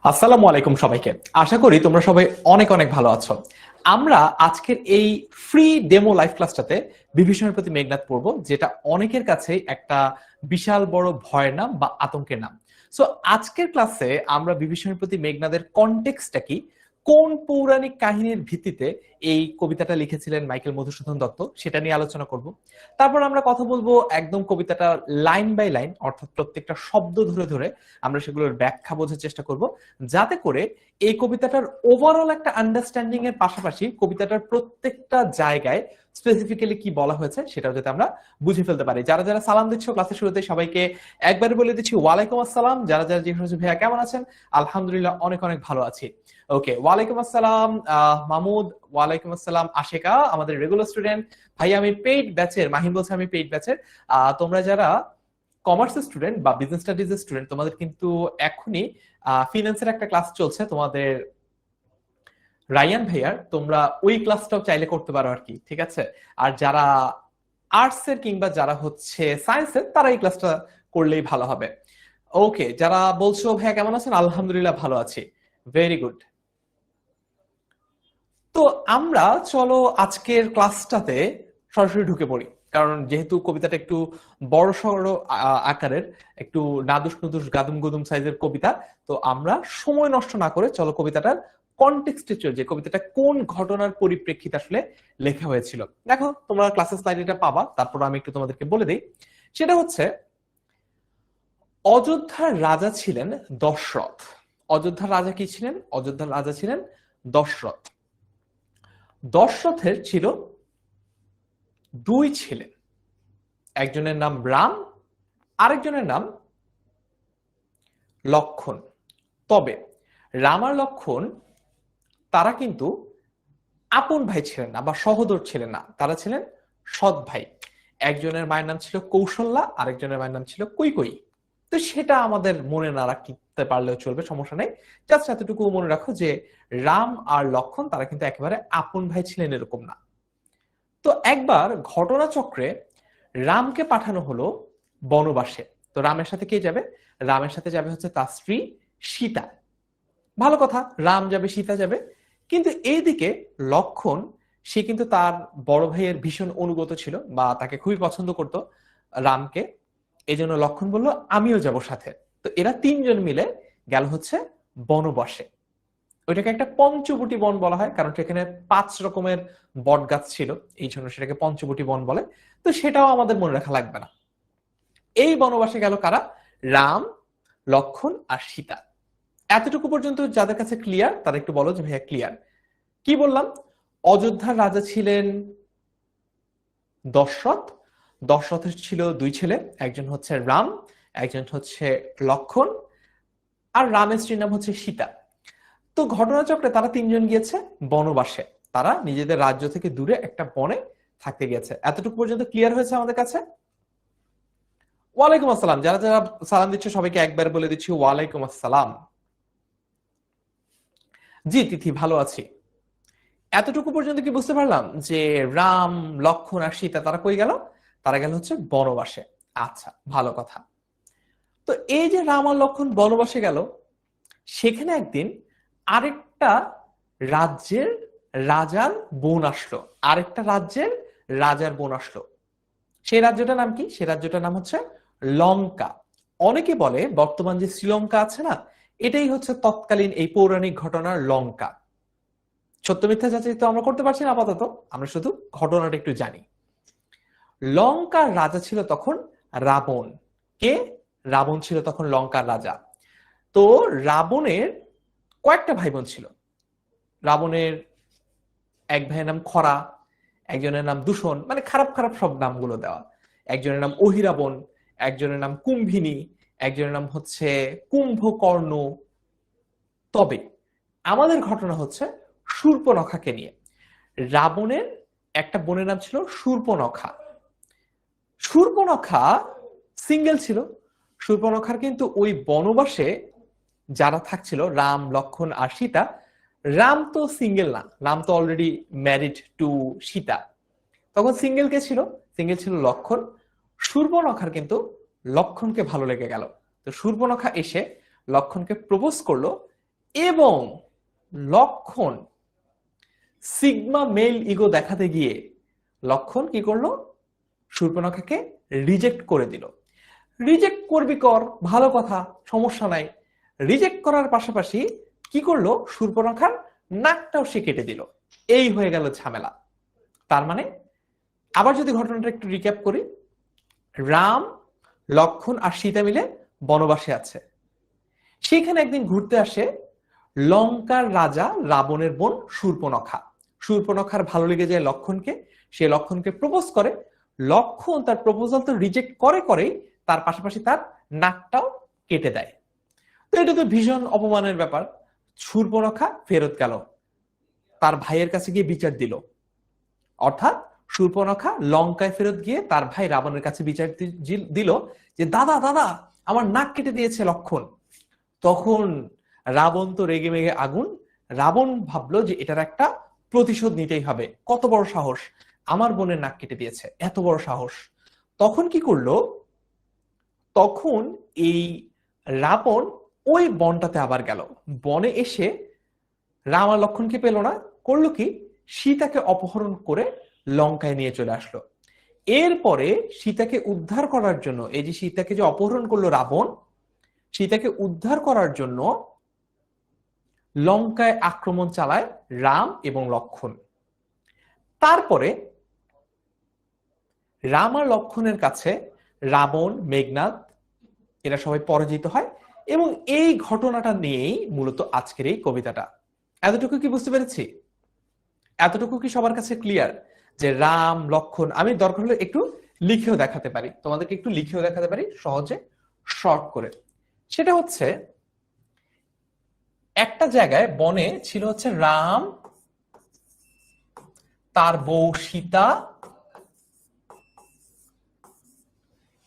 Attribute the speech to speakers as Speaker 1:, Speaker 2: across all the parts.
Speaker 1: আসসালামু আলাইকুম সবাইকে। আশা করি তোমরা সবাই অনেক অনেক ভালো আছো। আমরা আজকের এই ফ্রি ডেমো লাইভ ক্লাসটাতে বিভীষণের প্রতি মেঘনাদ পড়বো, যেটা অনেকের কাছে একটা বিশাল বড় ভয়ের নাম বা আতঙ্কের নাম। সো আজকের ক্লাসে আমরা বিভীষণের প্রতি মেঘনাদের কনটেক্সটটা কি, কোন পৌরাণিক কাহিনীর ভিত্তিতে এই কবিতাটা লিখেছিলেন মাইকেল মধুসূদন দত্ত, সেটা নিয়ে আলোচনা করব। তারপর আমরা কথা বলবো একদম কবিতাটা লাইন বাই লাইন, অর্থাৎ প্রত্যেকটা শব্দ ধরে ধরে আমরা সেগুলোর ব্যাখ্যা বোঝার চেষ্টা করব, যাতে করে এই কবিতাটার ওভারঅল একটা আন্ডারস্ট্যান্ডিং এর পাশাপাশি কবিতাটার প্রত্যেকটা জায়গায় স্পেসিফিক্যালি কি বলা হয়েছে সেটাও যাতে আমরা বুঝে ফেলতে পারি। যারা যারা সালাম দিচ্ছ ক্লাসের শুরুতে সবাইকে একবার বলে দিচ্ছি ওয়ালাইকুম আসসালাম। যারা যারা জিজ্ঞাসা ভাইয়া কেমন আছেন, আলহামদুলিল্লাহ অনেক অনেক ভালো আছি। ওকে, ওয়ালাইকুম আসসালাম মাহমুদ, ওয়ালাইকুম আসসালাম আশিকা, আমাদের রেগুলার স্টুডেন্ট। ভাই আমি পেইড ব্যাচের, মাহিম বলছে আমি পেইড ব্যাচের। তোমরা যারা কমার্স স্টুডেন্ট বা বিজনেস স্টাডিজ স্টুডেন্ট, তোমাদের কিন্তু এখনই ফিন্যান্সের একটা ক্লাস চলছে তোমাদের রায়ান ভাইয়ার, তোমরা ওই ক্লাসটাও চাইলে করতে পারো আর কি, ঠিক আছে। আর যারা আর্টস এর কিংবা যারা হচ্ছে সায়েন্সের, তারা এই ক্লাসটা করলেই ভালো হবে। ওকে, যারা বলছো ভাইয়া কেমন আছেন, আলহামদুলিল্লাহ ভালো আছি, ভেরি গুড। তো আমরা চলো আজকের ক্লাসটাতে সরাসরি ঢুকে পড়ি, কারণ যেহেতু কবিতাটা একটু বড় সড় আকারের, একটু নাদুস নুদুস গাদুম গুদুম সাইজের কবিতা। তো আমরা সময় নষ্ট না করে চলো কবিতাটার কনটেক্সটে চলে, যে কবিতাটা কোন ঘটনার পরিপ্রেক্ষিতে আসলে লেখা হয়েছিল। দেখো তোমরা ক্লাসের স্লাইডটা পাবা, তারপর আমি একটু তোমাদেরকে বলে দিই। সেটা হচ্ছে অযোধ্যার রাজা ছিলেন দশরথ। অযোধ্যার রাজা কি ছিলেন? অযোধ্যার রাজা ছিলেন দশরথ। দশরথের ছিল দুই ছেলে, একজনের নাম রাম, আরেকজনের নাম লক্ষণ। তবে রাম আর লক্ষণ তারা কিন্তু আপন ভাই ছিলেন না বা সহোদর ছিলেন না, তারা ছিলেন সৎ ভাই। একজনের মায়ের নাম ছিল কৌশল্যা, আরেকজনের মায়ের নাম ছিল কৈকেয়ী। তো সেটা আমাদের মনে না রাখতে পারলেও চলবে, সমস্যা নেই। জাস্ট এতটুকু মনে রাখো যে রাম আর লক্ষণ তারা কিন্তু একেবারে আপন ভাই ছিলেন এরকম না। তো একবার ঘটনাচক্রে রামকে পাঠানো হলো বনবাসে। তো রামের সাথে কে যাবে? রামের সাথে যাবে হচ্ছে তার স্ত্রী সীতা। ভালো কথা, রাম যাবে, সীতা যাবে। কিন্তু এইদিকে লক্ষণ, সে কিন্তু তার বড় ভাইয়ের ভীষণ অনুগত ছিল বা তাকে খুবই পছন্দ করত রামকে। এই জন্য লক্ষণ বলল আমিও যাব সাথে। তো এরা তিনজন মিলে গেল হচ্ছে বনবাসে। ওইটাকে একটা পঞ্চবটি বন বলা হয়, কারণ সেখানে 5 রকমের বট গাছ ছিল, এই জন্য সেটাকে পঞ্চবটি বন বলে। তো সেটাও আমাদের মনে রাখা লাগবে না। এই বনবাসে গেল কারা? রাম, লক্ষণ আর সীতা। এতটুকু পর্যন্ত যাদের কাছে ক্লিয়ার তারা একটু বলো যে ভাইয়া ক্লিয়ার। কি বললাম? অযোধ্যার রাজা ছিলেন দশরথ। দশরথের ছিল দুই ছেলে, একজন হচ্ছে রাম, একজন হচ্ছে লক্ষণ, আর রামের স্ত্রীর নাম হচ্ছে সীতা। তো ঘটনাচক্রে তারা তিনজন গিয়েছে বনবাসে, তারা নিজেদের রাজ্য থেকে দূরে একটা বনে থাকতে গিয়েছে। এতটুকু পর্যন্ত ক্লিয়ার হয়েছে আমাদের কাছে? ওয়ালাইকুম আসসালাম। যারা যারা সালাম দিচ্ছে সবাইকে একবার বলে দিচ্ছি ওয়ালাইকুম আসসালাম। জি তিথি, ভালো আছি। এতটুকু পর্যন্ত কি বুঝতে পারলাম যে রাম, লক্ষণ আর সীতা তারা কই গেল? তারা গেল হচ্ছে বনবাসে। আচ্ছা, ভালো কথা। তো এই যে রাম আর লক্ষণ বনবাসে গেল, সেখানে একদিন আরেকটা রাজ্যের রাজার বোন আসলো। আরেকটা রাজ্যের রাজার বোন আসলো। সেই রাজ্যটার নাম কি? সেই রাজ্যটার নাম হচ্ছে লঙ্কা। অনেকে বলে বর্তমান যে শ্রীলঙ্কা আছে না, এটাই হচ্ছে তৎকালীন এই পৌরাণিক ঘটনার লঙ্কা। সত্য মিথ্যা যাচাই তো আমরা করতে পারছি না আপাতত, আমরা শুধু ঘটনাটা একটু জানি। লঙ্কার রাজা ছিল তখন রাবণ। কে? রাবণ ছিল তখন লঙ্কার রাজা। তো রাবণের কয়েকটা ভাই বোন ছিল। রাবণের এক ভাইয়ের নাম খরা, একজনের নাম দূষণ, মানে খারাপ খারাপ সব নামগুলো দেওয়া। একজনের নাম অহিরাবণ, একজনের নাম কুম্ভিনী, একজনের নাম হচ্ছে কুম্ভকর্ণ। তবে আমাদের ঘটনা হচ্ছে শূর্পণখাকে নিয়ে। রাবণের একটা বোনের নাম ছিল শূর্পণখা। শূর্পণখা সিঙ্গেল ছিল। শূর্পণখার কিন্তু ওই বনবাসে যারা থাকছিল, রাম, লক্ষণ আর সীতা, রাম তো সিঙ্গেল না, রাম তো অলরেডি ম্যারিড টু সীতা। তখন সিঙ্গেল কে ছিল? সিঙ্গেল ছিল লক্ষণ। শূর্পণখার কিন্তু লক্ষণকে ভালো লেগে গেল। তো শূর্পণখা এসে লক্ষণকে প্রপোজ করলো এবং লক্ষণ সিগমা মেল ইগো দেখাতে গিয়ে লক্ষণ কি করলো, শূর্পণখাকে রিজেক্ট করে দিল। রিজেক্ট করবি কর, ভালো কথা, সমস্যা নাই। রিজেক্ট করার পাশাপাশি কি করলো, শূর্পণখার নাকটাও সে কেটে দিল। এই হয়ে গেল ঝামেলা। তার মানে আবার যদি ঘটনাটা একটু রিক্যাপ করি, রাম, লক্ষণ আর সীতা মিলে বনবাসে আছে। সেখানে একদিন ঘুরতে আসে লঙ্কার রাজা রাবণের বোন শূর্পণখা। শূর্পণখার ভালো লেগে যায় লক্ষণকে, সে লক্ষণকে প্রপোজ করে। লক্ষণ তার প্রপোজাল তো রিজেক্ট করেই তার পাশাপাশি তার নাকটাও কেটে দেয়। তো এটা তো ভীষণ অপমানের ব্যাপার। শূর্পণখা ফেরত গেল, তার ভাইয়ের কাছে গিয়ে বিচার দিল। অর্থাৎ শূর্পণখা লঙ্কায় ফেরত গিয়ে তার ভাই রাবণের কাছে বিচার দিল যে দাদা দাদা আমার নাক কেটে দিয়েছে লক্ষণ। তখন রাবণ তো রেগে মেগে আগুন। রাবণ ভাবলো যে এটার একটা প্রতিশোধ নিতেই হবে। কত বড় সাহস, আমার বোনের নাক কেটে দিয়েছে, এত বড় সাহস। তখন কি করলো, তখন এই রাবণ ওই বনটাতে আবার গেল। বনে এসে রাম আর লক্ষণকে পেল না, করলো কি, সীতাকে অপহরণ করে লঙ্কায় নিয়ে চলে আসলো। এরপরে সীতাকে উদ্ধার করার জন্য, এই যে সীতাকে যে অপহরণ করলো রাবণ, সীতাকে উদ্ধার করার জন্য লঙ্কায় আক্রমণ চালায় রাম এবং লক্ষণ। তারপরে রাম আর লক্ষণের কাছে রাবণ, মেঘনাদ এরা সবাই পরাজিত হয়। এবং এই ঘটনাটা নিয়েই মূলত আজকের এই কবিতাটা। এতটুকু কি বুঝতে পেরেছি? এতটুকু কি সবার কাছে ক্লিয়ার যে রাম লক্ষণ, আমি দরকার হলে একটু লিখেও দেখাতে পারি, তোমাদেরকে একটু লিখেও দেখাতে পারি সহজে শর্ট করে। সেটা হচ্ছে, একটা জায়গায় বনে ছিল হচ্ছে রাম, তার বউ সীতা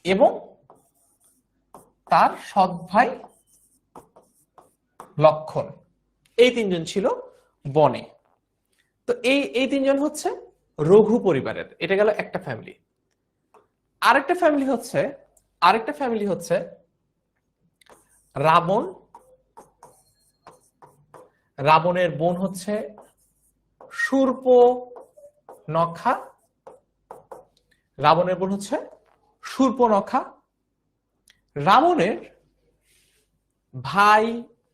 Speaker 1: এবং তার সৎ ভাই লক্ষণ। এই তিনজন ছিল বনে। তো এই তিনজন হচ্ছে রঘু পরিবারের। এটা গেল একটা ফ্যামিলি। আরেকটা ফ্যামিলি হচ্ছে রাবণ, রাবণের বোন হচ্ছে শূর্পণখা, রাবণের বোন হচ্ছে শূর্পণখা। রাবণের ভাই,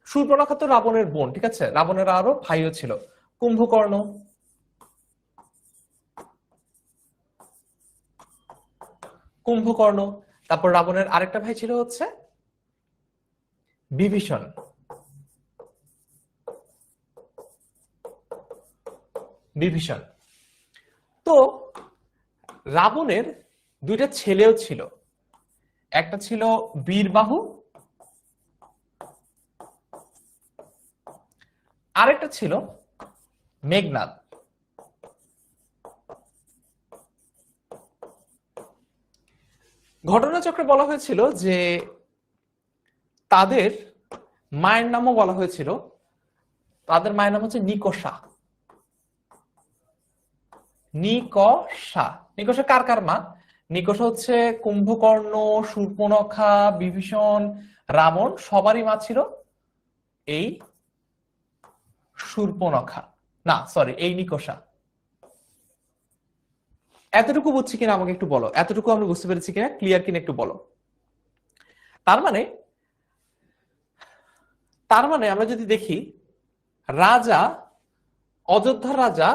Speaker 1: শূর্পণখা তো রাবণের বোন, ঠিক আছে, রাবণের আরো ভাইও ছিল, কুম্ভকর্ণ, তারপর রাবণের আরেকটা ভাই ছিল হচ্ছে বিভীষণ। তো রাবণের দুইটা ছেলেও ছিল, একটা ছিল বীরবাহু, আরেকটা ছিল মেঘনাদ। ঘটনাচক্রে বলা হয়েছিল যে তাদের মায়ের নামও বলা হয়েছিল, তাদের মায়ের নাম হচ্ছে নিকষা। নিকষা কার কার মা? নিকষা হচ্ছে কুম্ভকর্ণ, শূর্পণখা, বিভীষণ, রাবণ, সবারই মা ছিল এই শূর্পণখা, না সরি এই নিকষা। এতটুকু বুঝছি কিনা আমাকে একটু বলো, এতটুকু আমরা বুঝতে পেরেছি কিনা, ক্লিয়ার কিনা একটু বলো। তার মানে আমরা যদি দেখি, রাজা, অযোধ্যার রাজা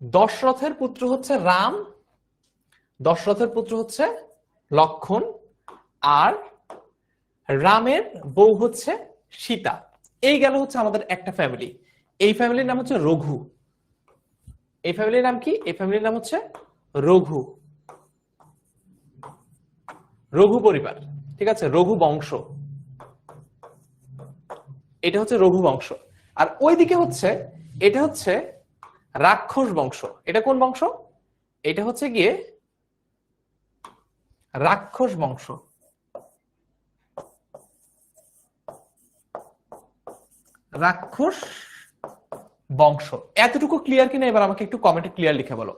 Speaker 1: দশরথের পুত্র হচ্ছে রাম, দশরথের পুত্র হচ্ছে লক্ষণ, আর রামের বউ হচ্ছে সীতা। এই গেল হচ্ছে আমাদের একটা ফ্যামিলি। এই ফ্যামিলির নাম হচ্ছে রঘু। এই ফ্যামিলির নাম কি? এই ফ্যামিলির নাম হচ্ছে রঘু, রঘু পরিবার, ঠিক আছে, রঘু বংশ। এটা হচ্ছে রঘু বংশ। আর ওইদিকে হচ্ছে, এটা হচ্ছে রাক্ষস বংশ। এটা কোন বংশ? এটা হচ্ছে গিয়ে রাক্ষস বংশ। রাক্ষস বংশ। এতটুকু ক্লিয়ার কিনা এবার আমাকে একটু কমেন্টে ক্লিয়ার লিখে বলো।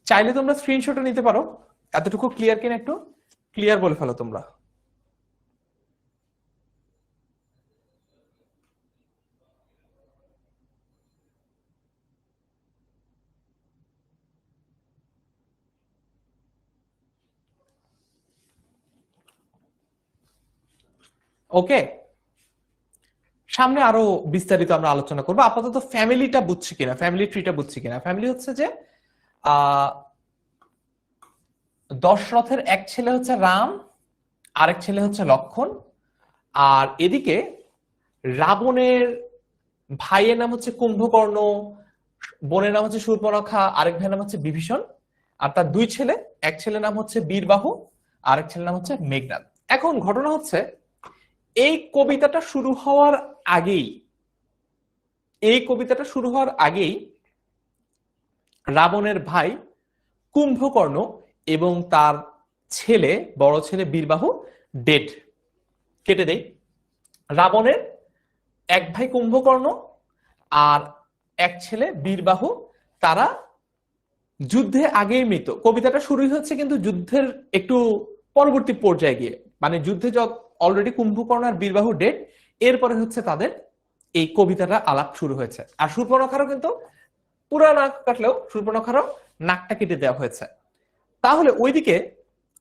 Speaker 1: চাইলে তোমরা স্ক্রিনশটও নিতে পারো। এতটুকু ক্লিয়ার কিনা একটু ক্লিয়ার বলে ফেলো তোমরা। ওকে, সামনে আরো বিস্তারিত আমরা আলোচনা করবো। আপাতত ফ্যামিলিটা বুঝছি কিনা, ফ্যামিলি ট্রিটা বুঝছি কিনা। ফ্যামিলি হচ্ছে যে দশরথের এক ছেলে হচ্ছে রাম, আরেক ছেলে হচ্ছে লক্ষণ, আর এদিকে রাবণের ভাইয়ের নাম হচ্ছে কুম্ভকর্ণ, বোনের নাম হচ্ছে শূর্পণখা, আরেক ভাইয়ের নাম হচ্ছে বিভীষণ, আর তার দুই ছেলে, এক ছেলের নাম হচ্ছে বীরবাহু, আরেক ছেলের নাম হচ্ছে মেঘনাদ। এখন ঘটনা হচ্ছে এই কবিতাটা শুরু হওয়ার আগেই, রাবণের ভাই কুম্ভকর্ণ এবং তার ছেলে, বড় ছেলে বীরবাহু ডেড, কেটে দেয়। রাবণের এক ভাই কুম্ভকর্ণ আর এক ছেলে বীরবাহু, তারা যুদ্ধে আগেই মৃত। কবিতাটা শুরুই হচ্ছে কিন্তু যুদ্ধের একটু পরবর্তী পর্যায়ে গিয়ে, মানে যুদ্ধে অলরেডি কুম্ভকর্ণ আর বীরবাহু ডেড, এরপরে হচ্ছে তাদের এই কবিতাটা আলাপ শুরু হয়েছে। আর শূর্পণখারও কিন্তু পুরা নাক কাটলেও শূর্পণখারও নাকটা কেটে দেওয়া হয়েছে। তাহলে ওইদিকে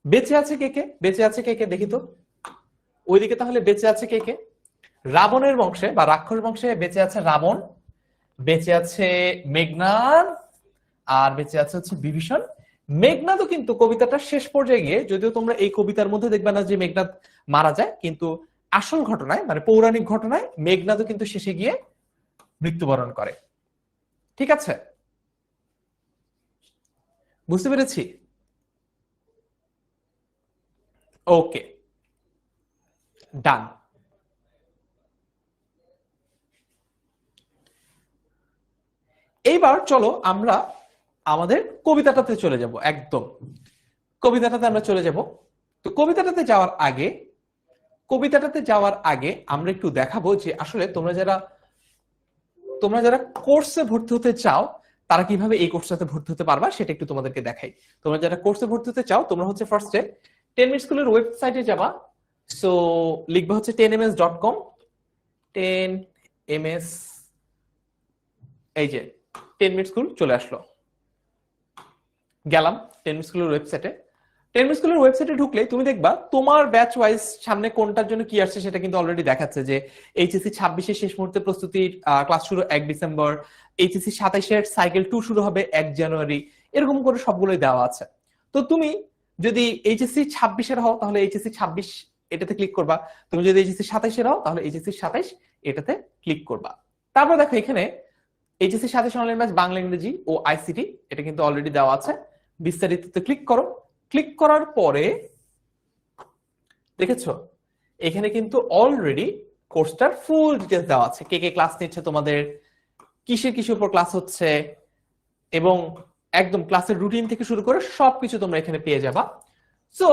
Speaker 1: বেঁচে আছে কে কে, বেঁচে আছে কে কে দেখি তো। ওইদিকে তাহলে বেঁচে আছে কে কে? রাবণের বংশে বা রাক্ষস বংশে বেঁচে আছে রাবণ, বেঁচে আছে মেঘনাদ, আর বেঁচে আছে হচ্ছে বিভীষণ। মেঘনাদও কিন্তু কবিতাটা শেষ পর্যায়ে গিয়ে, যদিও তোমরা এই কবিতার মধ্যে দেখবে না যে মেঘনাদ মারা যায়, কিন্তু আসল ঘটনায় মানে পৌরাণিক ঘটনায় মেঘনাদও কিন্তু শেষে গিয়ে মৃত্যুবরণ করে। ঠিক আছে, বুঝতে পেরেছি? ওকে, ডান। এইবার চলো আমরা আমাদের কবিতাটাতে চলে যাব। একদম কবিতাটাতে আমরা চলে যাব। তো কবিতাটাতে যাওয়ার আগে আমরা একটু দেখাবো যে আসলে তোমরা যারা কোর্সে ভর্তি হতে চাও তারা কিভাবে এই কোর্সটাতে ভর্তি হতে পারবা সেটা একটু তোমাদেরকে দেখাই। তোমরা যারা কোর্সে ভর্তি হতে চাও, তোমরা হচ্ছে ফার্স্টে 10 মিনিট স্কুলের ওয়েবসাইটে যাবা। সো লিখবা হচ্ছে 10ms.com, 10ms, এই যে 10 মিনিট স্কুল চলে আসলো। গেলাম 10 মিনিট স্কুলের ওয়েবসাইটে। 10 মিনিট স্কুলের ওয়েবসাইটে ঢুকলে তুমি দেখবা তোমার ব্যাচ ওয়াইজ সামনে কোনটার জন্য কি আসছে সেটা কিন্তু অলরেডি দেখাচ্ছে, যে এইচএসসি 26 শেষ মুহূর্তে প্রস্তুতির ক্লাস শুরু 1 ডিসেম্বর, এইচএসসি 27 সাইকেল 2 শুরু হবে 1 জানুয়ারি, এরকম করে সবগুলোই দেওয়া আছে। তো তুমি যদি এইচএসসি 26 হও তাহলে এইচএসসি 26 এটাতে ক্লিক করবা, তুমি যদি এইচএসসি 27 হও তাহলে এইচএসসি 27 এটাতে ক্লিক করবা। তারপর দেখো এখানে এইচএসসি 27 অনলাইন ব্যাচ বাংলা, ইংরেজি ও আইসিটি, এটা কিন্তু অলরেডি দেওয়া আছে। বিস্তারিততে ক্লিক করো। ক্লিক করার পরে দেখেছো এখানে কিন্তু অলরেডি কোর্সটার ফুল ডিটেইলস দেওয়া আছে, কে কে ক্লাস নিচ্ছে, তোমাদের কিসের উপর ক্লাস হচ্ছে, এবং একদম ক্লাসের রুটিন থেকে শুরু করে সবকিছু তোমরা এখানে পেয়ে যাবা। সো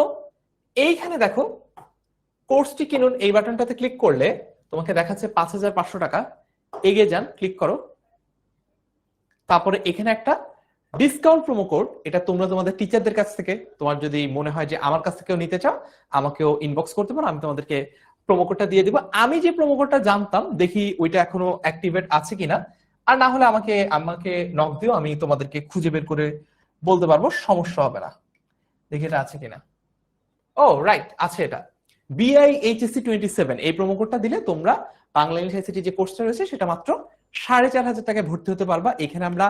Speaker 1: এইখানে দেখো কোর্সটি কিনুন, এই বাটনটাতে ক্লিক করলে তোমাকে দেখাচ্ছে 5500 টাকা। এগিয়ে যান, ক্লিক করো। তারপরে এখানে একটা ডিসকাউন্ট প্রোমো কোড, এটা তোমরা তোমাদের টিচারদের কাছ থেকে, তোমার যদি মনে হয় যে আমার কাছ থেকেও নিতে চাও আমাকেও ইনবক্স করতে পারো, আমি তোমাদেরকে প্রোমো কোডটা দিয়ে দিব। আমি যে প্রোমো কোডটা জানতাম, দেখি ওইটা এখনো অ্যাক্টিভেট আছে কিনা, আর না হলে আমাকে নক দিও, আমি তোমাদেরকে খুঁজে বের করে বলতে পারবো, সমস্যা হবে না। দেখি এটা আছে কিনা। ও রাইট, আছে এটা, BIHSC27, এই প্রোমো কোডটা দিলে তোমরা বাংলা ইংলিশ আইসিটি যে কোর্সটা রয়েছে সেটা মাত্র 4500 টাকায় ভর্তি হতে পারবা। এখানে আমরা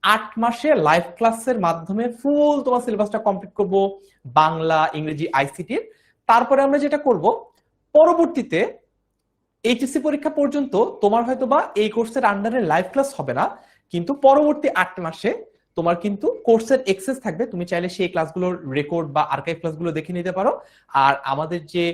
Speaker 1: 8 মাসে লাইভ ক্লাসের মাধ্যমে ফুল তোমার সিলেবাসটা কমপ্লিট করব বাংলা, ইংরেজি, আইসিটি। তারপরে আমরা যেটা করব, পরবর্তীতে এইচএসসি পরীক্ষা পর্যন্ত তোমার হয়তোবা এই কোর্সের আন্ডারে লাইভ ক্লাস হবে না, কিন্তু পরবর্তী 8 মাসে তোমার কিন্তু কোর্সের এক্সেস থাকবে, তুমি চাইলে সেই ক্লাসগুলোর রেকর্ড বা আর্কাইভ ক্লাসগুলো দেখে নিতে পারো। আর আমাদের যে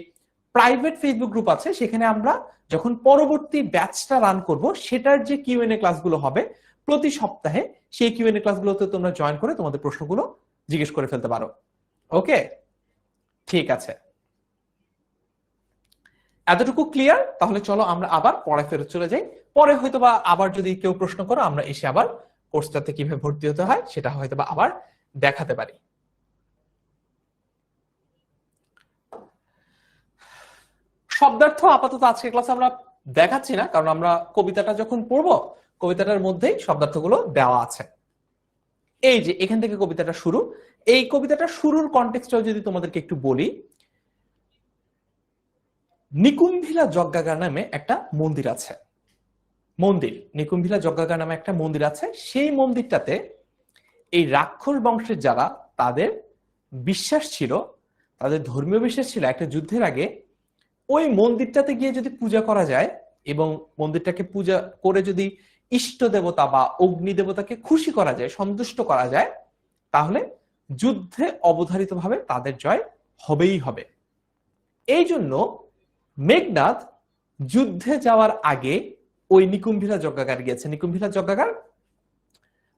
Speaker 1: প্রাইভেট ফেসবুক গ্রুপ আছে সেখানে আমরা যখন পরবর্তী ব্যাচটা রান করব সেটার যে কিউএনএ ক্লাসগুলো হবে প্রতি সপ্তাহে, সেই কিউএনএ ক্লাসগুলোতে তোমরা জয়েন করে তোমাদের প্রশ্নগুলো জিজ্ঞেস করে ফেলতে পারো। ওকে, ঠিক আছে, এতটুকু ক্লিয়ার? তাহলে চলো আমরা আবার পরে ফেরত চলে যাই। পরে হয়তোবা আবার যদি কেউ প্রশ্ন করো আমরা এসে আবার কোর্সটাতে কিভাবে ভর্তি হতে হয় সেটা হয়তোবা আবার দেখাতে পারি। শব্দার্থ আপাতত আজকে ক্লাসে আমরা দেখাচ্ছি না, কারণ আমরা কবিতাটা যখন পড়বো কবিতাটার মধ্যেই শব্দার্থগুলো দেওয়া আছে। এই যে এখান থেকে কবিতাটা শুরু, এই কবিতাটা শুরুর কনটেক্সটটাও যদি তোমাদেরকে একটু বলি, নিকুম্ভিলা যজ্ঞাগার নামে একটা মন্দির আছে। নিকুম্ভিলা যজ্ঞাগার নামে একটা মন্দির আছে। সেই মন্দিরটাতে এই রাক্ষস বংশের যারা, তাদের বিশ্বাস ছিল, তাদের ধর্মীয় বিশ্বাস ছিল একটা যুদ্ধের আগে ওই মন্দিরটাতে গিয়ে যদি পূজা করা যায় এবং মন্দিরটাকে পূজা করে যদি ইষ্ট দেবতা বা অগ্নি দেবতাকে খুশি করা যায়, সন্তুষ্ট করা যায়, তাহলে যুদ্ধে অবধারিতভাবে তাদের জয় হবেই হবে। এই জন্য মেঘনাদ যুদ্ধে যাওয়ার আগে ওই নিকুম্ভিলা যজ্ঞাগার গিয়েছে। নিকুম্ভিলা যজ্ঞাগার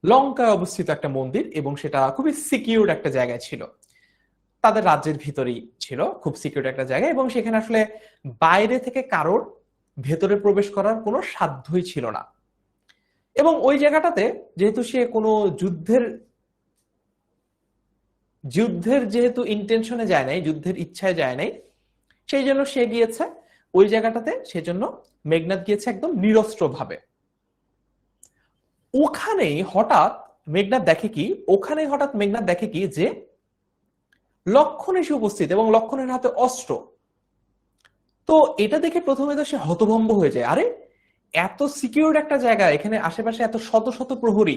Speaker 1: লঙ্কায় অবস্থিত একটা মন্দির এবং সেটা খুবই সিকিউর একটা জায়গায় ছিল, তাদের রাজ্যের ভিতরেই ছিল, খুব সিকিউর একটা জায়গা, এবং সেখানে আসলে বাইরে থেকে কারোর ভেতরে প্রবেশ করার কোনো সাধ্যই ছিল না। এবং ওই জায়গাটাতে যেহেতু সে কোনো যুদ্ধের যেহেতু ইন্টেনশনে যায় নাই, যুদ্ধের ইচ্ছায় যায় নাই, সেই জন্য সে গিয়েছে ওই জায়গাটাতে। সেজন্য মেঘনাদ গিয়েছে একদম নিরস্ত্র ভাবে। ওখানেই হঠাৎ মেঘনাদ দেখে কি যে লক্ষণ এসে উপস্থিত এবং লক্ষণের হাতে অস্ত্র। তো এটা দেখে প্রথমে তো সে হতভম্ব হয়ে যায়, আরে এত সিকিউর একটা জায়গা, এখানে আশেপাশে এত শত শত প্রহরী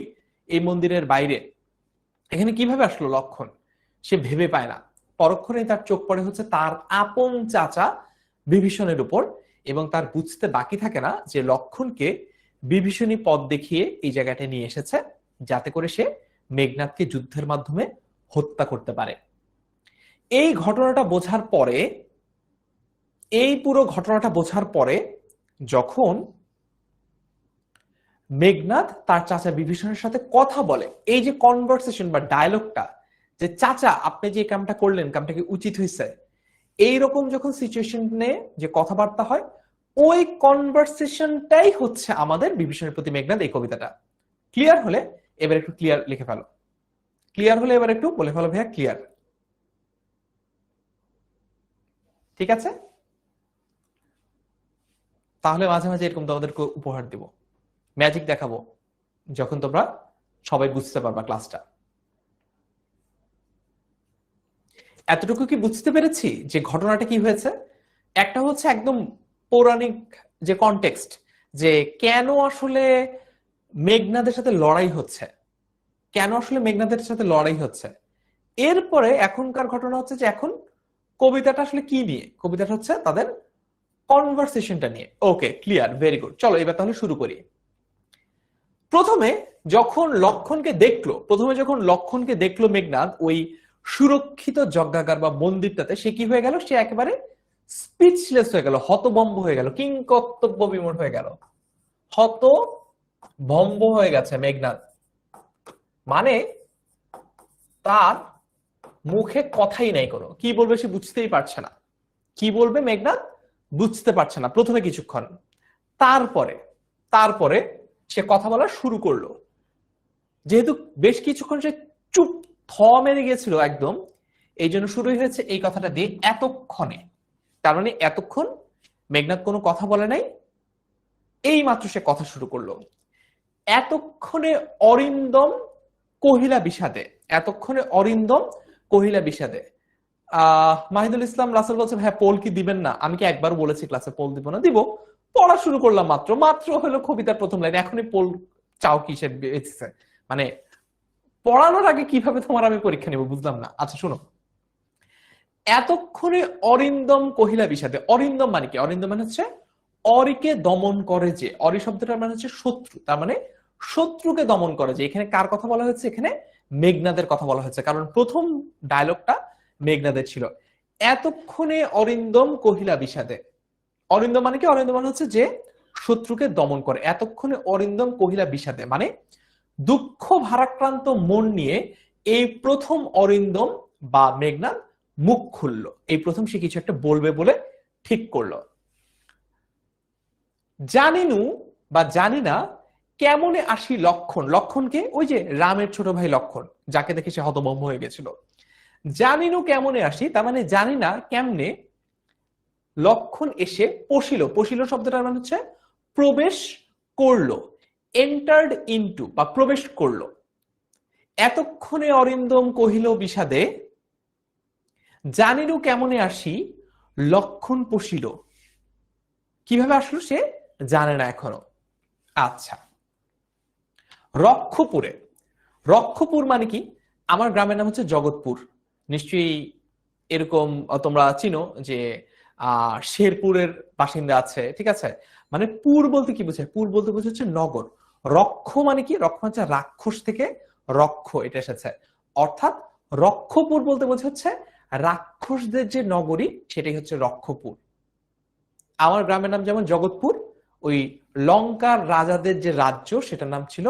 Speaker 1: এই মন্দিরের বাইরে, এখানে কিভাবে আসলো লক্ষণ? সে ভেবে পায় না। পরক্ষণে তার চোখ পড়ে হচ্ছে তার আপন চাচা বিভীষণের উপর, এবং তার বুঝতে বাকি থাকে না যে লক্ষণকে বিভীষণী পথ দেখিয়ে এই জায়গাটা নিয়ে এসেছে যাতে করে সে মেঘনাদকে যুদ্ধের মাধ্যমে হত্যা করতে পারে। এই পুরো ঘটনাটা বোঝার পরে যখন মেঘনাদ তার চাচা বিভীষণের সাথে কথা বলে, এই যে কনভারসেশন বা ডায়লগটা, যে চাচা আপনি যে কামটা করলেন, কামটা কি উচিত হয়েছে, এইরকম যখন সিচুয়েশনে যে কথাবার্তা হয়, ওই কনভারসেশনটাই হচ্ছে আমাদের বিভীষণের প্রতি মেঘনাদ এই কবিতাটা। ক্লিয়ার হলে এবার একটু ক্লিয়ার লিখে ফেলো। ক্লিয়ার হলে এবার একটু বলে ফেলো ভাইয়া ক্লিয়ার। ঠিক আছে, তাহলে মাঝে মাঝে এরকম তোমাদেরকে উপহার দিব, ম্যাজিক দেখাবো, যখন তোমরা সবাই বুঝতে পারবা ক্লাসটা। এতটুকু কি বুঝতে পেরেছি যে ঘটনাটা কি হয়েছে? একটা হচ্ছে একদম পৌরাণিক যে কনটেক্সট, যে কেন আসলে মেঘনাদের সাথে লড়াই হচ্ছে, এরপরে এখনকার ঘটনা হচ্ছে যে এখন কবিতাটা আসলে কি নিয়ে, কবিতাটা হচ্ছে তাদের কনভারসেশনটা নিয়ে। ওকে, ক্লিয়ার, ভেরি গুড। চলো এবার তাহলে শুরু করি। প্রথমে যখন লক্ষণকে দেখলো মেঘনাদ ওই সুরক্ষিত যজ্ঞাগার বা মন্দিরটাতে, সে কি হয়ে গেল? সে একেবারে স্পিচলেস হয়ে গেল, হতভম্ব হয়ে গেল, কিংকর্তব্য বিমূঢ় হয়ে গেল, হতভম্ব হয়ে গেছে মেঘনাদ। মানে তার মুখে কথাই নাই কোনো, কি বলবে সে বুঝতেই পারছে না, কি বলবে মেঘনাদ বুঝতে পারছে না প্রথমে কিছুক্ষণ। তারপরে সে কথা বলা শুরু করলো। যেহেতু বেশ কিছুক্ষণ সে চুপ মেরে গিয়েছিল একদম, এই জন্য শুরু হয়েছে এই কথাটা দিয়ে এতক্ষণে। তার মানে এতক্ষণ মেঘনাদ কোনো কথা বলে নাই, এই মাত্র সে কথা শুরু করলো। এতক্ষণে অরিন্দম কহিলা বিষাদে। মাহিদুল ইসলাম রাসেল বলছে হ্যাঁ পোল কি দিবেন না? আমি কি একবার বলেছি ক্লাসে পোল দিব না? দিব। পড়া শুরু করলাম মাত্র হলো কবিতার প্রথম লাইন, এখনই পোল চাও কি? সে বেঁচেছে মানে পড়ানোর আগে কিভাবে তোমার আমি পরীক্ষা নেব বুঝলাম না। আচ্ছা শোনো, এতক্ষণে অরিন্দম কহিলা বিষাদে। অরিন্দম মানে কি? অরিন্দম মানে হচ্ছে অরিকে দমন করে যে, অরি শব্দটার মানে হচ্ছে শত্রু, তার মানে শত্রুকে দমন করে যে। এখানে কার কথা বলা হয়েছে? এখানে মেঘনাদের কথা বলা হয়েছে, কারণ প্রথম ডায়লগটা মেঘনাদের ছিল। এতক্ষণে অরিন্দম কহিলা বিষাদে। অরিন্দম মানে কি? অরিন্দম মানে হচ্ছে যে শত্রুকে দমন করে। এতক্ষণে অরিন্দম কহিলা বিষাদে মানে দুঃখ ভারাক্রান্ত মন নিয়ে এই প্রথম অরিন্দম বা মেঘনাদ মুখ খুললো, এই প্রথম সে কিছু একটা বলবে বলে ঠিক করলো। জানিনু বা জানি না কেমনে আসি লক্ষণ, লক্ষণকে ওই যে রামের ছোট ভাই লক্ষণ, যাকে দেখে সে হতভম্ব হয়ে গেছিল। জানিনু কেমনে আসি, তার মানে জানি না কেমনে লক্ষণ এসে পশিল, পশিল শব্দটার মানে হচ্ছে প্রবেশ করলো, এন্টার্ড ইনটু বা প্রবেশ করলো। এতক্ষণে অরিন্দম কহিল বিষাদে, জানিনু কেমনে আসি লক্ষণ পশিল। কিভাবে আসলো সে জানে না এখনো। আচ্ছা, রক্ষপুরে, রক্ষপুর মানে কি? আমার গ্রামের নাম হচ্ছে জগৎপুর, নিশ্চয়ই এরকম তোমরা চিনো যে শেরপুরের বাসিন্দা আছে, ঠিক আছে? মানে পুর বলতে কি বোঝায়? পুর বলতে বোঝায় হচ্ছে নগর। রক্ষ মানে কি? রক্ষ হচ্ছে রাক্ষস থেকে রক্ষ, এটা এসেছে। অর্থাৎ রক্ষপুর বলতে বোঝাচ্ছে হচ্ছে রাক্ষসদের যে নগরী, সেটাই হচ্ছে রক্ষপুর। আমার গ্রামের নাম যেমন জগৎপুর, ওই লঙ্কার রাজাদের যে রাজ্য সেটার নাম ছিল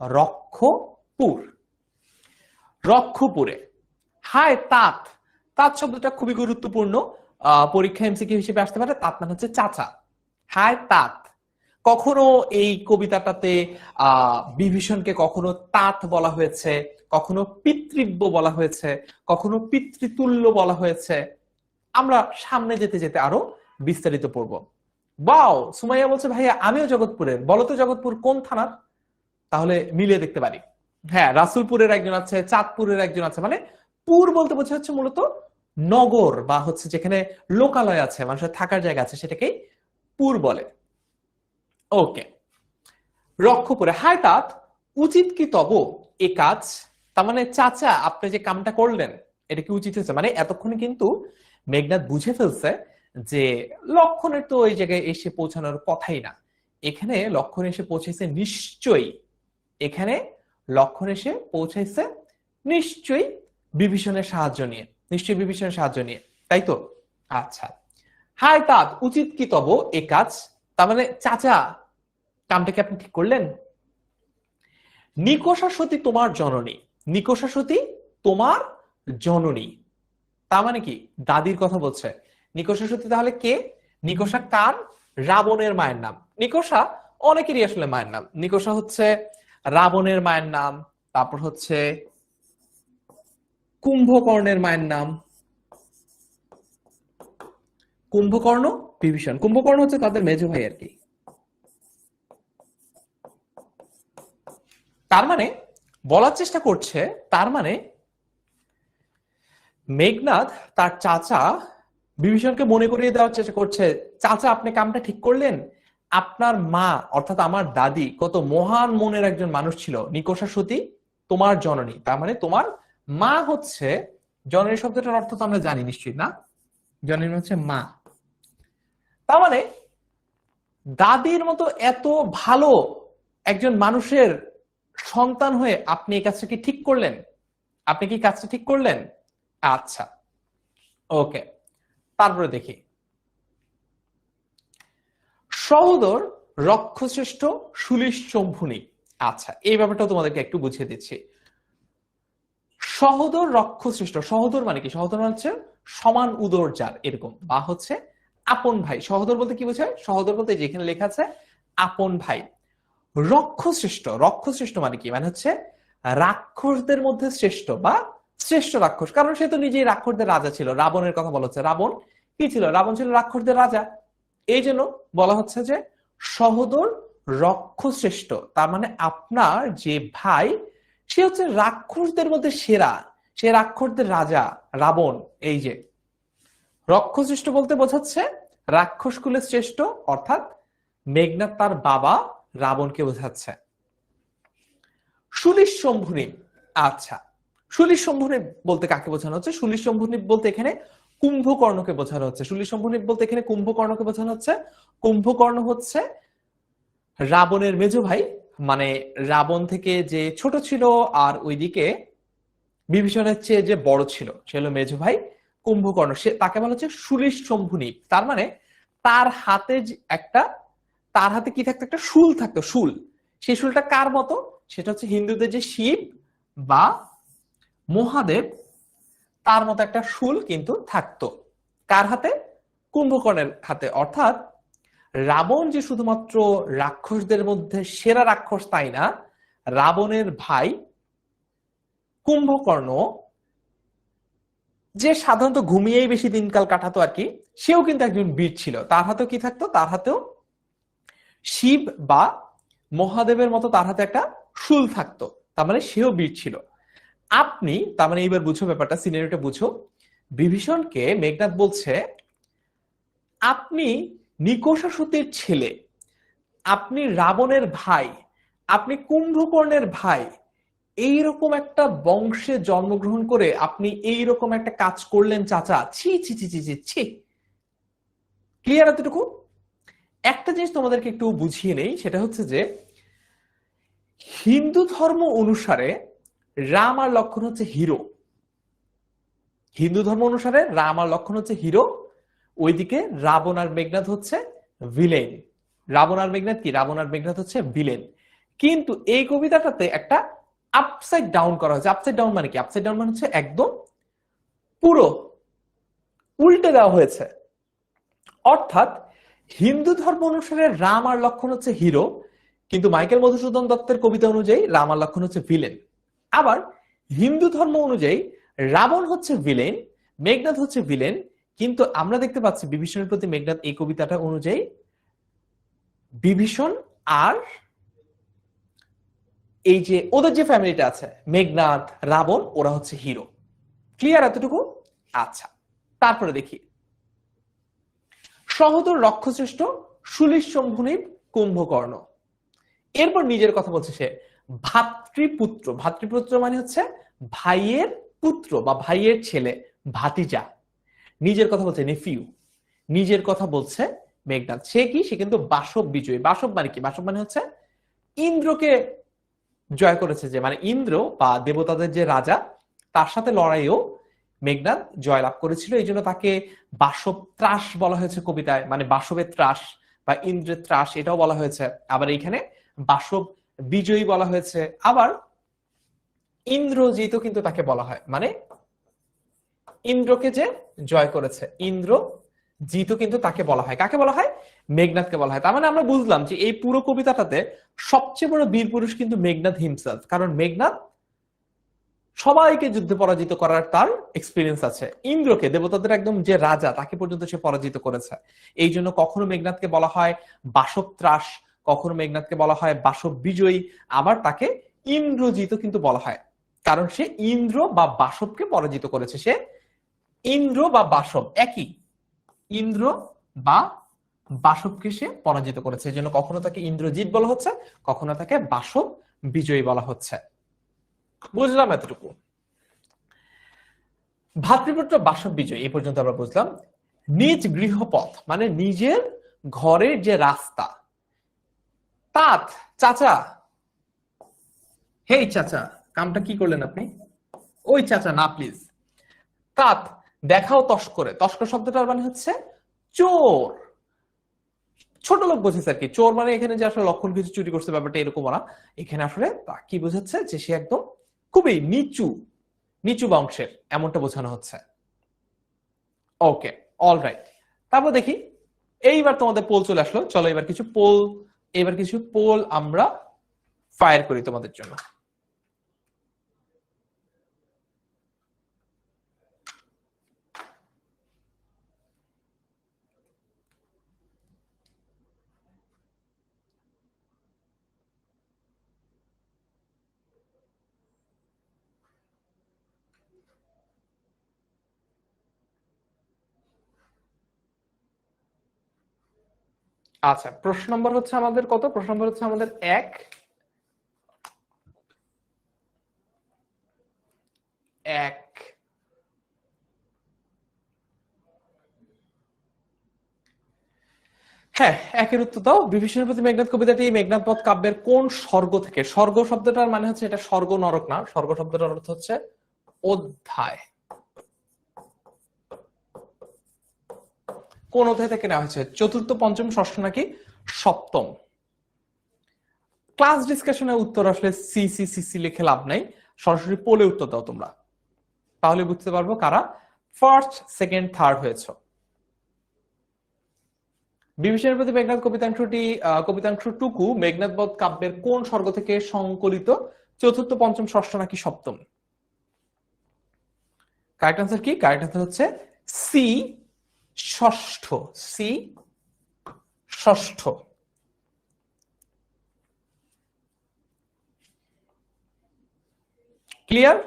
Speaker 1: রক্ষপুর। রক্ষপুরে, হায় তাঁত, তাঁত শব্দটা খুবই গুরুত্বপূর্ণ, পরীক্ষা এমসিকিউ হিসেবে আসতে পারে। তাঁত মানে হচ্ছে চাচা। হায় তাঁত, কখনো এই কবিতাটাতে বিভীষণকে কখনো তাঁত বলা হয়েছে, কখনো পিতৃব্য বলা হয়েছে, কখনো পিতৃতুল্য বলা হয়েছে। আমরা সামনে যেতে যেতে আরো বিস্তারিত পড়বো। বাও, সুমাইয়া বলছে ভাইয়া আমিও জগৎপুরের, বলো তো জগৎপুর কোন থানার? তাহলে মিলিয়ে দেখতে পারি। হ্যাঁ, রাসুলপুরের একজন আছে, চাঁদপুরের একজন আছে। মানে পুর বলতে বোঝা হচ্ছে মূলত নগর বা হচ্ছে যেখানে লোকালয় আছে, মানুষের থাকার জায়গা আছে, সেটাকেই পুর বলে। ওকে, রক্ষপুরে, হায় তাত উচিত কি তব এ কাজ, তার মানে চাচা আপনি যে কামটা করলেন এটা কি উচিত হয়েছে? মানে এতক্ষণে কিন্তু মেঘনাদ বুঝে ফেলছে যে লক্ষণের তো ওই জায়গায় এসে পৌঁছানোর কথাই না, এখানে লক্ষণ এসে পৌঁছেছে নিশ্চয়ই, এখানে লক্ষণ এসে পৌঁছাইছে নিশ্চয়ই বিভীষণের সাহায্য নিয়ে, নিশ্চয়ই বিভীষণের সাহায্য নিয়ে, তাই তো? আচ্ছা, হায় তাত উচিত কি তব এ কাজ, তার মানে চাচা কামটা কি আপনি ঠিক করলেন? নিকষা সতী তোমার জননী, নিকষা সতী তোমার জননী, তার মানে কি দাদির কথা বলছে। নিকষা সতী তাহলে কে? নিকষা কার? রাবণের মায়ের নাম। নিকষা অনেকেরই আসলে মায়ের নাম। নিকষা হচ্ছে রাবণের মায়ের নাম, তারপর হচ্ছে কুম্ভকর্ণের মায়ের নাম। কুম্ভকর্ণ, বিভীষণ। কুম্ভকর্ণ হচ্ছে তাদের মেজ ভাই আর কি। তার মানে বলার চেষ্টা করছে, তার মানে মেঘনাদ তার চাচা বিভীষণকে মনে করিয়ে দেওয়ার চেষ্টা করছে, চাচা আপনি কামটা ঠিক করলেন, আপনার মা অর্থাৎ আমার দাদি কত মহান মনের একজন মানুষ ছিল, নিকষা সতী তোমার জননী, তার মানে তোমার মা হচ্ছে, জননী শব্দটার অর্থ তো আমরা জানি নিশ্চয়ই না, জননী হচ্ছে মা। তার মানে দাদির মতো এত ভালো একজন মানুষের সন্তান হয়ে আপনি এই কাজটা কি ঠিক করলেন? আপনি কি কাজটা ঠিক করলেন? আচ্ছা, ওকে, তারপরে দেখি, সহোদর রক্ষশ্রেষ্ঠ সুলিশ শম্ভুনি। আচ্ছা, এই ব্যাপারটা তোমাদেরকে একটু বুঝিয়ে দিচ্ছি। সহোদর রক্ষশ্রেষ্ঠ, সহোদর মানে কি? সহোদর মানে হচ্ছে সমান উদর যার, এরকম, বা হচ্ছে আপন ভাই। সহোদর বলতে কি বোঝায়? সহোদর বলতে যেখানে লেখা আছে আপন ভাই। রক্ষশ্রেষ্ঠ, রক্ষশ্রেষ্ঠ মানে কি? মানে হচ্ছে রাক্ষসদের মধ্যে শ্রেষ্ঠ বা শ্রেষ্ঠ রাক্ষস, কারণ সে তো নিজেই রাক্ষসদের রাজা ছিল। রাবণের কথা বলা হচ্ছে, রাবণ কি ছিল? রাবণ ছিল রাক্ষসদের রাজা। এই জন্য বলা হচ্ছে যে সহোদর রক্ষশ্রেষ্ঠ, তার মানে আপনার যে ভাই সে হচ্ছে রাক্ষসদের মধ্যে সেরা, সে রাক্ষসদের রাজা রাবণ। এই যে রক্ষশ্রেষ্ঠ বলতে বোঝাচ্ছে রাক্ষস কুলের শ্রেষ্ঠ, অর্থাৎ মেঘনাদ তার বাবা রাবণকে বোঝাচ্ছে। সুলিশ শম্ভুনি, আচ্ছা, সুলিশ শম্ভুনি বলতে কাকে বোঝানো হচ্ছে? সুলিশ শম্ভুনি বলতে এখানে কুম্ভকর্ণকে বোঝানো হচ্ছে। সুলিশ শম্ভুনি বলতে এখানে কুম্ভকর্ণকে বোঝানো হচ্ছে। কুম্ভকর্ণ হচ্ছে রাবণের মেজ ভাই, মানে রাবণ থেকে যে ছোট ছিল আর ওইদিকে বিভীষণের চেয়ে যে বড় ছিল, সে হলো মেজ ভাই কুম্ভকর্ণ। সে তাকে বলা হচ্ছে সুলিশ শম্ভুনি, তার মানে তার হাতে একটা, তার হাতে কি থাকতো? একটা শুল থাকতো, শুল। সেই শুলটা কার মতো? সেটা হচ্ছে হিন্দুদের যে শিব বা মহাদেব, তার মতো একটা শুল কিন্তু থাকতো। কার হাতে? কুম্ভকর্ণের হাতে। অর্থাৎ রাবণ যে শুধুমাত্র রাক্ষসদের মধ্যে সেরা রাক্ষস তাই না, রাবণের ভাই কুম্ভকর্ণ, যে সাধারণত ঘুমিয়েই বেশি দিনকাল কাটাতো আর কি, সেও কিন্তু একজন বীর ছিল। তার হাতেও কি থাকতো? তার হাতেও শিব বা মহাদেবের মতো তার হাতে একটা শুল থাকতো, তার মানে সেও বীর ছিল। আপনি তার মানে এইবার বুঝো ব্যাপারটা, সিনারিওটা বুঝো। বিভীষণকে মেঘনাদ বলছে, আপনি নিকষাসুতের ছেলে, আপনি রাবণের ভাই, আপনি কুম্ভকর্ণের ভাই, এইরকম একটা বংশে জন্মগ্রহণ করে আপনি এইরকম একটা কাজ করলেন চাচা, ছি ছি ছি ছি ছি ছি। ক্লিয়ার এতটুকু? একটা জিনিস তোমাদেরকে একটু বুঝিয়ে নেই, সেটা হচ্ছে যে হিন্দু ধর্ম অনুসারে রাম আর লক্ষণ হচ্ছে হিরো। হিন্দু ধর্ম অনুসারে রাম আর লক্ষণ হচ্ছে হিরো, ওইদিকে রাবণ আর মেঘনাদ হচ্ছে ভিলেন। রাবণ আর মেঘনাদ কি? রাবণ আর মেঘনাদ হচ্ছে ভিলেন। কিন্তু এই কবিতাটাতে একটা আপসাইড ডাউন করা হয়েছে। আপসাইড ডাউন মানে কি? আপসাইড ডাউন মানে হচ্ছে একদম পুরো উল্টে দেওয়া হয়েছে। অর্থাৎ হিন্দু ধর্ম অনুসারে রাম আর লক্ষণ হচ্ছে হিরো, কিন্তু মাইকেল মধুসূদন দত্তের কবিতা অনুযায়ী রাম আর লক্ষণ হচ্ছে ভিলেন। আবার হিন্দু ধর্ম অনুযায়ী রাবণ হচ্ছে ভিলেন, মেঘনাদ হচ্ছে ভিলেন, কিন্তু আমরা দেখতে পাচ্ছি বিভীষণের প্রতি মেঘনাদ এই কবিতাটা অনুযায়ী বিভীষণ আর এই যে ওদের যে ফ্যামিলিটা আছে মেঘনাদ রাবণ, ওরা হচ্ছে হিরো। ক্লিয়ার এতটুকু? আচ্ছা, তারপরে দেখি সহোদর রক্ষশ্রেষ্ঠ সুলিশ শম্ভুনীপ কুম্ভকর্ণ। এরপর নিজের কথা বলছে সে, ভাতৃপুত্র। ভাতৃপুত্র মানে হচ্ছে ভাইয়ের পুত্র বা ভাইয়ের ছেলে, ভাতিজা। নিজের কথা বলছে নেফিউ। নিজের কথা বলছে মেঘনাদ। সে কি? সে কিন্তু বাসব বিজয়ী। বাসব মানে কি? বাসব মানে হচ্ছে ইন্দ্রকে জয় করেছে, যে মানে ইন্দ্র বা দেবতাদের যে রাজা, তার সাথে লড়াইও মেঘনাদ জয়লাভ করেছিল। এই জন্য তাকে বাসব ত্রাস বলা হয়েছে কবিতায়, মানে বাসবের ত্রাস বা ইন্দ্রের ত্রাস এটাও বলা হয়েছে। আবার এইখানে বাসব বিজয়ী বলা হয়েছে। আবার ইন্দ্রজিৎও কিন্তু তাকে বলা হয়, মানে ইন্দ্রকে যে জয় করেছে ইন্দ্র জিতও কিন্তু তাকে বলা হয়। কাকে বলা হয়? মেঘনাদকে বলা হয়। তার মানে আমরা বুঝলাম যে এই পুরো কবিতাটাতে সবচেয়ে বড় বীর পুরুষ কিন্তু মেঘনাদ হিমসেলফ, কারণ মেঘনাদ সবাইকে যুদ্ধে পরাজিত করার তার এক্সপিরিয়েন্স আছে। ইন্দ্রকে, দেবতাদের একদম যে রাজা, তাকে পর্যন্ত সে পরাজিত করেছে। এই জন্য কখনো মেঘনাদকে বলা হয় বাসব ত্রাস, কখনো মেঘনাদকে বলা হয় বাসব বিজয়ী, আবার তাকে ইন্দ্রজিৎ কিন্তু বলা হয়, কারণ সে ইন্দ্র বা বাসবকে পরাজিত করেছে। সে ইন্দ্র বা বাসব একই, ইন্দ্র বা বাসবকে সে পরাজিত করেছে। এই জন্য কখনো তাকে ইন্দ্রজিৎ বলা হচ্ছে, কখনো তাকে বাসব বিজয়ী বলা হচ্ছে। বুঝলাম এতটুকু? ভাতৃপুত্র বাসব বিজয় এই পর্যন্ত আমরা বুঝলাম। নিজ গৃহপথ মানে নিজের ঘরের যে রাস্তা। তাত চাচা, হেই চাচা, কামটা কি করলেন আপনি? ওই চাচা না প্লিজ। তাত দেখাও তস্করে। তস্কর শব্দটার মানে হচ্ছে চোর, ছোট লোক বোঝাচ্ছে আর কি। চোর মানে এখানে যে আসলে লক্ষণ কিছু চুরি করছে ব্যাপারটা এরকম না। এখানে আসলে কি বোঝাচ্ছে? যে সে একদম খুবই নিচু, নিচু বংশের, এমনটা বোঝানো হচ্ছে। ওকে, অলরাইট। তারপর দেখি, এইবার তোমাদের পোল চলে আসলো। চলো এবার কিছু পোল আমরা ফায়ার করি তোমাদের জন্য। আচ্ছা, প্রশ্ন নম্বর হচ্ছে আমাদের কত? প্রশ্ন নম্বর হচ্ছে আমাদের 1। হ্যাঁ, একের উত্তর দাও। বিভীষণের প্রতি মেঘনাদ কবিতাটি মেঘনাদ বধ কাব্যের কোন স্বর্গ থেকে? স্বর্গ শব্দটার মানে হচ্ছে এটা স্বর্গ নরক না, স্বর্গ শব্দটার অর্থ হচ্ছে অধ্যায়। কোন অধ্যায় থেকে নেওয়া হয়েছে? চতুর্থ, পঞ্চম, ষষ্ঠ নাকি সপ্তম? ক্লাস ডিসকাশনের উত্তর আসলে সি সি সি সি লিখে লাভ নাই, সরাসরি পোলে উত্তর দাও তোমরা, তাহলে বুঝতে পারবো কারা ফার্স্ট, সেকেন্ড, থার্ড হয়েছে। বিভীষণের প্রতি মেঘনাদ কবিতাংশটুকু মেঘনাদ বধ কাব্যের কোন স্বর্গ থেকে সংকলিত? চতুর্থ, পঞ্চম, ষষ্ঠ নাকি সপ্তম? কারেক্ট আনসার কি? কারেক্ট আনসার হচ্ছে সি, ষষ্ঠ। সি, ষষ্ঠ। Clear?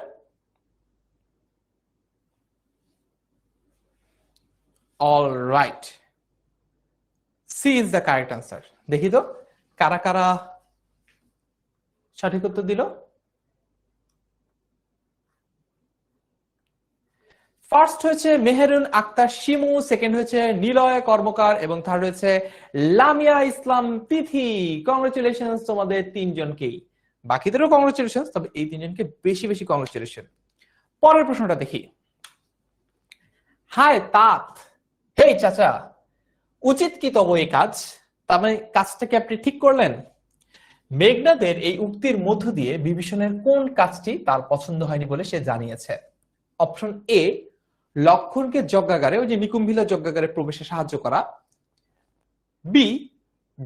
Speaker 1: All right, C is the correct answer. দেখি তো কারা কারা সঠিক উত্তর দিল। ফার্স্ট হয়েছে মেহেরুন আক্তার শিমু, সেকেন্ড হয়েছে নিলয় কর্মকার এবং থার্ড হয়েছে লামিয়া ইসলাম তিথি। কংগ্রেচুলেশন তোমাদের তিনজনকেই, বাকিদেরও কংগ্রেচুলেশন, তবে এই তিনজনকে বেশি বেশি কংগ্রেচুলেশন। পরের প্রশ্নটা দেখি। হায় তাত, হেই চাচা, উচিত কি তব এই কাজ? তার মানে কাজটাকে আপনি ঠিক করলেন? মেঘনাদের এই উক্তির মধ্য দিয়ে বিভীষণের কোন কাজটি তার পছন্দ হয়নি বলে সে জানিয়েছে? অপশন এ, লক্ষণকে যজ্ঞাগারে, ওই যে নিকুম্ভিলা যজ্ঞাগারে প্রবেশে সাহায্য করা। বি,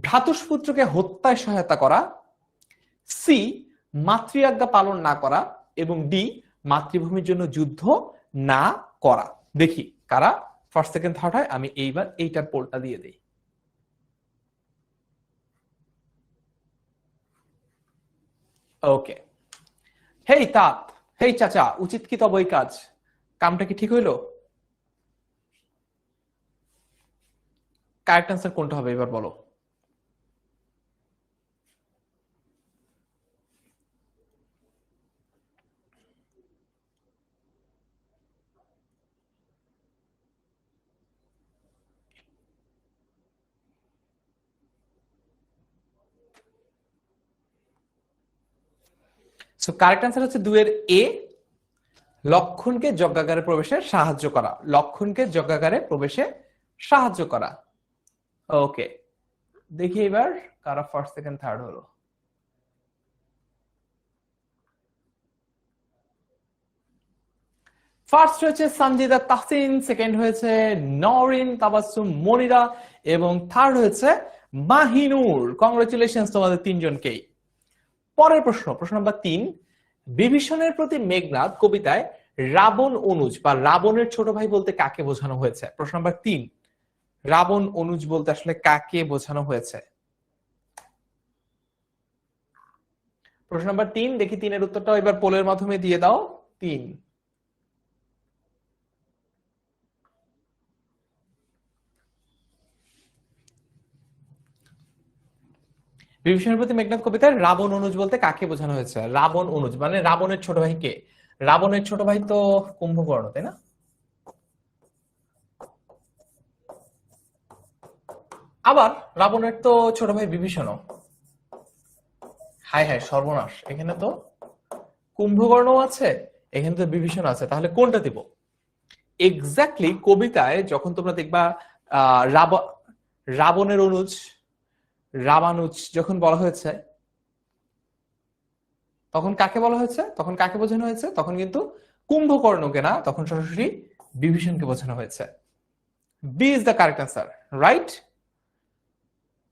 Speaker 1: ভ্রাতুষ্পুত্রকে হত্যায় সহায়তা করা। সি, মাতৃআজ্ঞা পালন না করা। এবং ডি, মাতৃভূমির জন্য যুদ্ধ না করা। দেখি কারা ফার্স্ট, সেকেন্ড, থার্ড হয়। আমি এইবার এইটার পোলটা দিয়ে দিই। ওকে, হেই তাত, হেই চাচা, উচিত কি তব এই কাজ, কামটা কি ঠিক হইলো? কারেক্ট আনসার কোনটা হবে এবার বলো? সো কারেক্ট আনসার হচ্ছে দুয়ের এ, লক্ষণকে যজ্ঞাগারে প্রবেশে সাহায্য করা। লক্ষণকে যজ্ঞাগারে প্রবেশে সাহায্য করা। ওকে, দেখি এবার কারা ফার্স্ট, সেকেন্ড, থার্ড হলো। ফার্স্ট হয়েছে সঞ্জিদা তাহসিন, সেকেন্ড হয়েছে নরিন তাবাসসুম মনিরা এবং থার্ড হয়েছে মাহিনুর। কংগ্রেচুলেশন তোমাদের তিনজনকেই। পরের প্রশ্ন, প্রশ্ন নাম্বার 3, বিভীষণের প্রতি মেঘনাদ কবিতায় রাবণ অনুজ বা রাবণের ছোট ভাই বলতে কাকে বোঝানো হয়েছে? প্রশ্ন নাম্বার 3, রাবণ অনুজ বলতে আসলে কাকে বোঝানো হয়েছে? প্রশ্ন নাম্বার 3, দেখি 3 এর উত্তরটা এবার পোলের মাধ্যমে দিয়ে দাও। 3, বিভীষণের প্রতি মেঘনাদ কবিতায় রাবণ অনুজ বলতে কাকে বোঝানো হয়েছে? রাবণ অনুজ মানে রাবণের ছোট ভাই কে? রাবণের ছোট ভাই তো কুম্ভকর্ণ, তাই না? আবার রাবণের তো ছোট ভাই বিভীষণ। হায় হায় সর্বনাশ, এখানে তো কুম্ভকর্ণ আছে, এখানে তো বিভীষণ আছে, তাহলে কোনটা দিব? এক্স্যাক্টলি কবিতায় যখন তোমরা দেখবা রাবণের অনুজ, রামানুজ যখন বলা হয়েছে, তখন কাকে বলা হয়েছে? তখন কাকে বোঝানো হয়েছে? তখন কিন্তু কুম্ভকর্ণকে না, তখন সরাসরি বিভীষণকে বোঝানো হয়েছে। B is the correct answer, right?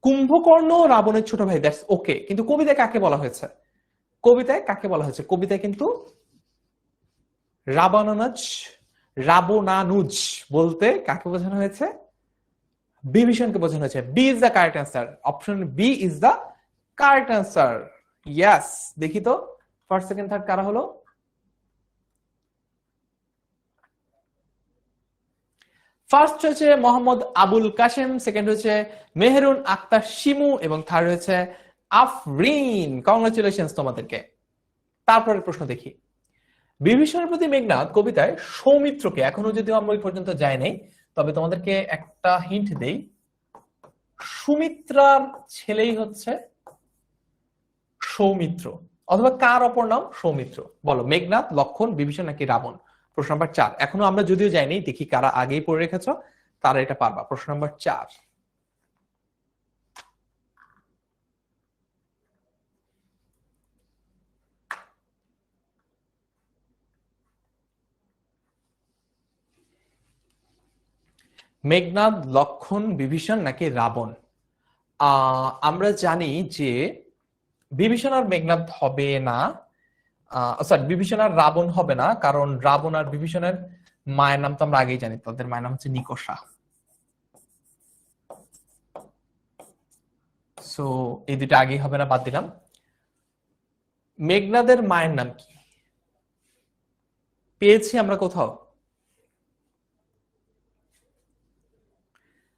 Speaker 1: Kumbhakarna রাবণের ছোট ভাই, দ্যাটস ওকে, কিন্তু কবিতায় কাকে বলা হয়েছে? কবিতায় কাকে বলা হয়েছে? কবিতায় কিন্তু রাবণানুজ, রাবণানুজ বলতে কাকে বোঝানো হয়েছে? বিভীষণকে বোঝানো হয়েছে। B is the correct answer, option B is the correct answer. Yes, দেখি তো ফার্স্ট, সেকেন্ড, থার্ড কারা হলো। ফার্স্ট হচ্ছে মোহাম্মদ আবুল কাশেম, সেকেন্ড হচ্ছে মেহেরুন আক্তার শিমু এবং থার্ড হচ্ছে আফরিন। কংগ্রেচুলেশন তোমাদেরকে। তারপরের প্রশ্ন দেখি। বিভীষণের প্রতি মেঘনাদ কবিতায় সৌমিত্রকে, এখনো যদিও আমরা ওই পর্যন্ত যাই নাই, তবে তোমাদেরকে একটা হিন্ট দেই, সুমিত্রার ছেলেই হচ্ছে সৌমিত্র, অথবা কার অপর নাম সৌমিত্র? বলো, মেঘনাদ, লক্ষণ, বিভীষণ নাকি রাবণ? প্রশ্ন নাম্বার 4, এখনো আমরা যদিও যাইনি, দেখি কারা আগেই পড়ে রেখেছো, তারা এটা পারবা। প্রশ্ন নাম্বার 4, মেঘনাদ, লক্ষণ, বিভীষণ নাকি রাবণ? আমরা জানি যে বিভীষণ আর মেঘনাদ হবে না, সরি বিভীষণ আর রাবণ হবে না, কারণ রাবণ আর বিভীষণের মায়ের নাম তো আমরা আগেই জানি, তাদের মায়ের নাম হচ্ছে নিকষা। সো এই দুটো আগেই হবে না, বাদ দিলাম। মেঘনাদের মায়ের নাম কি পেয়েছি আমরা কোথাও?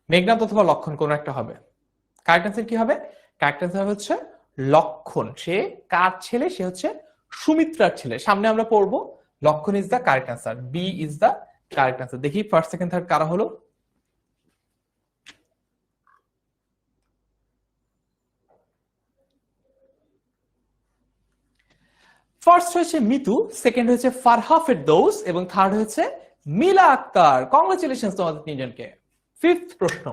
Speaker 1: মেঘনাদ অথবা লক্ষণ কোন একটা হবে। কারেক্ট অ্যান্সার কি হবে? কারেক্ট অ্যান্সার হচ্ছে লক্ষণ। সে কার ছেলে? সে হচ্ছে সুমিত্রার ছেলে। সামনে আমরা পড়বো Lakshman is the correct answer, B is the correct answer. দেখি ফার্স্ট সেকেন্ড থার্ড কারা হলো। ফার্স্ট হয়েছে মিতু, সেকেন্ড হয়েছে ফারহা ফেরদৌস এবং থার্ড হয়েছে মিলা আক্তার। কংগ্রেচুলেশন তোমাদের তিনজনকে। ফিফথ প্রশ্ন,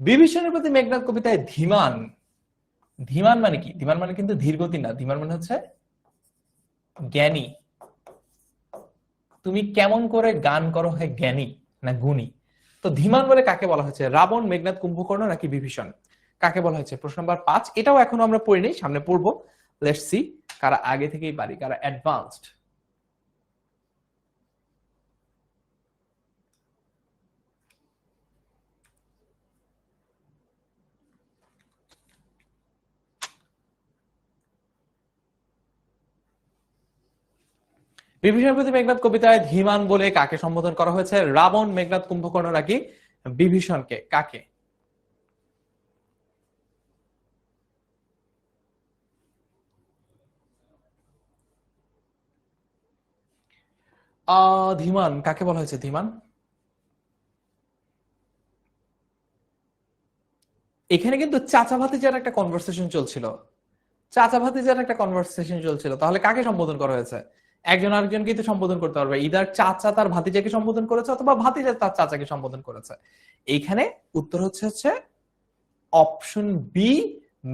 Speaker 1: বিভীষণের প্রতি মেঘনাদ কবিতায় ধীমান, ধীমান মানে কি? ধীমান মানে কিন্তু ধীরগতি না, ধীমান মানে হচ্ছে জ্ঞানী। তুমি কেমন করে গান করো হে জ্ঞানী না গুণী? তো ধীমান বলে কাকে বলা হয়েছে? রাবণ, মেঘনাদ, কুম্ভকর্ণ নাকি বিভীষণ? কাকে বলা হয়েছে? প্রশ্ন নাম্বার 5। এটাও এখনো আমরা পড়িনি, সামনে পড়বো। লেটস সি কারা আগে থেকেই পারি, কারা অ্যাডভান্সড। বিভীষণের প্রতি মেঘনাদ কবিতায় ধীমান বলে কাকে সম্বোধন করা হয়েছে? রাবণ, মেঘনাদ, কুম্ভকর্ণ নাকি বিভীষণকে? কাকে? ধীমান কাকে বলা হয়েছে? ধীমান এখানে কিন্তু চাচা ভাতিজার একটা কনভারসেশন চলছিল, চাচা ভাতিজার একটা কনভারসেশন চলছিল। তাহলে কাকে সম্বোধন করা হয়েছে? একজন আরেকজনকে তো সম্বোধন করতে পারবে, ইদার চাচা তার ভাতিজাকে সম্বোধন করেছে অথবা ভাতিজা তার চাচাকে সম্বোধন করেছে। এইখানে উত্তর হচ্ছে option B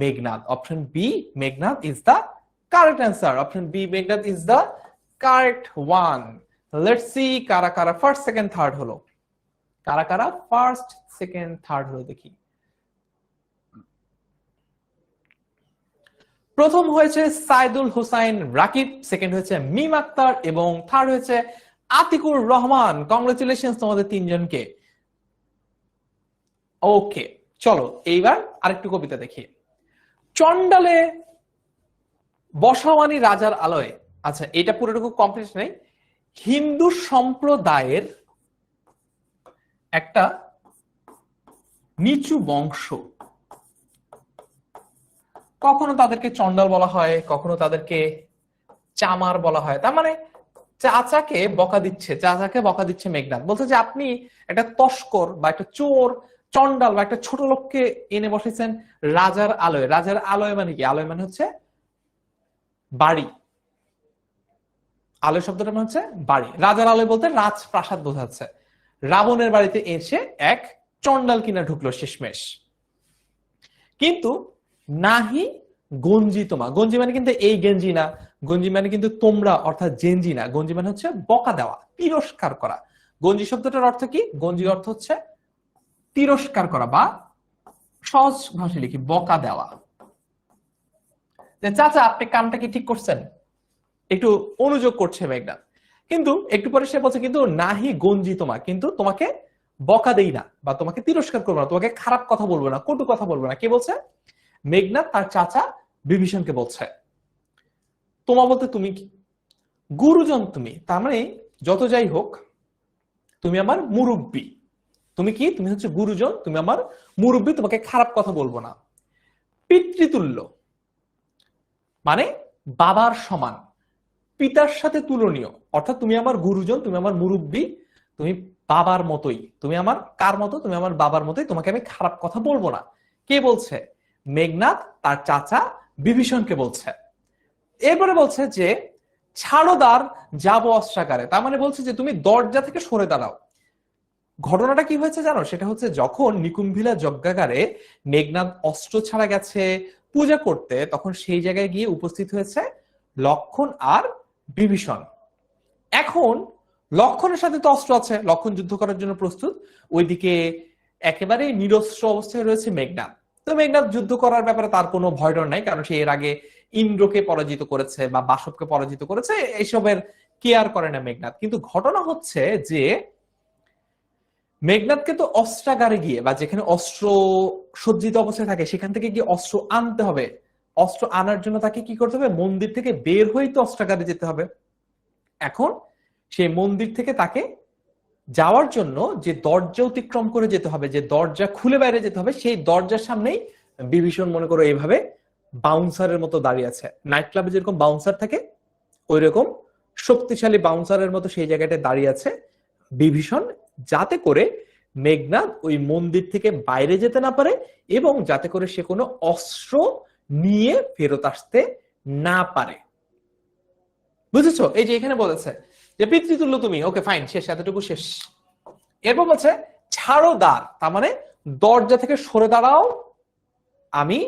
Speaker 1: Meghnad. Option B Meghnad is the correct answer. Option B Meghnad is the correct one. Let's see কারা কারা ফার্স্ট সেকেন্ড থার্ড হলো, কারা কারা ফার্স্ট সেকেন্ড থার্ড হলো দেখি। প্রথম হয়েছে সাইদুল হোসাইন রাকিব, সেকেন্ড হয়েছে মিম আক্তার এবং থার্ড হয়েছে আতিকুর রহমান। কংগ্রেচুলেশন তোমাদের তিনজনকে। ওকে চলো এইবার আরেকটু কবিতা দেখি। চন্ডালে বসাওয়ানি রাজার আলোয়, আচ্ছা এটা পুরোটুকু কমপ্লিট নেই। হিন্দু সম্প্রদায়ের একটা নিচু বংশ, কখনো তাদেরকে চন্ডাল বলা হয়, কখনো তাদেরকে চামার বলা হয়। তার মানে চাচাকে বকা দিচ্ছে, চাচাকে বকা দিচ্ছে মেঘনাদ, বলছে যে আপনি একটা তস্কর বা একটা চোর, চন্ডাল বা একটা ছোট লোককে এনে বসেছেন রাজার আলোয়। রাজার আলোয় মানে কি? আলোয় মানে হচ্ছে বাড়ি, আলোয় শব্দটা মানে হচ্ছে বাড়ি। রাজার আলোয় বলতে রাজপ্রাসাদ বোঝাচ্ছে। রাবণের বাড়িতে এসে এক চন্ডাল কিনা ঢুকলো শেষমেশ। কিন্তু নাহি গঞ্জি তোমা, গঞ্জি মানে কিন্তু এই গেঞ্জি না, গঞ্জি মানে কিন্তু তোমরা অর্থাৎ জেঞ্জি না, গঞ্জি মানে হচ্ছে বকা দেওয়া, তিরস্কার করা। গঞ্জি শব্দটার অর্থ কি? গঞ্জির অর্থ হচ্ছে তিরস্কার করা বা সহজ ভাষায় লিখি বকা দেওয়া। চাচা আপনি কামটা কি ঠিক করছেন? একটু অনুযোগ করছে মেঘনাদ। কিন্তু একটু পরে সে বলছে কিন্তু নাহি গঞ্জি তোমা, কিন্তু তোমাকে বকা দেই না বা তোমাকে তিরস্কার করবো না, তোমাকে খারাপ কথা বলবো না, কটু কথা বলবো না। কে বলছে? মেঘনাদ তার চাচা বিভীষণকে বলছে। তোমা বলতে তুমি কি? গুরুজন তুমি, তার মানে যত যাই হোক তুমি আমার মুরব্বী। তুমি কি? তুমি হচ্ছে গুরুজন, তুমি আমার মুরব্বী, তোমাকে খারাপ কথা বলবো না। পিতৃতুল্য মানে বাবার সমান, পিতার সাথে তুলনীয়, অর্থাৎ তুমি আমার গুরুজন, তুমি আমার মুরব্বী, তুমি বাবার মতোই। তুমি আমার কার মতো? তুমি আমার বাবার মতোই, তোমাকে আমি খারাপ কথা বলবো না। কে বলছে? মেঘনাদ তার চাচা বিভীষণকে বলছে। এরপরে বলছে যে ছাড়োদার যাবো অস্ত্রাগারে, তার মানে বলছে যে তুমি দরজা থেকে সরে দাঁড়াও। ঘটনাটা কি হয়েছে জানো? সেটা হচ্ছে যখন নিকুম্ভিলা যজ্ঞাগারে মেঘনাদ অস্ত্র ছাড়া গেছে পূজা করতে, তখন সেই জায়গায় গিয়ে উপস্থিত হয়েছে লক্ষণ আর বিভীষণ। এখন লক্ষণের সাথে তো অস্ত্র আছে, লক্ষণ যুদ্ধ করার জন্য প্রস্তুত। ওইদিকে একেবারে নিরস্ত্র অবস্থায় রয়েছে মেঘনাদ। তো মেঘনাদ যুদ্ধ করার ব্যাপারে তার কোনো ভয় ডর নাই, কারণ সে এর আগে ইন্দ্রকে পরাজিত করেছে বা বাসবকে পরাজিত করেছে, এইসবের কেয়ার করে না মেঘনাদ। কিন্তু ঘটনা হচ্ছে যে মেঘনাদকে তো অস্ত্রাগারে গিয়ে বা যেখানে অস্ত্র সজ্জিত অবস্থায় থাকে সেখান থেকে গিয়ে অস্ত্র আনতে হবে। অস্ত্র আনার জন্য তাকে কি করতে হবে? মন্দির থেকে বের হয়েই তো অস্ত্রাগারে যেতে হবে। এখন সেই মন্দির থেকে তাকে যাওয়ার জন্য যে দরজা অতিক্রম করে যেতে হবে, যে দরজা খুলে বাইরে যেতে হবে, সেই দরজার সামনেই বিভীষণ মনে করো এইভাবে বাউন্সারের মতো দাঁড়িয়ে আছে। নাইট ক্লাবে যেরকম বাউন্সার থাকে ওই রকম শক্তিশালী বাউন্সারের মতো সেই জায়গাটায় দাঁড়িয়ে আছে বিভীষণ, যাতে করে মেঘনাদ ওই মন্দির থেকে বাইরে যেতে না পারে এবং যাতে করে সে কোনো অস্ত্র নিয়ে ফেরত আসতে না পারে। বুঝেছো? এই যে এখানে বলেছে যে পিতৃতুল্য তুমি, ওকে ফাইন, শেষ, এতটুকু শেষ। এরপর বলছে ছাড়ো দ্বার, তার মানে দরজা থেকে সরে দাঁড়াও, আমি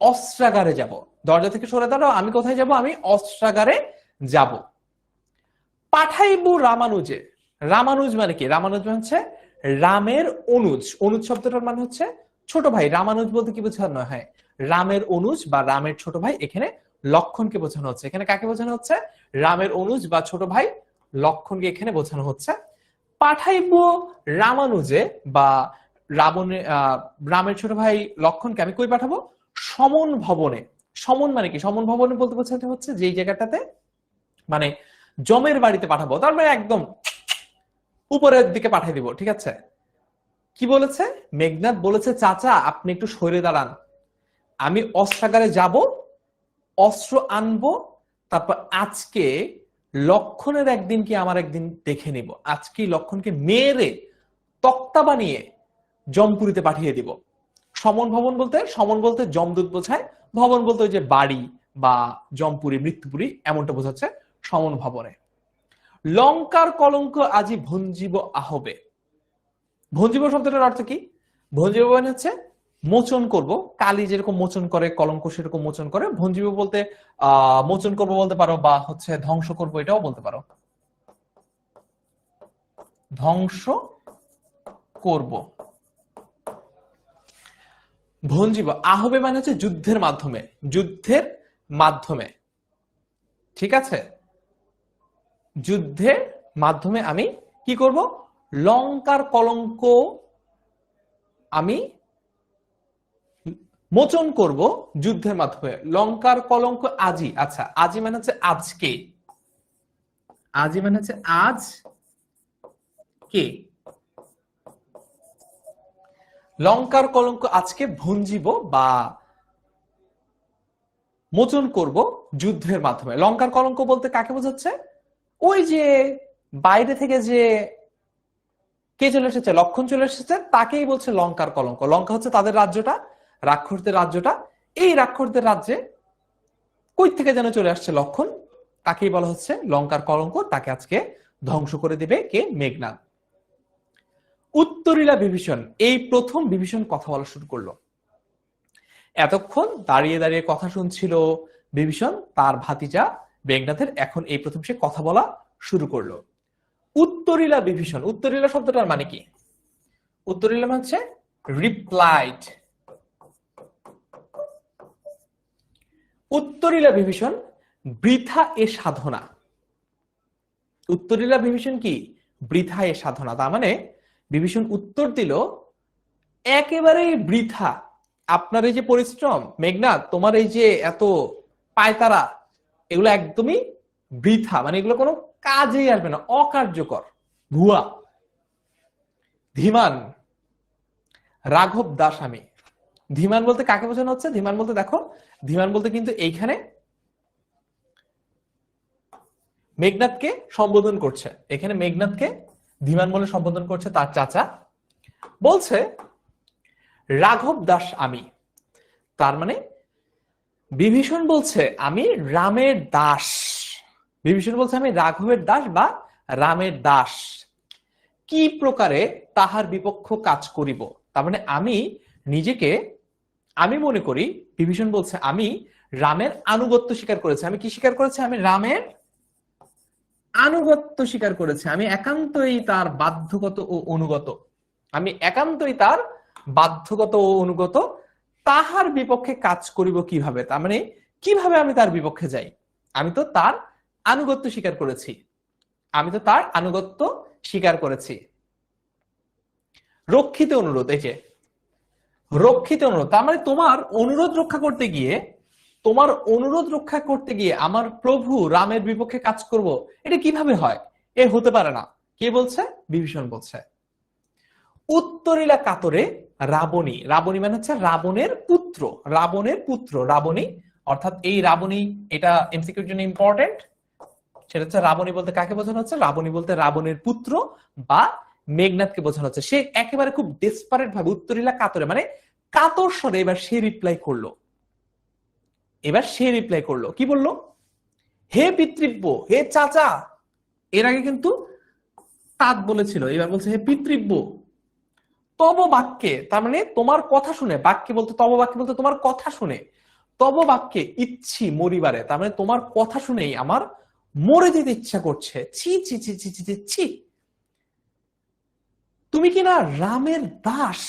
Speaker 1: অস্ত্রাগারে যাব। দরজা থেকে সরে দাঁড়াও, আমি কোথায় যাব? আমি অস্ত্রাগারে যাব। পাঠাইবু রামানুজে। রামানুজ মানে কি? রামানুজ মানে হচ্ছে রামের অনুজ। অনুজ শব্দটার মানে হচ্ছে ছোট ভাই। রামানুজ বলতে কি বোঝানো হয়? রামের অনুজ বা রামের ছোট ভাই। এখানে লক্ষণকে বোঝানো হচ্ছে। এখানে কাকে বোঝানো হচ্ছে? রামের অনুজ বা ছোট ভাই লক্ষণকে এখানে বোঝানো হচ্ছে। পাঠাইব রামানুজে বা রামের ছোট ভাই লক্ষণকে আমি কই পাঠাবো? সমন ভবনে। সমন মানে কি? সমন ভবনে বলতে বোঝাতে হচ্ছে যেই জায়গাটাতে মানে জমের বাড়িতে পাঠাবো, তার মানে একদম উপরের দিকে পাঠিয়ে দিব। ঠিক আছে? কি বলেছে মেঘনাদ? বলেছে চাচা আপনি একটু সরে দাঁড়ান, আমি অস্ত্রাগারে যাব, অস্ত্র আনবো, তারপর আজকে লক্ষণের একদিন কি আমার একদিন দেখে নিব। আজকে লক্ষণকে মেরে তক্তা বানিয়ে জমপুরিতে পাঠিয়ে দিব। সমন ভবন বলতে, সমন বলতে যমদূত বোঝায়, ভবন বলতে ওই যে বাড়ি বা জমপুরি, মৃত্যুপুরী এমনটা বোঝাচ্ছে সমন ভবনে। লঙ্কার কলঙ্ক আজি ভঞ্জিব আহবে। ভঞ্জিব শব্দটার অর্থ কি? ভঞ্জিব মানে হচ্ছে মোচন করব। কালি যেরকম মোচন করে, কলঙ্ক সেরকম মোচন করে। ভঞ্জিব বলতে মোচন করব বলতে পারো, বা হচ্ছে ধ্বংস করব এটাও বলতে পারো। ধ্বংস করব। ভঞ্জিব। আহবে মানে হচ্ছে যুদ্ধের মাধ্যমে, যুদ্ধের মাধ্যমে। ঠিক আছে? যুদ্ধের মাধ্যমে আমি কি করব? লঙ্কার কলঙ্ক আমি মোচন করব যুদ্ধের মাধ্যমে। লঙ্কার কলঙ্ক আজি। আচ্ছা, আজি মানে হচ্ছে আজকে। আজি মানে হচ্ছে আজ কে। লঙ্কার কলঙ্ক আজকে ভঞ্জিব বা মোচন করব যুদ্ধের মাধ্যমে। লঙ্কার কলঙ্ক বলতে কাকে বোঝাচ্ছে? ওই যে বাইরে থেকে যে কে চলে এসেছে, লক্ষণ চলে এসেছে, তাকেই বলছে লঙ্কার কলঙ্ক। লঙ্কা হচ্ছে তাদের রাজ্যটা, রাক্ষসদের রাজ্যটা। এই রাক্ষসদের রাজ্যে কই থেকে যেন চলে আসছে লক্ষণ, তাকেই বলা হচ্ছে লঙ্কার কলঙ্ক। তাকে আজকে ধ্বংস করে দিবে কে? মেঘনাদ। উত্তরীলা বিভীষণ। এই প্রথম বিভীষণ কথা বলা শুরু করলো। এতক্ষণ দাঁড়িয়ে দাঁড়িয়ে কথা শুনছিল বিভীষণ, তার ভাতিজা মেঘনাথের। এখন এই প্রথম সে কথা বলা শুরু করলো। উত্তরীলা বিভীষণ। উত্তরীলা শব্দটার মানে কি? উত্তরীলা মানে হচ্ছে রিপ্লাইড। উত্তরীলা বিভীষণ বৃথা এ সাধনা। উত্তরীলা বিভীষণ কি? বৃথা এ সাধনা। তার মানে বিভীষণ উত্তর দিল একেবারেই বৃথা আপনার এই যে পরিশ্রম, মেঘনাদ তোমার এই যে এত পায়তারা, এগুলো একদমই বৃথা, মানে এগুলো কোনো কাজেই আসবে না, অকার্যকর, ভুয়া। ধীমান। রাঘব দাস আমি। ধীমান বলতে কাকে বোঝানো হচ্ছে? ধীমান বলতে দেখো, ধীমান বলতে কিন্তু এইখানে মেঘনাদকে সম্বোধন করছে। এখানে মেঘনাদকে ধীমান বলে সম্বোধন করছে তার চাচা। বলছে রাঘব দাস আমি। তার মানে বিভীষণ বলছে আমি রামের দাস। বিভীষণ বলছে আমি রাঘবের দাস বা রামের দাস। কি প্রকারে তাহার বিপক্ষ কাজ করিব। তার মানে আমি নিজেকে, আমি মনে করি, বিভীষণ বলছে আমি রামের আনুগত্য স্বীকার করেছি। আমি কি স্বীকার করেছি? আমি রামের আনুগত্য স্বীকার করেছে, আমি একান্তই তার বাধ্যগত ও অনুগত, আমি একান্তই তার বাধ্যগত ও অনুগত, তাহার বিপক্ষে কাজ করিব কিভাবে, তার মানে কিভাবে আমি তার বিপক্ষে যাই, আমি তো তার আনুগত্য স্বীকার করেছি, আমি তো তার আনুগত্য স্বীকার করেছি। রক্ষিত অনুরোধ, এই যে রক্ষিত অনুরোধ, তার মানে তোমার অনুরোধ রক্ষা করতে গিয়ে, তোমার অনুরোধ রক্ষা করতে গিয়ে আমার প্রভু রামের বিপক্ষে কাজ করব, এটা কিভাবে হয়, এ হতে পারে না। কে বলছে? বিভীষণ বলছে। উত্তরিলা কাতরে রাবণী, রাবণী মানে হচ্ছে রাবণের পুত্র, রাবণের পুত্র রাবণী, অর্থাৎ এই রাবণী, এটা এমসিকিউর জন্য ইম্পর্টেন্ট, সেটা হচ্ছে রাবণী বলতে কাকে বোঝানো হচ্ছে? রাবণী বলতে রাবণের পুত্র বা মেঘনাথকে বোঝানো হচ্ছে। সে একেবারে খুব ডেসপারেট ভাবে উত্তরিলা কাতরে, মানে কাতর স্বরে এবার সে রিপ্লাই করলো, এবার সে রিপ্লাই করলো, কি বললো? হে পিতৃব্য, হে চাচা। এর আগে কিন্তু তাত বলেছিল, এবার বলছে হে পিতৃব্য, তব বাক্যে, তার মানে তোমার কথা শুনে, বাক্যে বলতে তব বাক্যে বলতে তোমার কথা শুনে, তব বাক্যে ইচ্ছি মরিবারে, তার মানে তোমার কথা শুনেই আমার মরে যেতে ইচ্ছা করছে, ছি ছি ছি ছি ছি ছি, তুমি কি না রামের দাস,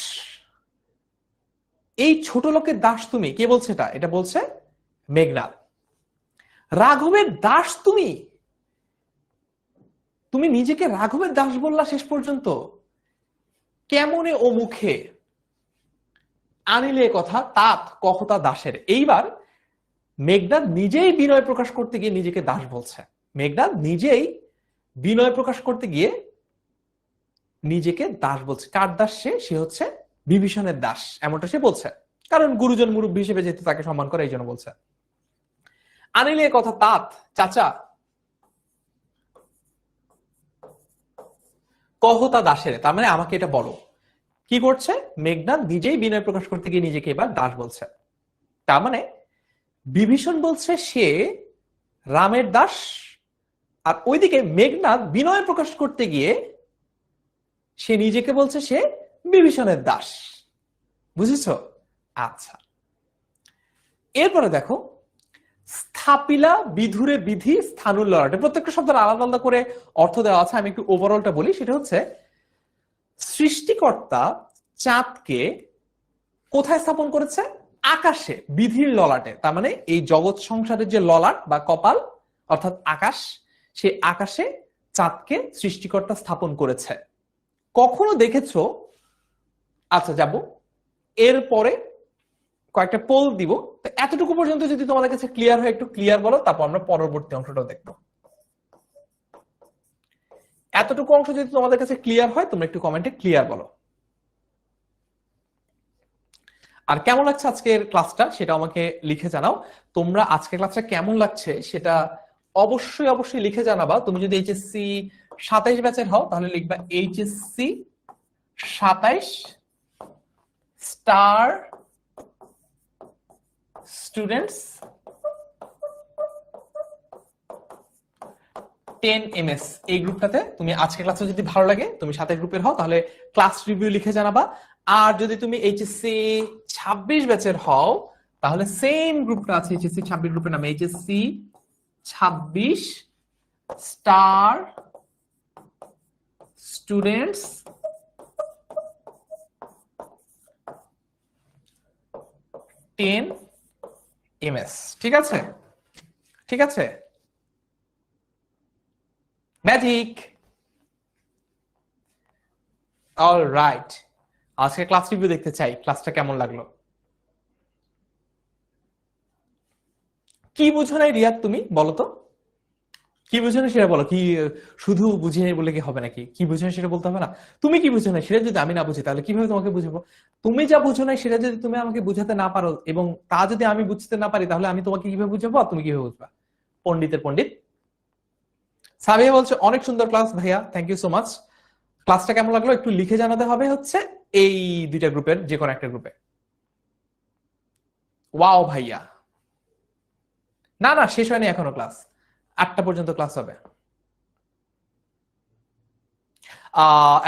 Speaker 1: এই ছোট লোকের দাস তুমি। কে বলছে এটা? এটা বলছে মেঘনাদ। রাঘবের দাস তুমি, তুমি নিজেকে রাঘবের দাস বললা শেষ পর্যন্ত, কেমনে ও মুখে আনিলে কথা তাত কহতা দাসের। এইবার মেঘনাদ নিজেই বিনয় প্রকাশ করতে গিয়ে নিজেকে দাস বলছে, মেঘনাদ নিজেই বিনয় প্রকাশ করতে গিয়ে নিজেকে দাস বলছে। কার দাস সে? সে হচ্ছে বিভীষণের দাস, এমনটা সে বলছে, কারণ গুরুজন মুরব্বী হিসেবে যেহেতু তাকে সম্মান করে এই জন্য বলছে। আনিলে কথা তাত চাচা কহতা দাসের, তার মানে আমাকে এটা বলো। কি করছে মেঘনাদ? নিজেই বিনয় প্রকাশ করতে গিয়ে নিজেকে এবার দাস বলছে। তার মানে বিভীষণ বলছে সে রামের দাস, আর ওইদিকে মেঘনাদ বিনয় প্রকাশ করতে গিয়ে সে নিজেকে বলছে সে বিভীষণের দাস। বুঝেছ? আচ্ছা, এরপরে দেখো, স্থাপিলা বিধুরে বিধি স্থানুল ললাটে, প্রত্যেকটা শব্দের আলাদা আলাদা করে অর্থ দেওয়া আছে, আমি একটু ওভারঅলটা বলি। সেটা হচ্ছে সৃষ্টিকর্তা চাঁদকে কোথায় স্থাপন করেছে? আকাশে, বিধির ললাটে, তার মানে এই জগৎ সংসারের যে ললাট বা কপাল অর্থাৎ আকাশ, সে আকাশে চাঁদকে সৃষ্টিকর্তা স্থাপন করেছে। কখনো দেখেছো? আচ্ছা যাব, এরপরে কয়েকটা পোল দিব, তো এতটুকু পর্যন্ত যদি তোমাদের কাছে ক্লিয়ার হয় একটু ক্লিয়ার বলো, তারপর আমরা পরবর্তী অংশটাও দেখবো। এতটুকু অংশ যদি তোমাদের কাছে ক্লিয়ার হয় তোমরা একটু কমেন্টে ক্লিয়ার বলো। আর কেমন লাগছে আজকের ক্লাসটা সেটা আমাকে লিখে জানাও। তোমরা আজকের ক্লাসটা কেমন লাগছে সেটা অবশ্যই অবশ্যই লিখে জানাবা। তুমি যদি এইচএসসি 27 ব্যাচের হও তাহলে লিখবা এইচএসসি 27 স্টার স্টুডেন্টস 10 MS, এই গ্রুপটাতে তুমি আজকের ক্লাসে যদি ভালো লাগে, তুমি 27 গ্রুপের হও তাহলে ক্লাস রিভিউ লিখে জানাবা। আর যদি তুমি এইচএসসি 26 ব্যাচের হও তাহলে সেম গ্রুপটা আছে, এইচএসসি 26 গ্রুপের নাম এইচএসসি 26 স্টার স্টুডেন্টস 10 MS। ঠিক আছে? ঠিক আছে, ম্যাজিক। অলরাইট, আজকে ক্লাস রিভিউ দেখতে চাই, ক্লাসটা কেমন লাগলো? কি বুঝো নাই রিয়াদ, তুমি বলো তো কি বুঝো না সেটা বলো। কি শুধু বুঝি নাই বলে কি হবে নাকি? কি বুঝো না সেটা বলতে হবে না? তুমি কি বুঝো না সেটা যদি আমি না বুঝি তাহলে কিভাবে তোমাকে বুঝাবো? তুমি যা বুঝো না সেটা যদি তুমি আমাকে বুঝাতে না পারো এবং তা যদি আমি বুঝতে না পারি তাহলে আমি তোমাকে কিভাবে বুঝাবো আর তুমি কিভাবে বুঝবা? পণ্ডিতের পণ্ডিত। সাবিয়া বলছে অনেক সুন্দর ক্লাস ভাইয়া, থ্যাংক ইউ সো মাচ। ক্লাসটা কেমন লাগলো একটু লিখে জানাতে হবে হচ্ছে এই দুইটা গ্রুপের যে কোনো একটা গ্রুপে। ওয়াও ভাইয়া, না না শেষ হয়নি এখনো ক্লাস, 8টা পর্যন্ত ক্লাস হবে।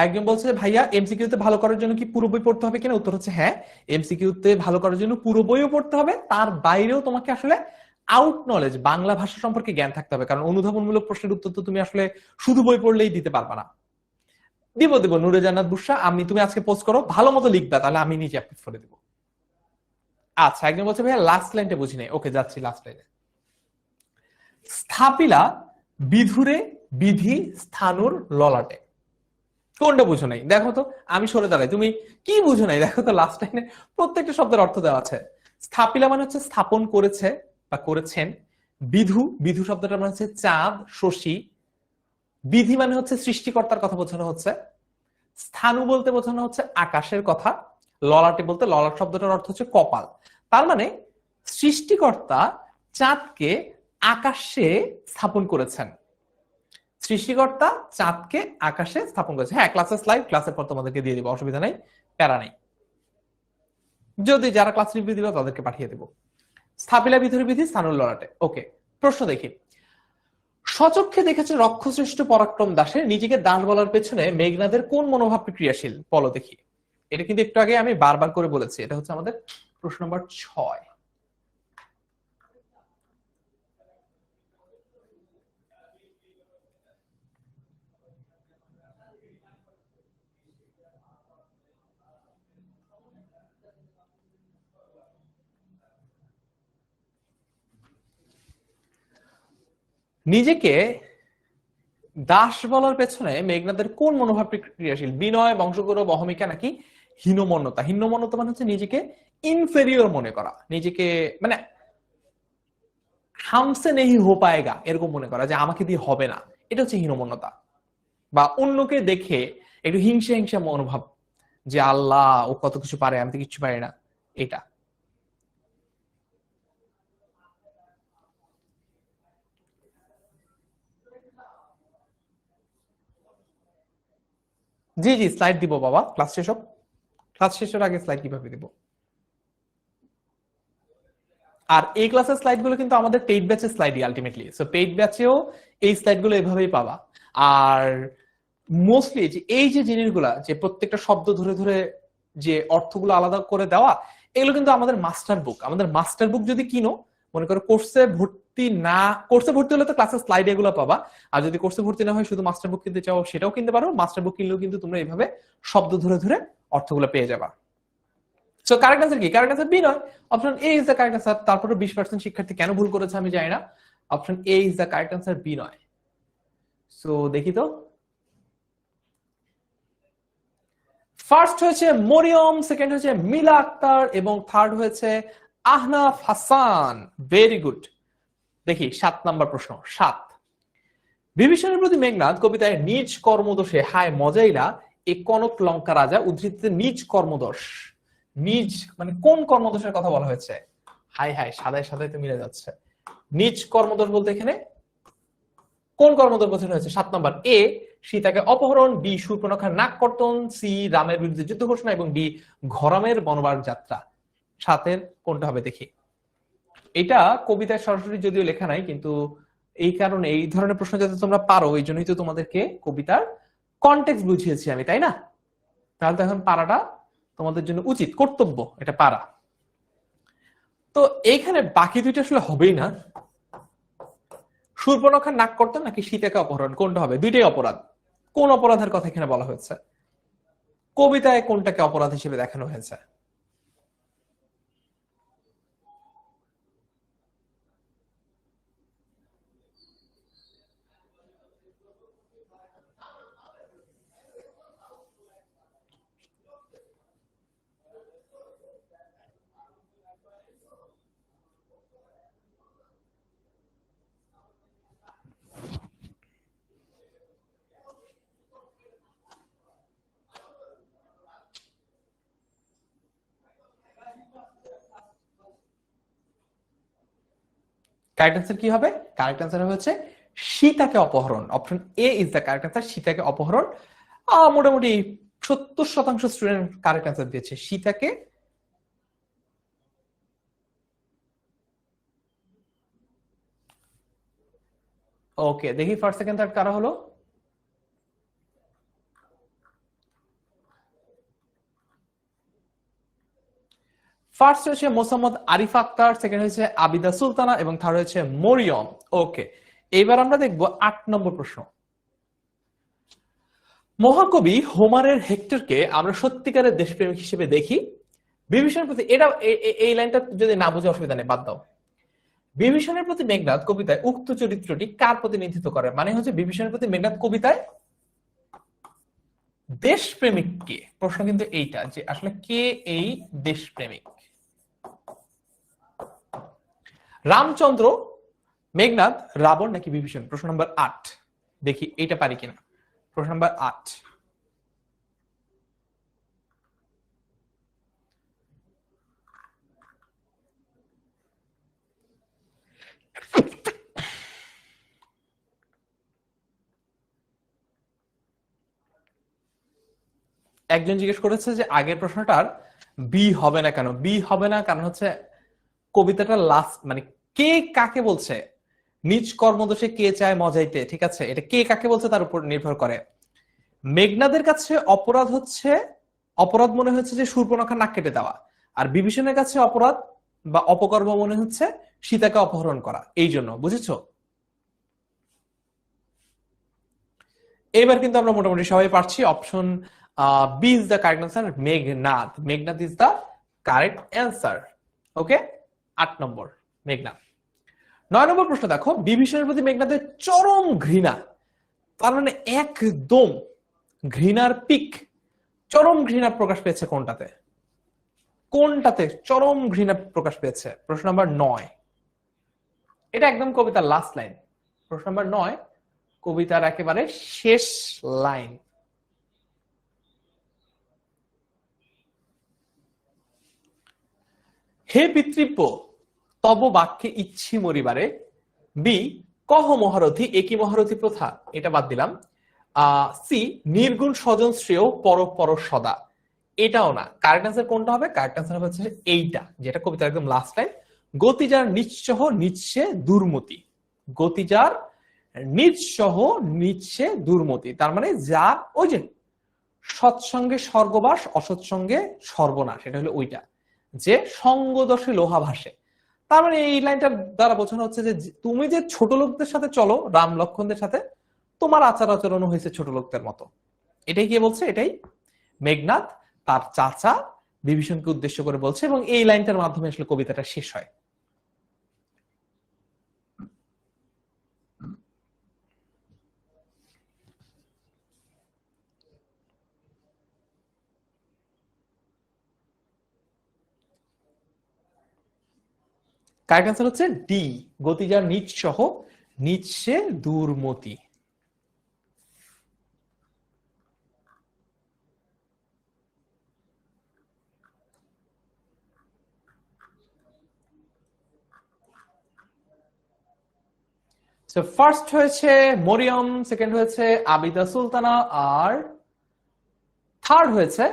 Speaker 1: একজন বলছে ভাইয়া এমসিকিউ তে ভালো করার জন্য কি পুরো বই পড়তে হবে কিনা? উত্তর হচ্ছে হ্যাঁ, এমসিকিউ তে ভালো করার জন্য পুরো বইও পড়তে হবে, তার বাইরেও তোমাকে আসলে আউট নলেজ, বাংলা ভাষা সম্পর্কে জ্ঞান থাকতে হবে, কারণ অনুধাবনমূলক প্রশ্নের উত্তর তো তুমি আসলে শুধু বই পড়লেই দিতে পারবা না। দিব নূরে জান্নাত বুশরা, তুমি আজকে পোস্ট করো, ভালো মতো লিখবা, তাহলে আমি নিজে অ্যাপ্রুভ করে দিব। আচ্ছা, একজন বলছে ভাইয়া লাস্ট লাইনটা বুঝি নাই। ওকে, যাচ্ছি লাস্ট লাইনে। স্থাপিলা বিধুরে বিধি স্থানুর ললাটে, কোনটা বুঝো নাই দেখো তো, আমি সরে দাঁড়াই, তুমি কি বুঝো নাই দেখো তো। লাস্ট লাইনে প্রত্যেকটা শব্দের অর্থ দেওয়া আছে। স্থাপিলা মানে হচ্ছে স্থাপন করেছে বা করেছেন। বিধু, বিধু শব্দটা মানে হচ্ছে চাঁদ, শশী। বিধি মানে হচ্ছে সৃষ্টিকর্তার কথা বোঝানো হচ্ছে। স্থানু বলতে বোঝানো হচ্ছে আকাশের কথা। ললাটে বলতে, ললাট শব্দটার অর্থ হচ্ছে কপাল। তার মানে সৃষ্টিকর্তা চাঁদকে আকাশে স্থাপন করেছেন। সৃষ্টিকর্তা চাঁদকে আকাশে স্থাপন করেছে। হ্যাঁ, ক্লাসের স্লাইড ক্লাসের পর তোমাদেরকে দিয়ে দিব, অসুবিধা নেই, প্যারা নেই। যদি যারা ক্লাস রিভিউ দিবে তাদেরকে পাঠিয়ে দেব। স্থাপিলা বিধুর বিধি স্থানুর ললাটে। ওকে, প্রশ্ন দেখি। স্বচক্ষে দেখেছে রক্ষশ্রেষ্ঠ পরাক্রম দাসের, নিজেকে দাস বলার পেছনে মেঘনাদের কোন মনোভাব ক্রিয়াশীল বলো দেখি। এটা কিন্তু একটু আগে আমি বারবার করে বলেছি, এটা হচ্ছে আমাদের প্রশ্ন নম্বর 6। নিজেকে দাস বলার পেছনে মেঘনাদের কোন মনোভাব ক্রিয়াশীল? বিনয়, বংশগৌরব, অহমিকা নাকি হীনমন্যতা? হীনমন্যতা মানে হচ্ছে নিজেকে ইনফেরিয়র মনে করা, নিজেকে মানে হামসে নেহি হো পায়েগা এরকম মনে করা, যে আমাকে দিয়ে হবে না, এটা হচ্ছে হীনমন্যতা। বা অন্যকে দেখে একটু হিংসা হিংসা মনোভাব, যে আল্লাহ ও কত কিছু পারে, আমি তো কিছু পারি না, এটা। জি জি, স্লাইড দিব বাবা, ক্লাস শেষ হোক। ক্লাস শেষের আগে স্লাইড কিভাবে দিব? আর এই ক্লাসের স্লাইড গুলো কিন্তু আমাদের পেইড ব্যাচের স্লাইডই আলটিমেটলি, সো পেইড ব্যাচেও এই স্লাইড গুলো এভাবেই পাবা। আর মোস্টলি যে এই যে জিনিসগুলা, যে প্রত্যেকটা শব্দ ধরে ধরে যে অর্থগুলো আলাদা করে দেওয়া, এগুলো কিন্তু আমাদের মাস্টার বুক। আমাদের মাস্টার বুক যদি কিনো, মনে করো কোর্সে ভর্তি না, কোর্সে ভর্তি হলে তো ক্লাসের স্লাইড এগুলো পাবা। আর যদি কোর্সে ভর্তি না হয়, শুধু মাস্টার বুক কিনতে চাও, সেটাও কিনতে পারো। মাস্টার বুক কিনলেও কিন্তু তোমরা এইভাবে শব্দ ধরে ধরে অর্থগুলো পেয়ে যাবা। সো কারেক্ট অ্যান্সার কি? কারেক্ট অ্যান্সার বি নয়, option A is the correct answer. তারপরে 20% শিক্ষার্থী কেন ভুল করেছে আমি জানি না। Option A is the correct answer, B নয়। সো দেখি তো, ফার্স্ট হয়েছে মরিয়ম, সেকেন্ড হয়েছে মিলা আক্তার এবং থার্ড হয়েছে আহনাফ হাসান। Very good. দেখি 7 নাম্বার প্রশ্ন। 7, বিভীষণের প্রতি মেঘনাদ কবিতায় নিজ কর্মদোষে হায় মজাইলা এ কনক লঙ্কা রাজা উদ্ধৃতিতে নিজ কর্মদোষ, নিজ মানে কোন কর্মদোষের কথা বলা হয়েছে? হায় হায়, সাদায় সাদায় তো মিলে যাচ্ছে। নিজ কর্মদোষ বলতে এখানে কোন কর্মদোষ বোঝানো হয়েছে? 7 নাম্বার, এ সীতাকে অপহরণ, বি শূর্পণখার নাক কর্তন, সি রামের বিরুদ্ধে যুদ্ধ ঘোষণা এবং ডি ঘরামের বনবাস যাত্রা। 7-এর কোনটা হবে দেখি। এটা কবিতায় সরাসরি যদিও লেখা নাই, কিন্তু এই কারণে এই ধরনের প্রশ্ন যাতে তোমরা পারো, এই জন্যই তো তোমাদেরকে কবিতার কনটেক্সট বুঝিয়েছি আমি, তাই না? তাহলে তো এখন পারাটা তোমাদের জন্য উচিত, কর্তব্য, এটা পারা। তো এইখানে বাকি দুইটা আসলে হবেই না। শূর্পণখার নাক কর্তন নাকি সীতাকে অপহরণ, কোনটা হবে? দুইটাই অপরাধ। কোন অপরাধের কথা এখানে বলা হয়েছে? কবিতায় কোনটাকে অপরাধ হিসেবে দেখানো হয়েছে? কারেক্ট অ্যান্সার কি হবে? কারেক্ট অ্যান্সার হচ্ছে সীতাকে অপহরণ। Option A is the correct answer, সীতাকে অপহরণ। মোটামুটি 70% স্টুডেন্ট কারেক্ট অ্যান্সার দিয়েছে, সীতাকে। ওকে, দেখি ফার্স্ট সেকেন্ড থার্ড কারা হলো। ফার্স্ট হচ্ছে মোসাম্মদ আরিফ আক্তার, সেকেন্ড হচ্ছে আবিদা সুলতানা এবং থার্ড হচ্ছে মরিয়ম। ওকে, এবার আমরা দেখব 8 নম্বর প্রশ্ন। মহাকবি হোমারের হেক্টরকে আমরা সত্যিকারের দেশপ্রেমিক হিসেবে দেখি বিভীষণের প্রতি। এটা এই লাইনটা যদি না বুঝে অসুবিধা নেই, বাদ দাও। বিভীষণের প্রতি মেঘনাদ কবিতায় উক্ত চরিত্রটি কার প্রতিনিধিত্ব করে? মানে হচ্ছে বিভীষণের প্রতি মেঘনাদ কবিতায় দেশপ্রেমিক কে? প্রশ্ন কিন্তু এইটা যে আসলে কে এই দেশপ্রেমিক। রামচন্দ্র, মেঘনাদ, রাবণ নাকি বিভীষণ? প্রশ্ন নম্বর 8, দেখি এইটা পারি কিনা। প্রশ্ন নম্বর 8, একজন জিজ্ঞেস করেছে যে আগের প্রশ্নটার বি হবে না কেন? বি হবে না কারণ হচ্ছে কবিতাটা লাস্ট, মানে কে কাকে বলছে, নিজ কর্মদোষে কে চায় মজাইতে, ঠিক আছে, এটা কে কাকে বলছে তার উপর নির্ভর করে। মেঘনাদের কাছে অপরাধ হচ্ছে, অপরাধ মনে হচ্ছে যে শূর্পণখার নাক কেটে দেওয়া, আর বিভীষণের কাছে অপরাধ বা অপকর্ম মনে হচ্ছে সীতাকে অপহরণ করা। এই জন্য, বুঝেছো? এবার কিন্তু আমরা মোটামুটি সবাই পারছি। Option B is the correct answer, Meghnad. Meghnad is the correct answer. Okay, 8 নম্বর মেঘনাদ। 9 নম্বর প্রশ্ন দেখো, বিভীষণের প্রতি মেঘনাদের চরম ঘৃণা, তার মানে একদম ঘৃণার পিক, চরম ঘৃণা প্রকাশ পেয়েছে কোনটাতে? কোনটাতে চরম ঘৃণা প্রকাশ পেয়েছে? প্রশ্ন নাম্বার 9, এটা একদম কবিতার লাস্ট লাইন। প্রশ্ন নাম্বার 9, কবিতার একেবারে শেষ লাইন। হে পিতৃব্য তব বাক্যে ইচ্ছি মরিবারে, বি কহ মহারথী একই মহারথী প্রথা, এটা বাদ দিলাম। সি নির্গুণ স্বজন শ্রেয় পর পর সদা, এটাও না। কারেক্ট অ্যান্সার কোনটা হবে? কারেক্ট অ্যান্সার হচ্ছে এইটা, যেটা কবিতার একদম লাস্ট লাইন, গতিজার নিঃসহ নিচ্ছে দুর্মতি। গতিজার নিঃসহ নিচ্ছে দুর্মতি, তার মানে যা ওই যে সৎসঙ্গে স্বর্গবাস অসৎসঙ্গে সর্বনাশ, এটা হলো ওইটা, যে সঙ্গদোষে লোহা ভাসে। তার মানে এই লাইনটার দ্বারা বোঝানো হচ্ছে যে তুমি যে ছোট লোকদের সাথে চলো, রাম লক্ষণদের সাথে, তোমার আচার আচরণ হয়েছে ছোট লোকদের মতো। এটাই কি বলছে? এটাই মেঘনাদ তার চাচা বিভীষণকে উদ্দেশ্য করে বলছে, এবং এই লাইনটার মাধ্যমে আসলে কবিতাটা শেষ হয়। কারেক্ট অ্যান্সার হচ্ছে ডি, গতিজার নিজ সহ নিচ্ছে দুর্মতি। ফার্স্ট হয়েছে মরিয়ম, সেকেন্ড হয়েছে আবিদা সুলতানা, আর থার্ড হয়েছে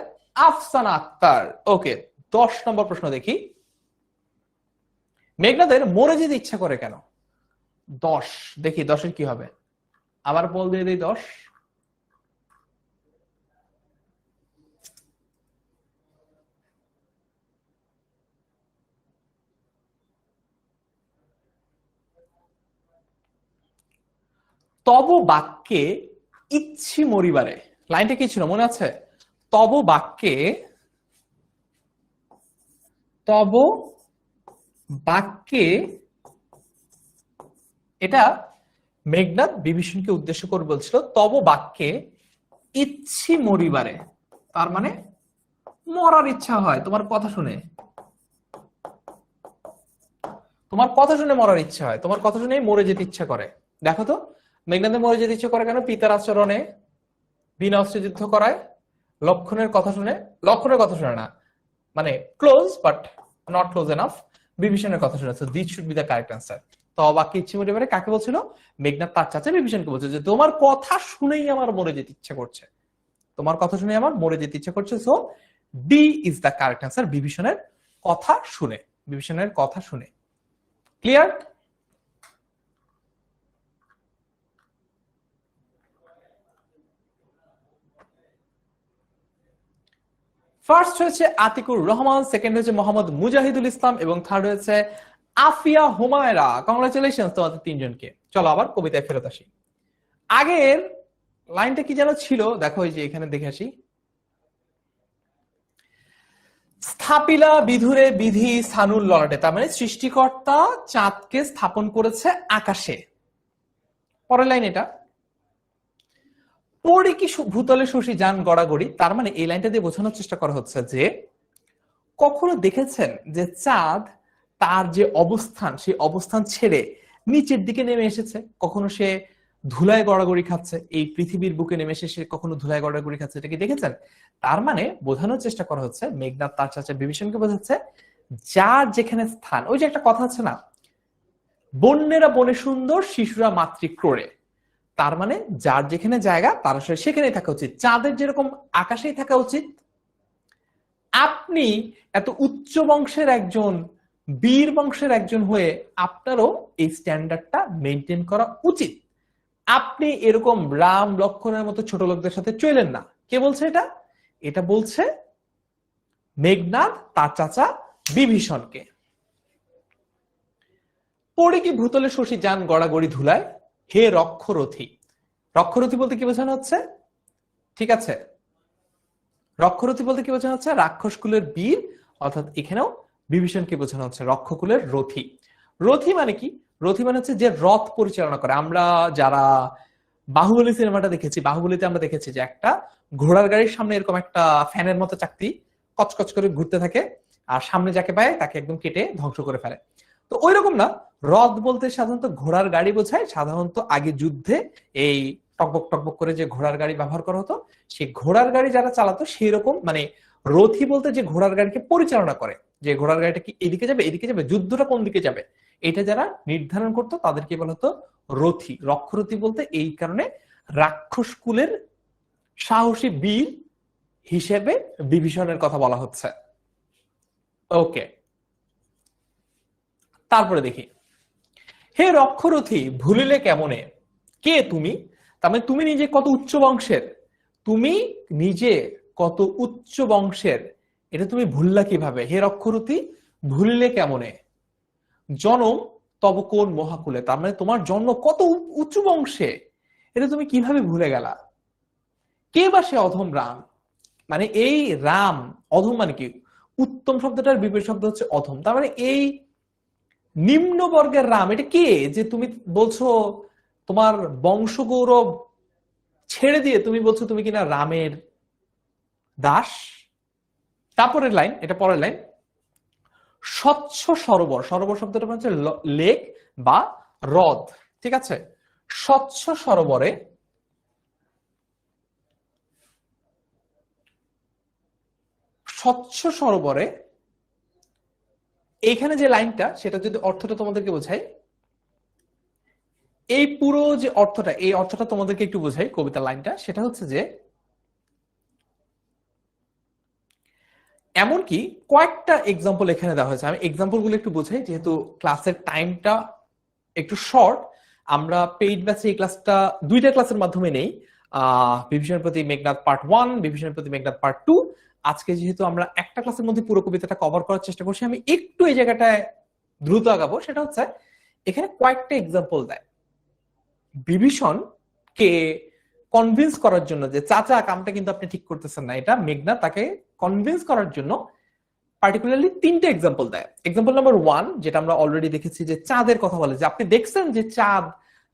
Speaker 1: আফসানা আক্তার। ওকে, 10 নম্বর প্রশ্ন দেখি, মেঘনাদের মরে যেতে ইচ্ছা করে কেন? 10, দেখি 10-এর কি হবে, আবার বল দিয়ে দিই 10। তব বাক্যে ইচ্ছি মরিবারে, লাইনটা কি ছিল মনে আছে? তব বাক্যে, তব বাক্যে, এটা মেঘনাদ বিভীষণকে উদ্দেশ্য করে বলছিল তব বাক্যে ইচ্ছি মরিবারে, তার মানে মরার ইচ্ছা হয় তোমার কথা শুনে, তোমার কথা শুনে মরার ইচ্ছা হয়, তোমার কথা শুনে মরে যেতে ইচ্ছা করে। দেখো তো মেঘনাদের মরে যেতে ইচ্ছা করে কেন? পিতার আচরণে বিনা অস্ত্রে যুদ্ধ করায়, লক্ষণের কথা শুনে, লক্ষণের কথা শুনে না, মানে close but not close enough, বিভীষণের কথা শুনেছে। This should be the correct answer. তো বাকি ইচ্ছে মরিবারে কাকে বলছিল? মেঘনাদ তার চাচা বিভীষণকে বলছে যে তোমার কথা শুনেই আমার মরে যেতে ইচ্ছা করছে, তোমার কথা শুনে আমার মরে যেতে ইচ্ছা করছে। So D is the correct answer, বিভীষণের কথা শুনে, বিভীষণের কথা শুনে। ক্লিয়ার? ফার্স্ট হয়েছে আতিকুর রহমান, সেকেন্ড হয়েছে মোহাম্মদ মুজাহিদুল ইসলাম এবং থার্ড হয়েছে আফিয়া হুমায়রা। কংগ্রাচুলেশন তোমাদের তিনজনকে। চলো আবার কবিতায় ফেরত আসি। আগের লাইনটা কি যেন ছিল, দেখো এই যে এখানে দেখে আসি। স্থাপিলা বিধুরে বিধি সানুর ললাটে, তার মানে সৃষ্টিকর্তা চাঁদকে স্থাপন করেছে আকাশে। পরের লাইন এটা, পড়ি কি ভূতলে শশী যান গড়াগড়ি, তার মানে এই লাইনটা দিয়ে বোঝানোর চেষ্টা করা হচ্ছে যে কখনো দেখেছেন যে চাঁদ তার যে অবস্থান সেই অবস্থান ছেড়ে নিচের দিকে নেমে এসেছে, কখনো সে ধুলায় গড়াগড়ি খাচ্ছে, এই পৃথিবীর বুকে নেমে এসে সে কখনো ধুলায় গড়াগড়ি খাচ্ছে, এটা কি দেখেছেন? তার মানে বোঝানোর চেষ্টা করা হচ্ছে, মেঘনাদ তার চাচা বিভীষণকে বোঝাচ্ছে যার যেখানে স্থান, ওই যে একটা কথা আছে না, বন্যেরা বনে সুন্দর শিশুরা মাতৃক্রোড়ে, তার মানে যার যেখানে জায়গা তার আসলে সেখানেই থাকা উচিত। চাঁদের যেরকম আকাশেই থাকা উচিত, আপনি এত উচ্চ বংশের একজন, বীর বংশের একজন হয়ে আপনারও এই স্ট্যান্ডার্ডটা মেনটেন করা উচিত। আপনি এরকম রাম লক্ষণের মতো ছোট লোকদের সাথে চলেন না। কে বলছে এটা? এটা বলছে মেঘনাদ তার চাচা বিভীষণকে। পড়ে কি ভূতলে শশী যান গড়াগড়ি ধুলায়, হে রক্ষরথী। রক্ষরথী বলতে কি বোঝানো হচ্ছে? ঠিক আছে, রক্ষরথী বলতে কি বোঝানো হচ্ছে? রাক্ষস কুলের বীর, অর্থাৎ এখানেও বিভীষণকে বোঝানো হচ্ছে রক্ষকুলের রথী। রথী মানে কি? রথী মানে হচ্ছে যে রথ পরিচালনা করে। আমরা যারা বাহুবলী সিনেমাটা দেখেছি, বাহুবলীতে আমরা দেখেছি যে একটা ঘোড়ার গাড়ির সামনে এরকম একটা ফ্যানের মতো চাকতি কচকচ করে ঘুরতে থাকে, আর সামনে যাকে পায় তাকে একদম কেটে ধ্বংস করে ফেলে। তো ওই রকম না, রথ বলতে সাধারণত ঘোড়ার গাড়ি বোঝায়। সাধারণত আগে যুদ্ধে এই টকবক টকবক করে যে ঘোড়ার গাড়ি ব্যবহার করা হতো, সেই ঘোড়ার গাড়ি যারা চালাতো সেই রকম, মানে রথী বলতে যে ঘোড়ার গাড়িকে পরিচালনা করে, যে ঘোড়ার গাড়িটা কি এদিকে যাবে এদিকে যাবে, যুদ্ধটা কোন দিকে যাবে, এটা যারা নির্ধারণ করতো তাদেরকে বলা হতো রথী। রক্ষরথী বলতে এই কারণে রাক্ষস কুলের সাহসী বীর হিসেবে বিভীষণের কথা বলা হচ্ছে। ওকে, তারপরে দেখি, হে রক্ষরথী ভুলিলে কেমনে, কে তুমি? তার মানে তুমি নিজে কত উচ্চ বংশের, তুমি নিজে কত উচ্চ বংশের, এটা তুমি ভুললা কিভাবে? হে রক্ষরথী ভুলিলে কেমনে, জনম তব কোন মহাকুলে, তার মানে তোমার জন্ম কত উচ্চ বংশে, এটা তুমি কিভাবে ভুলে গেলা? কে বা সে অধম রাম, মানে এই রাম, অধম মানে কি? উত্তম শব্দটার বিপরীত শব্দ হচ্ছে অধম, তার মানে এই নিম্ন বর্গের রাম এটা কে যে তুমি বলছো তোমার বংশ গৌরব ছেড়ে দিয়ে তুমি বলছো তুমি কিনা রামের দাস? তারপরের লাইন, এটা পরের লাইন, স্বচ্ছ সরোবর, সরোবর শব্দটা হচ্ছে লেক বা হ্রদ, ঠিক আছে? স্বচ্ছ সরোবরে, স্বচ্ছ সরোবরে এইখানে যে লাইনটা, সেটা যদি অর্থটা তোমাদেরকে বোঝাই, এই পুরো যে অর্থটা, এই অর্থটা তোমাদেরকে একটু বোঝাই কবিতার লাইনটা, সেটা হচ্ছে যে এমনকি কয়েকটা এক্সাম্পল এখানে দেওয়া হয়েছে। আমি এক্সাম্পল গুলো একটু বোঝাই, যেহেতু ক্লাসের টাইমটা একটু শর্ট। আমরা পেইড ব্যাচে এই ক্লাসটা দুইটা ক্লাসের মাধ্যমে নেই, বিভীষণের প্রতি মেঘনাদ পার্ট 1, বিভীষণের প্রতি মেঘনাদ পার্ট 2। আজকে যেহেতু আমরা একটা ক্লাসের মধ্যে পুরো কবিতাটা কভার করার চেষ্টা করছি, আমি একটু এই জায়গাটায় দ্রুত আগাবো। সেটা হচ্ছে এখানে কয়েকটা এক্সাম্পল দেয় বিভীষণকে কনভিন্স করার জন্য যে চাচা কামটা কিন্তু আপনি ঠিক করতেছেন না, এটা মেঘনাদ তাকে কনভিন্স করার জন্য পার্টিকুলারলি তিনটে এক্সাম্পল দেয়। এক্সাম্পল নাম্বার 1, যেটা আমরা অলরেডি দেখেছি, যে চাঁদের কথা বলে, যে আপনি দেখছেন যে চাঁদ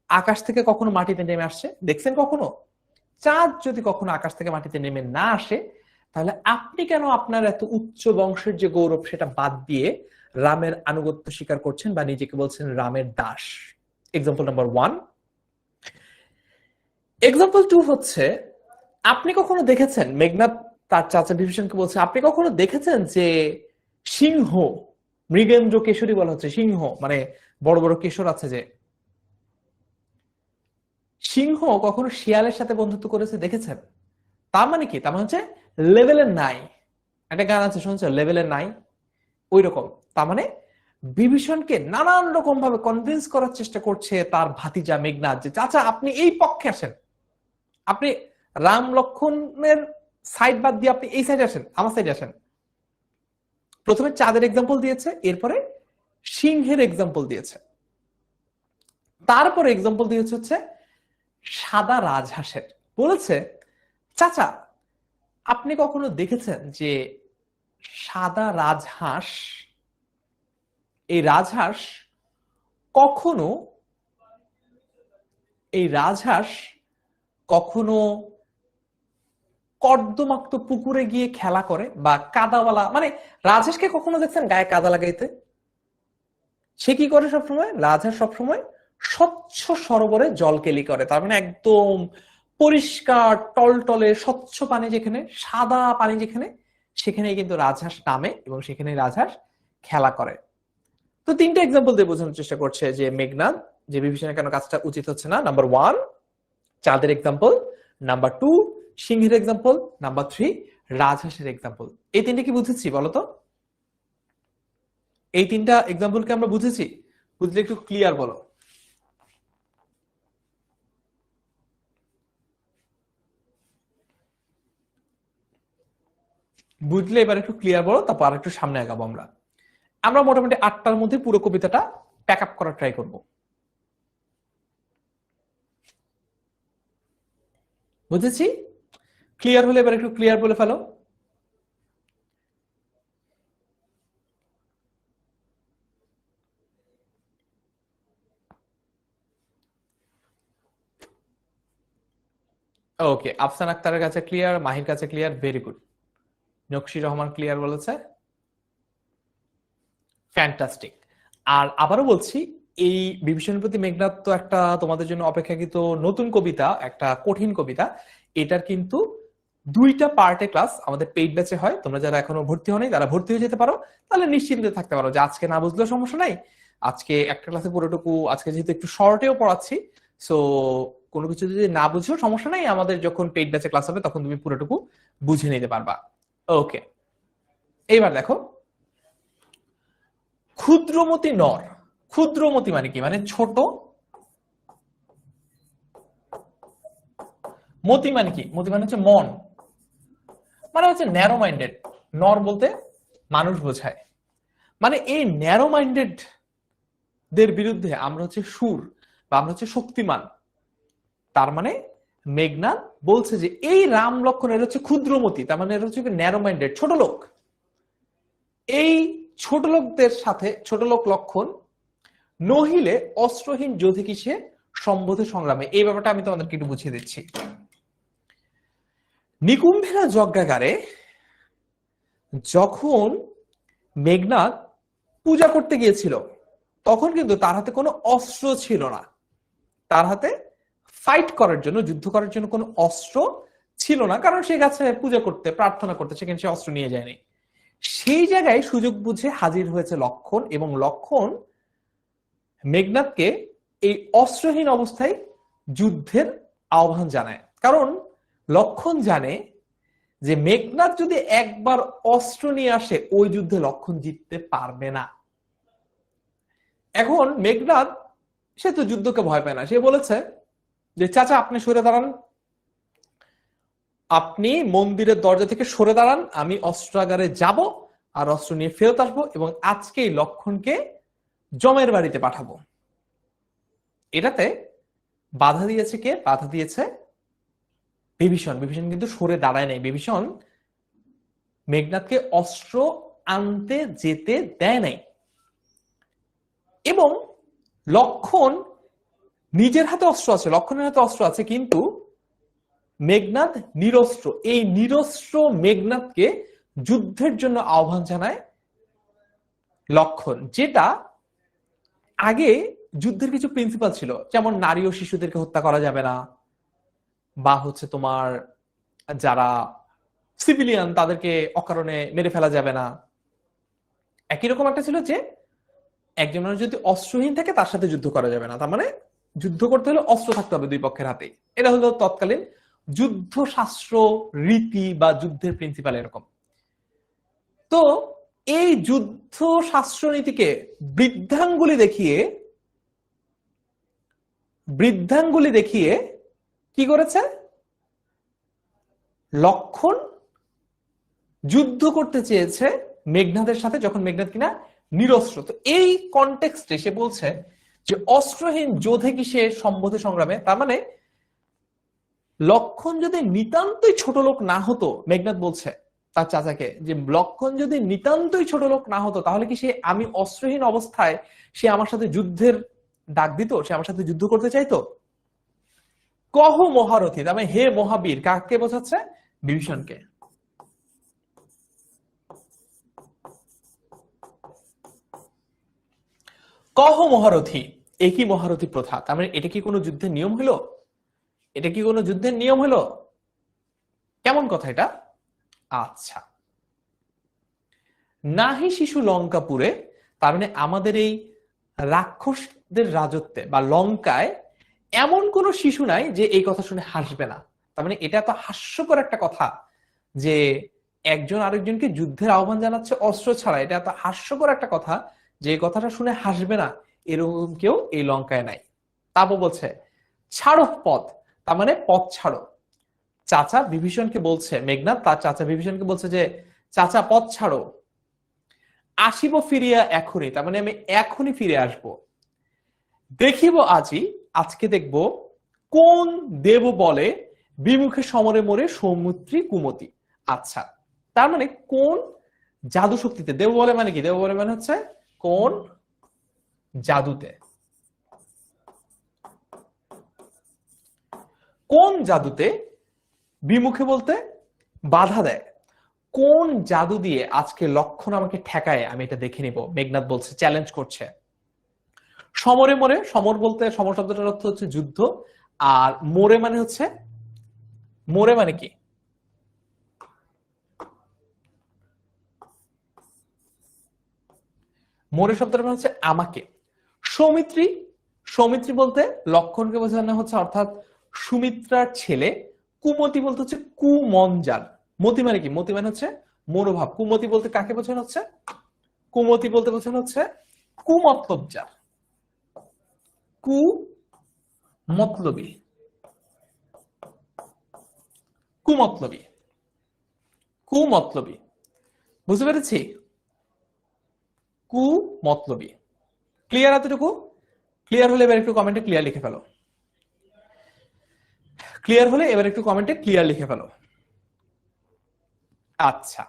Speaker 1: আকাশ থেকে কখনো মাটিতে নেমে আসছে? দেখছেন কখনো? চাঁদ যদি কখনো আকাশ থেকে মাটিতে নেমে না আসে, তাহলে আপনি কেন আপনার এত উচ্চ বংশের যে গৌরব সেটা বাদ দিয়ে রামের আনুগত্য স্বীকার করছেন বা নিজেকে বলছেন রামের দাস? Example number 1। এক্সাম্পল 2 হচ্ছে, আপনি কখনো দেখেছেন, মেঘনাদ তার চাচা বিভীষণকে বলছে, আপনি কখনো দেখেছেন যে সিংহ, মৃগেন্দ্র কেশরী বলা হচ্ছে, সিংহ মানে বড় বড় কেশর আছে, যে সিংহ কখনো শিয়ালের সাথে বন্ধুত্ব করেছে? দেখেছেন? তার মানে কি? তার মানে হচ্ছে লেভেলের নাই। একটা গান আছে শুনছে, লেভেলের নাই, ওই রকম। তার মানে বিভীষণকে নানান রকম ভাবে কনভিন্স করার চেষ্টা করছে তার ভাতিজা মেঘনাদ, যে চাচা আপনি এই পক্ষে আসেন, আপনি রাম লক্ষণের সাইড বাদ দিয়ে আপনি এই সাইডে আসেন, আমার সাইডে আসেন। প্রথমে চাঁদের এক্সাম্পল দিয়েছে, এরপরে সিংহের এক্সাম্পল দিয়েছে, তারপরে এক্সাম্পল দিয়েছে হচ্ছে সাদা রাজহাঁসের। বলেছে চাচা আপনি কখনো দেখেছেন যে সাদা রাজহাঁস, এই রাজহাঁস কখনো কর্দমাক্ত পুকুরে গিয়ে খেলা করে বা কাদাওয়ালা, মানে রাজহাঁসকে কখনো দেখছেন গায়ে কাদা লাগাইতে? সে কি করে সবসময়? রাজহাঁস সবসময় স্বচ্ছ সরোবরে জলকেলি করে, তার মানে একদম পরিষ্কার টলটলে স্বচ্ছ পানি, যেখানে সাদা পানি যেখানে, সেখানে কিন্তু রাজহাঁস নামে এবং সেখানে রাজহাঁস খেলা করে। তো তিনটা এক্সাম্পল দিয়ে বোঝানোর চেষ্টা করছে যে মেঘনাদ যে বিভীষণের কেন কাজটা উচিত হচ্ছে না। নাম্বার 1 চাঁদের এক্সাম্পল, নাম্বার 2 সিংহের এক্সাম্পল, নাম্বার 3 রাজহাঁসের এক্সাম্পল। এই তিনটা কি বুঝেছি বলতো? এই তিনটা এক্সাম্পলকে আমরা বুঝেছি? বুঝলে একটু ক্লিয়ার বলো। বুঝলে এবার একটু ক্লিয়ার বলো, তারপর আর একটু সামনে আগাবো। আমরা মোটামুটি 8টার মধ্যে পুরো কবিতাটা প্যাক আপ করার ট্রাই করব। বুঝেছি? ক্লিয়ার হলে এবার একটু ক্লিয়ার বলে ফেলো। ওকে, আফসান আক্তারের কাছে ক্লিয়ার, মাহির কাছে ক্লিয়ার, ভেরি গুড। নকশি রহমান ক্লিয়ার বলেছে, ফ্যান্টাস্টিক। আর আবারও বলছি, এই বিভীষণের প্রতি মেঘনাদ তো একটা তোমাদের জন্য অপেক্ষাকৃত নতুন কবিতা, একটা কঠিন কবিতা। এটার কিন্তু 2টা পার্টে ক্লাস আমাদের পেইড ব্যাচে হয়। তোমরা যারা এখনো ভর্তি হওনি তারা ভর্তি হয়ে যেতে পারো, তাহলে নিশ্চিন্তে থাকতে পারো যে আজকে না বুঝলেও সমস্যা নাই, আজকে একটা ক্লাসে পুরোটুকু, আজকে যেহেতু একটু শর্টেও পড়াচ্ছি, সো কোনো কিছু যদি না বুঝো সমস্যা নাই, আমাদের যখন পেইড ব্যাচে ক্লাস হবে তখন তুমি পুরোটুকু বুঝে নিতে পারবা। ওকে, এইবার দেখো, ক্ষুদ্রমতি নর। ক্ষুদ্রমতি মানে কি? মানে ছোট। মতি মানে কি? মতি মানে হচ্ছে মন, মানে হচ্ছে ন্যারো মাইন্ডেড। নর বলতে মানুষ বোঝায়। মানে এই ন্যারো মাইন্ডেড দের বিরুদ্ধে আমরা হচ্ছে সুর, বা আমরা হচ্ছে শক্তিমান। তার মানে মেঘনাদ বলছে যে এই রাম লক্ষণ এর হচ্ছে ক্ষুদ্রমতি, তার মানে এর হচ্ছে ন্যারো মাইন্ডেড, ছোট লোক। এই ছোট লোকদের সাথে, ছোট লোক লক্ষণ নহিলে অস্ত্রহীন যোধি সে সম্বোধে সংগ্রামে। এই ব্যাপারটা আমি তোমাদেরকে একটু বুঝিয়ে দিচ্ছি। নিকুম্ভেরা যজ্ঞাগারে যখন মেঘনাদ পূজা করতে গিয়েছিল, তখন কিন্তু তার হাতে কোনো অস্ত্র ছিল না। তার হাতে ফাইট করার জন্য, যুদ্ধ করার জন্য কোনো অস্ত্র ছিল না, কারণ সে গাছে পূজা করতে, প্রার্থনা করতে, সেখানে সে অস্ত্র নিয়ে যায়নি। সেই জায়গায় সুযোগ বুঝে হাজির হয়েছে লক্ষণ, এবং লক্ষণ মেঘনাদকে এই অস্ত্রহীন অবস্থায় যুদ্ধের আহ্বান জানায়। কারণ লক্ষণ জানে যে মেঘনাদ যদি একবার অস্ত্র নিয়ে আসে, ওই যুদ্ধে লক্ষণ জিততে পারবে না। এখন মেঘনাদ সে তো যুদ্ধকে ভয় পায় না, সে বলেছে যে চাচা আপনি সরে দাঁড়ান, আপনি মন্দিরের দরজা থেকে সরে দাঁড়ান, আমি অস্ত্রাগারে যাব আর অস্ত্র নিয়ে ফেরত আসবো, এবং আজকেই লক্ষণকে জমের বাড়িতে পাঠাবো। এটাতে বাধা দিয়েছে কে? বাধা দিয়েছে বিভীষণ। বিভীষণ কিন্তু সরে দাঁড়ায় নাই, বিভীষণ মেঘনাদকে অস্ত্র আনতে যেতে দেয় নাই। এবং লক্ষণ নিজের হাতে অস্ত্র আছে, লক্ষণের হাতে অস্ত্র আছে, কিন্তু মেঘনাদ নিরস্ত্র। এই নিরস্ত্র মেঘনাদকে যুদ্ধের জন্য আহ্বান জানায় লক্ষণ, যেটা আগে যুদ্ধের কিছু প্রিন্সিপাল ছিল, যেমন নারী ও শিশুদেরকে হত্যা করা যাবে না, বা হচ্ছে তোমার যারা সিভিলিয়ান তাদেরকে অকারণে মেরে ফেলা যাবে না। একই রকম একটা ছিল যে একজনের যদি অস্ত্রহীন থাকে তার সাথে যুদ্ধ করা যাবে না, তার মানে যুদ্ধ করতে হলে অস্ত্র থাকতে হবে দুই পক্ষের হাতে। এটা হলো তৎকালীন যুদ্ধ শাস্ত্র রীতি বা যুদ্ধের প্রিন্সিপাল এরকম। তো এই যুদ্ধ শাস্ত্র নীতিকে বৃদ্ধাঙ্গুলি দেখিয়ে কি করেছে লক্ষণ? যুদ্ধ করতে চেয়েছে মেঘনাদের সাথে, যখন মেঘনাদ কিনা নিরস্ত্র। তো এই কনটেক্সটে সে বলছে যে অস্ত্রহীন যোধে কি সে সম্বন্ধে সংগ্রামে, তার মানে লক্ষণ যদি নিতান্তই ছোট লোক না হতো, মেঘনাদ বলছে তার চাচাকে যে লক্ষণ যদি নিতান্তই ছোট লোক না হতো তাহলে কি সে আমি অস্ত্রহীন অবস্থায় সে আমার সাথে যুদ্ধের ডাক দিত, সে আমার সাথে যুদ্ধ করতে চাইতো। কহ মহারথী, তার মানে হে মহাবীর, কাকে বোঝাচ্ছে? বিভীষণকে। কহ মহারথী, একই মহারথী প্রথা, তার মানে এটা কি কোনো যুদ্ধের নিয়ম হলো? এটা কি কোনো যুদ্ধের নিয়ম হলো? কেমন কথা এটা? আচ্ছা, নাহি শিশু লঙ্কাপুরে, তার মানে আমাদের এই রাক্ষসদের রাজত্বে বা লঙ্কায় এমন কোন শিশু নাই যে এই কথা শুনে হাসবে না। তার মানে এটা তো হাস্যকর একটা কথা যে একজন আরেকজনকে যুদ্ধের আহ্বান জানাচ্ছে অস্ত্র ছাড়া, এটা এত হাস্যকর একটা কথা যে কথাটা শুনে হাসবে না, এরকম কেউ এই লঙ্কায় নাই। তারপর বলছে ছাড়ো পথ, তার মানে পথ ছাড়ো। চাচা বিভীষণকে বলছে, মেঘনাদ তার চাচা বিভীষণকে বলছে যে চাচা পথ ছাড়ো। আসিব ফিরিয়া এখনই, তার মানে আমি এখনই ফিরে আসব। দেখিব আজি, আজকে দেখব কোন দেব বলে বিমুখে সমরে মরে সৌমিত্রী কুমতি। আচ্ছা, তার মানে কোন জাদু শক্তিতে, দেব বলে মানে কি? দেব বলে মানে হচ্ছে কোন জাদুতে, কোন জাদুতে, বিমুখে বলতে বাধা দেয়, কোন জাদু দিয়ে আজকে লক্ষণ আমাকে ঠেকায় আমি এটা দেখে নিব, মেঘনাদ বলছে, চ্যালেঞ্জ করছে। সমরে মরে, সমর বলতে সমর শব্দটার অর্থ হচ্ছে যুদ্ধ, আর মোরে মানে হচ্ছে, মোরে মানে কি? মোরে শব্দটা মানে হচ্ছে আমাকে। সৌমিত্রী, সৌমিত্রী বলতে লক্ষণকে বোঝানো হচ্ছে, অর্থাৎ সুমিত্রার ছেলে। কুমতি বলতে হচ্ছে কুমঞ্জার। মতি মানে কি? মতি মানে হচ্ছে মনোভাব। কুমতি বলতে কাকে বোঝানো হচ্ছে? কুমতি বলতে বোঝানো হচ্ছে কুমতলবজার, কুমতলবী, কুমতলবী, কুমতলবী। বুঝতে পেরেছি? কুমতলবী। ক্লিয়ার? এতটুকু ক্লিয়ার হলে এবার একটু কমেন্টে ক্লিয়ার লিখে ফেলো। ক্লিয়ার হলে এবার একটু কমেন্টে ক্লিয়ার লিখে ফেলো। আচ্ছা,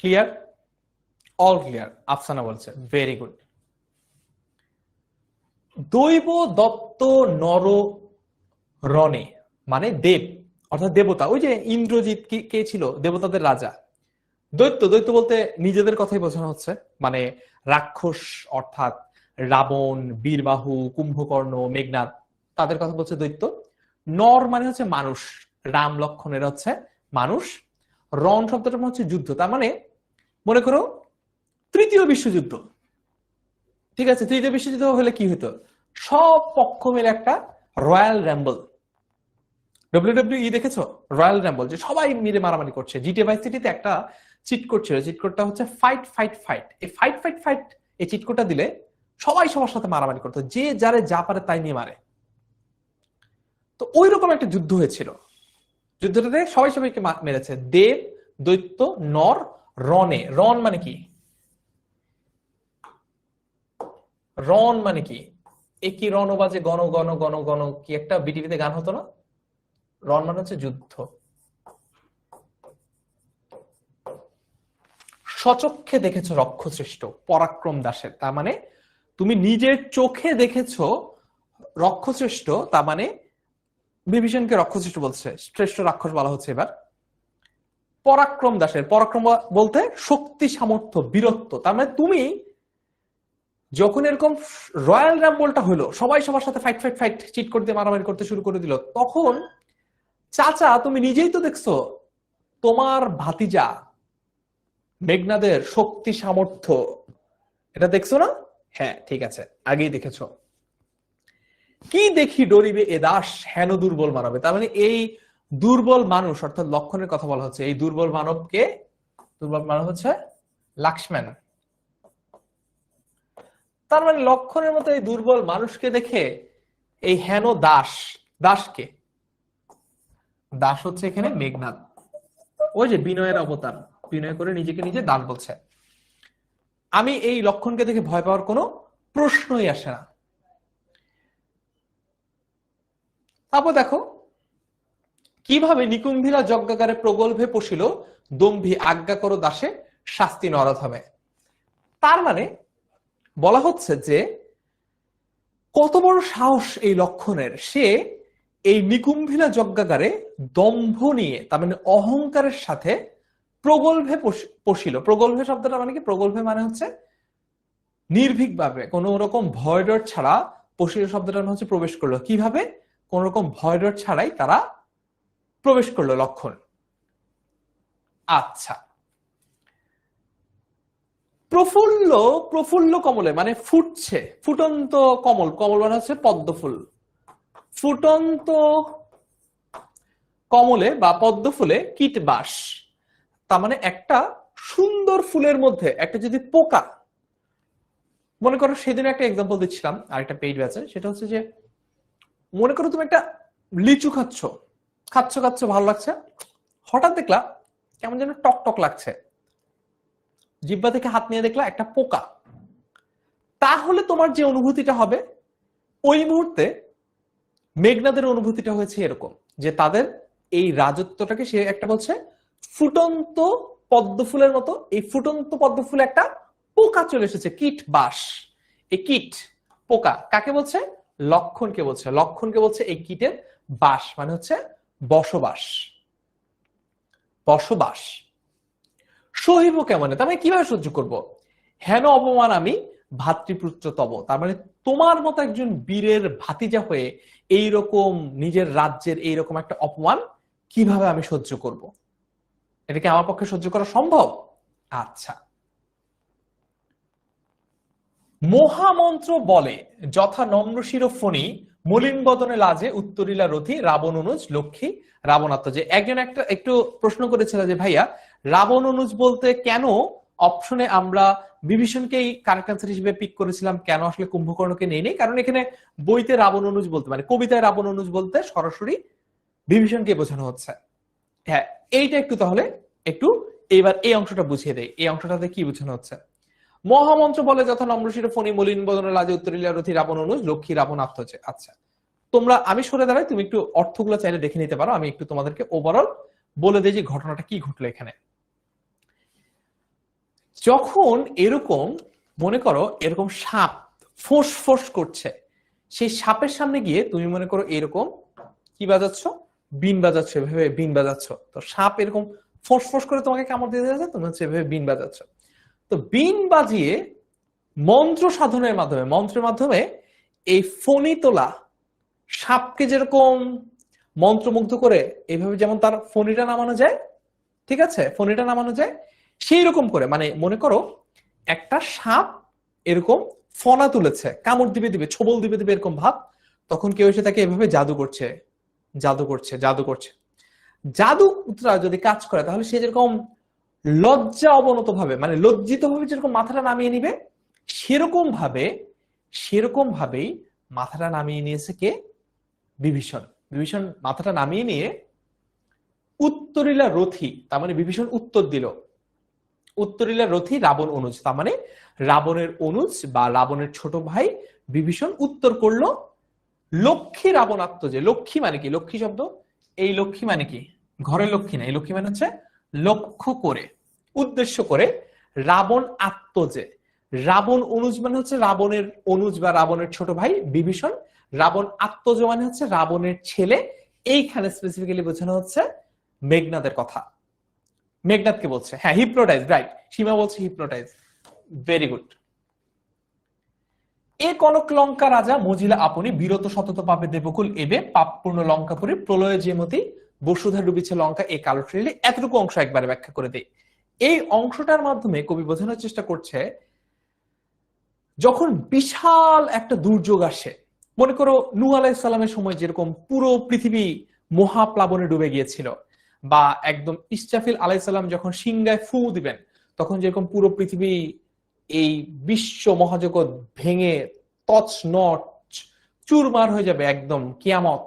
Speaker 1: ক্লিয়ার? অল ক্লিয়ার, আফসানা বলছে, ভেরি গুড। দৈব দত্ত নর রণে, মানে দেব অর্থাৎ দেবতা, ওই যে ইন্দ্রজিৎ কে ছিল দেবতাদের রাজা। দৈত্য, দৈত্য বলতে নিজেদের কথাই বোঝানো হচ্ছে, মানে রাক্ষস অর্থাৎ রাবণ, বীরবাহু, কুম্ভকর্ণ, মেঘনাদ, তাদের কথা বলছে দৈত্য। নর মানে হচ্ছে মানুষ, রাম লক্ষণের হচ্ছে মানুষ। রণ শব্দটা হচ্ছে যুদ্ধ, তার মানে মনে করো তৃতীয় বিশ্বযুদ্ধ। ঠিক আছে, তৃতীয় বিশ্বযুদ্ধ হলে কি হতো? সব পক্ষ মিলে একটা রয়্যাল র্যাম্বল। ডব্লিউডব্লিউই দেখেছো রয়্যাল র্যাম্বল, যে সবাই মিলে মারামারি করছে। জিটিএ ভাইস সিটিতে একটা চিট কোড ছিল, চিট কোডটা হচ্ছে ফাইট ফাইট ফাইট। এই ফাইট ফাইট ফাইট এই চিট কোডটা দিলে সবাই সবার সাথে মারামারি করতো, যে যারে যা পারে তাই নিয়ে মারে। তো ওই রকম একটা যুদ্ধ হয়েছিল, যুদ্ধটাতে সবাই সবাইকে মেরেছে। দেব, দৈত্য, নর, রণে। রণ মানে কি? রণ মানে কি? একই রণ বাজে গণ গণ গণ গণ, কি একটা বিটিভিতে গান হতো না? রণ মানে হচ্ছে যুদ্ধ। স্বচক্ষে দেখেছো রক্ষশ্রেষ্ঠ পরাক্রম দাসের, তার মানে তুমি নিজের চোখে দেখেছো রক্ষশ্রেষ্ঠ, তার মানে বিভীষণকে রক্ষশ্রেষ্ঠ বলছে, শ্রেষ্ঠ রাক্ষস বলা হচ্ছে এবার। পরাক্রম দাসের, পরাক্রম বলতে শক্তি, সামর্থ্য, বীরত্ব। তার মানে তুমি যখন এরকম রয়্যাল র্যাম্বলটা হলো, সবাই সবার সাথে ফাইট ফাইট ফাইট চিট করতে মারামারি করতে শুরু করে দিল, তখন চাচা তুমি নিজেই তো দেখছো তোমার ভাতিজা মেঘনাদের শক্তি, সামর্থ্য, এটা দেখছো না? হ্যাঁ ঠিক আছে, আগেই দেখেছো। কি দেখি ডরিবে এ দাস হেন দুর্বল মানবে। তার মানে এই দুর্বল মানুষ অর্থাৎ লক্ষণের কথা বলা হচ্ছে। এই দুর্বল মানবকে, দুর্বল মানব হচ্ছে লাক্সম্যান। তার মানে লক্ষণের মতো এই দুর্বল মানুষকে দেখে এই হেন দাস, দাসকে, দাস হচ্ছে এখানে মেঘনাদ, ওই যে বিনয়ের অবতার, বিনয় করে নিজেকে নিজে দাস বলছে। আমি এই লক্ষণকে দেখে ভয় পাওয়ার কোনো প্রশ্নই আসে না। তারপর দেখো কিভাবে নিকুম্ভিলা যজ্ঞাগারে প্রগল্ভে পশিল দম্ভি আজ্ঞা করো দাসে শাস্তি নরধমে। তার মানে বলা হচ্ছে যে কত বড় সাহস এই লক্ষণের, সে এই নিকুম্ভিলা যজ্ঞাগারে দম্ভ নিয়ে, তার মানে অহংকারের সাথে প্রগল্ভে পশিল। প্রগল্ভে শব্দটা মানে কি? প্রগল্ভে মানে হচ্ছে নির্ভীক ভাবে, কোন রকম ভয় ডর ছাড়া। পশিল শব্দটা মানে হচ্ছে প্রবেশ করলো। কিভাবে? কোন রকম ভয় ডর ছাড়াই তারা প্রবেশ করলো লক্ষণ। আচ্ছা, প্রফুল্ল, প্রফুল্ল কমলে মানে ফুটছে, ফুটন্ত কমল, কমল মানে হচ্ছে পদ্ম ফুল। ফুটন্ত কমলে বা পদ্ম ফুলে কীটবাস, তার মানে একটা সুন্দর ফুলের মধ্যে একটা যদি পোকা, মনে করো সেদিন একটা এক্সাম্পল দিচ্ছিলাম আরেকটা পেইড ব্যাচে, সেটা হচ্ছে যে মনে করো তুমি একটা লিচু খাচ্ছ, খাচ্ছ খাচ্ছ ভালো লাগছে, হঠাৎ দেখলা কেমন যেন টক টক লাগছে, জিহ্বা থেকে হাত নিয়ে দেখলা একটা পোকা, তাহলে তোমার যে অনুভূতিটা হবে ওই মুহূর্তে মেঘনাদের অনুভূতিটা হয়েছে এরকম যে তাদের এই রাজত্বটাকে সে একটা বলছে ফুটন্ত পদ্ম ফুলের মতো, এই ফুটন্ত পদ্ম ফুলে একটা পোকা চলে এসেছে, কীট বাস। এই কীট পোকা কাকে বলছে? লক্ষণকে বলছে। লক্ষণকে বলছে এই কীটের বাস মানে হচ্ছে বসবাস, বসবাস। সহিব কেমন, তার মানে কিভাবে সহ্য করব? হেন অপমান আমি ভাতৃপুত্র তব, তার মানে তোমার মতো একজন বীরের ভাতিজা হয়ে এইরকম নিজের রাজ্যের এইরকম একটা অপমান কিভাবে আমি সহ্য করব? এটা কি আমার পক্ষে সহ্য করা সম্ভব? আচ্ছা, মহামন্ত্র বলে যথা নম্রশির ফণি মলিন বদনে লাজে উত্তরিলা রথি রাবণ অনুজ লক্ষ্মী রাবণাত্ম। যে একজন একটা একটু প্রশ্ন করেছিল যে ভাইয়া রাবণ অনুজ বলতে কেন অপশনে আমরা বিভীষণকেই কারেক্ট আনসার হিসেবে পিক করেছিলাম, কেন আসলে কুম্ভকর্ণকে নেই নেই? কারণ এখানে বইতে রাবণ অনুজ বলতে মানে কবিতায় রাবণ অনুজ বলতে সরাসরি বিভীষণকে বোঝানো হচ্ছে। হ্যাঁ, এইটা একটু তাহলে একটু এবার এই অংশটা বুঝিয়ে দেয়, এই অংশটাতে কি বোঝানো হচ্ছে। মহামন্ত্র বলে যথা নম্রশির ফণি মলিন বদনে লাজে উত্তরিলা রথি রাবণ অনুজ লক্ষ্মী রাবণ আত্মজে। আচ্ছা, তোমরা আমি সরে দাঁড়াই, তুমি একটু অর্থগুলো চাইলে দেখে নিতে পারো, আমি একটু তোমাদেরকে ওভারঅল বলে দিই যে ঘটনাটা কি ঘটলো এখানে। যখন এরকম মনে করো এরকম সাপ ফোঁস ফোঁস করছে, সেই সাপের সামনে গিয়ে তুমি মনে করো এরকম কি বাজাচ্ছ? বিন বাজাচ্ছ, এভাবে বিন বাজাচ্ছ। তো সাপ এরকম ফোঁস ফোঁস করে তোমাকে কামড় দিতে যাচ্ছে, তুমি হচ্ছে এভাবে বিন বাজাচ্ছ। তো বিন বাজিয়ে মন্ত্র সাধনের মাধ্যমে, মন্ত্রের মাধ্যমে এই ফণি তোলা সাপকে যেরকম মন্ত্রমুগ্ধ করে এইভাবে যেমন তার ফণিটা নামানো যায়, ঠিক আছে, ফণিটা নামানো যায়, সেই রকম করে মানে মনে করো একটা সাপ এরকম ফনা তুলেছে, কামড় দিবে দিবে, ছোবল দিবে দিবে এরকম ভাব, তখন কেউ এসে তাকে এভাবে জাদু করছে, জাদু করছে, জাদু করছে। জাদুটা যদি কাজ করে তাহলে সে যেরকম লজ্জা অবনত ভাবে মানে লজ্জিত ভাবে যেরকম মাথাটা নামিয়ে নিবে, সেরকম ভাবেই মাথাটা নামিয়ে নিয়েছে কে? বিভীষণ। বিভীষণ মাথাটা নামিয়ে নিয়ে উত্তরিলা রথি, তার মানে বিভীষণ উত্তর দিল, উত্তরিলা রথি রাবণ অনুজ, তার মানে রাবণের অনুজ বা রাবণের ছোট ভাই বিভীষণ উত্তর করলো লক্ষ্মী রাবণাত্ম। যে লক্ষ্মী মানে কি? লক্ষ্মী শব্দ, এই লক্ষ্মী মানে কি? ঘরের লক্ষ্মী না, এই লক্ষ্মী মানে হচ্ছে লক্ষ্য করে, উদ্দেশ্য করে। রাবণ আত্মজে, রাবণ অনুজ মানে হচ্ছে রাবণের অনুজ বা রাবণের ছোট ভাই বিভীষণ, রাবণ আত্মজ মানে হচ্ছে রাবণের ছেলে। এইখানে স্পেসিফিক্যালি বোঝানো হচ্ছে মেঘনাদের কথা, মেঘনাদকে বলছে। হ্যাঁ, হিপনোটাইজ, রাইট, সীমা বলছে হিপনোটাইজ, ভেরি গুড। এ কনক লঙ্কা রাজা মজিলা আপনি বিরত সতত পাবে দেবকুল এবে পাপপূর্ণ লঙ্কাপুরী প্রলয় যেমতি বসুধা ডুবিছে লঙ্কা এ কালো ট্রেলে। এতটুকু অংশ একবারে ব্যাখ্যা করে দেই। এই অংশটার মাধ্যমে কবি বোঝানোর চেষ্টা করছে যখন বিশাল একটা দুর্যোগ আসে, মনে করো নূহ আলাইহিস সালামের সময় যেরকম পুরো পৃথিবী মহাপ্লাবনে ডুবে গিয়েছিল, বা একদম ইসরাফিল আলাইহিস সালাম যখন সিংহায় ফু দিবেন তখন যেরকম পুরো পৃথিবী এই বিশ্ব মহাজগৎ ভেঙে তছনছ চুরমার হয়ে যাবে, একদম কিয়ামত,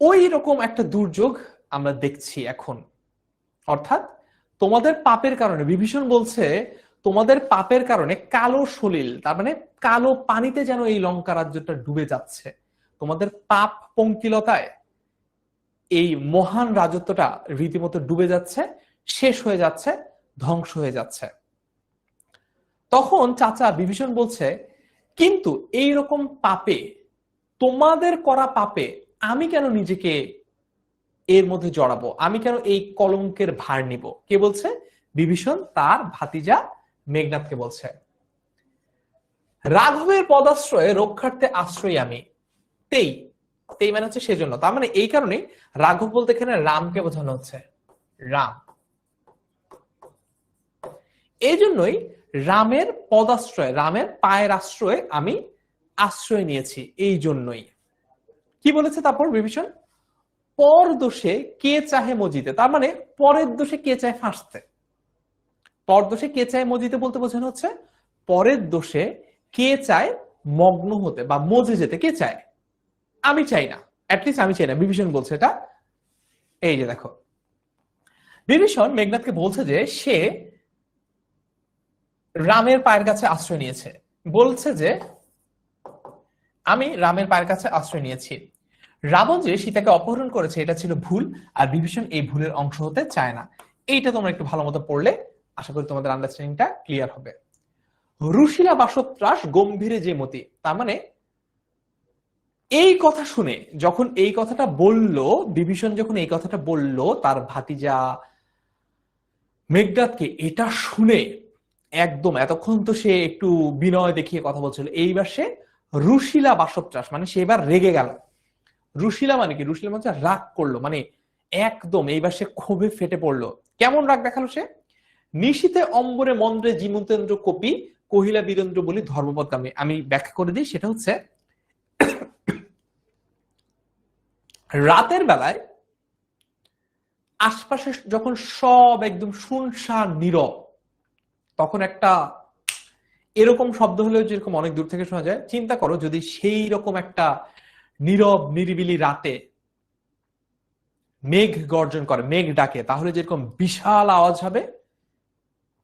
Speaker 1: ওই রকম একটা দুর্যোগ আমরা দেখছি এখন। অর্থাৎ তোমাদের পাপের কারণে, বিভীষণ বলছে তোমাদের পাপের কারণে কালো সলিল, তার মানে কালো পানিতে যেন এই লঙ্কা রাজ্যটা ডুবে যাচ্ছে। তোমাদের পাপ পঙ্কিলতায় এই মহান রাজত্বটা রীতিমতো ডুবে যাচ্ছে, শেষ হয়ে যাচ্ছে, ধ্বংস হয়ে যাচ্ছে। তখন চাচা বিভীষণ বলছে, কিন্তু এই রকম পাপে, তোমাদের করা পাপে আমি কেন নিজেকে এর মধ্যে জড়াবো, আমি কেন এই কলঙ্কের ভার নিব? কে বলছে? বিভীষণ তার ভাতিজা মেঘনাদকে বলছে। রাঘবের পদাশ্রয়ে রক্ষার্থে আশ্রয় আমি। তেই তেই মানে হচ্ছে সেজন্য, তার মানে এই কারণে রাঘব বলতে এখানে রামকে বোঝানো হচ্ছে, রাম। এই জন্যই রামের পদাশ্রয়, রামের পায়ের আশ্রয়ে আমি আশ্রয় নিয়েছি, এই জন্যই। কি বলেছে তারপর বিভীষণ? পর দোষে কে চাহে মজিতে, তার মানে পরের দোষে কে চায় ফাঁসতে। পর দোষে কে চায় মজিতে বলতে বোঝানো হচ্ছে পরের দোষে কে চায় মগ্ন হতে বা মজে যেতে, কে চায়? আমি চাই না, অ্যাটলিস্ট আমি চাই না, বিভীষণ বলছে এটা। এই যে দেখো, বিভীষণ মেঘনাদকে বলছে যে সে রামের পায়ের কাছে আশ্রয় নিয়েছে, বলছে যে আমি রামের পায়ের কাছে আশ্রয় নিয়েছি। রাবণ যে সীতাকে অপহরণ করেছে এটা ছিল ভুল, আর বিভীষণ এই ভুলের অংশ হতে চায় না। এইটা তোমরা একটু ভালো মতো পড়লে আশা করি তোমাদের আন্ডারস্ট্যান্ডিংটা ক্লিয়ার হবে। রুশিলা বাসত্রাস গম্ভীরে যে মতি, তার মানে এই কথা শুনে, যখন এই কথাটা বলল বিভীষণ, যখন এই কথাটা বলল তার ভাতিজা মেঘনাদকে, এটা শুনে একদম, এতক্ষণ তো সে একটু বিনয় দেখিয়ে কথা বলছিল, এইবার সে রুশিলা বাসত্রাস মানে সে এবার রেগে গেল। রুশিলা মানে কি? রুশিলা মানে রাগ করলো, মানে একদম এইবার সে ক্ষোভে ফেটে পড়লো। কেমন রাগ দেখালো সে? নিশীতে অম্বরে মন্দ্রে জিমুতেন্দ্র কপি কহিলা বীরেন্দ্র বলি ধর্মপদগামী। আমি ব্যাখ্যা করে দিই, সেটা হচ্ছে রাতের বেলায় আশপাশে যখন সব একদম শুনশান নীরব, তখন একটা এরকম শব্দ হলেও যেরকম অনেক দূর থেকে শোনা যায়, চিন্তা করো যদি সেই রকম একটা নীরব নিরিবিলি রাতে মেঘ গর্জন করে, মেঘ ডাকে, তাহলে যেরকম বিশাল আওয়াজ হবে।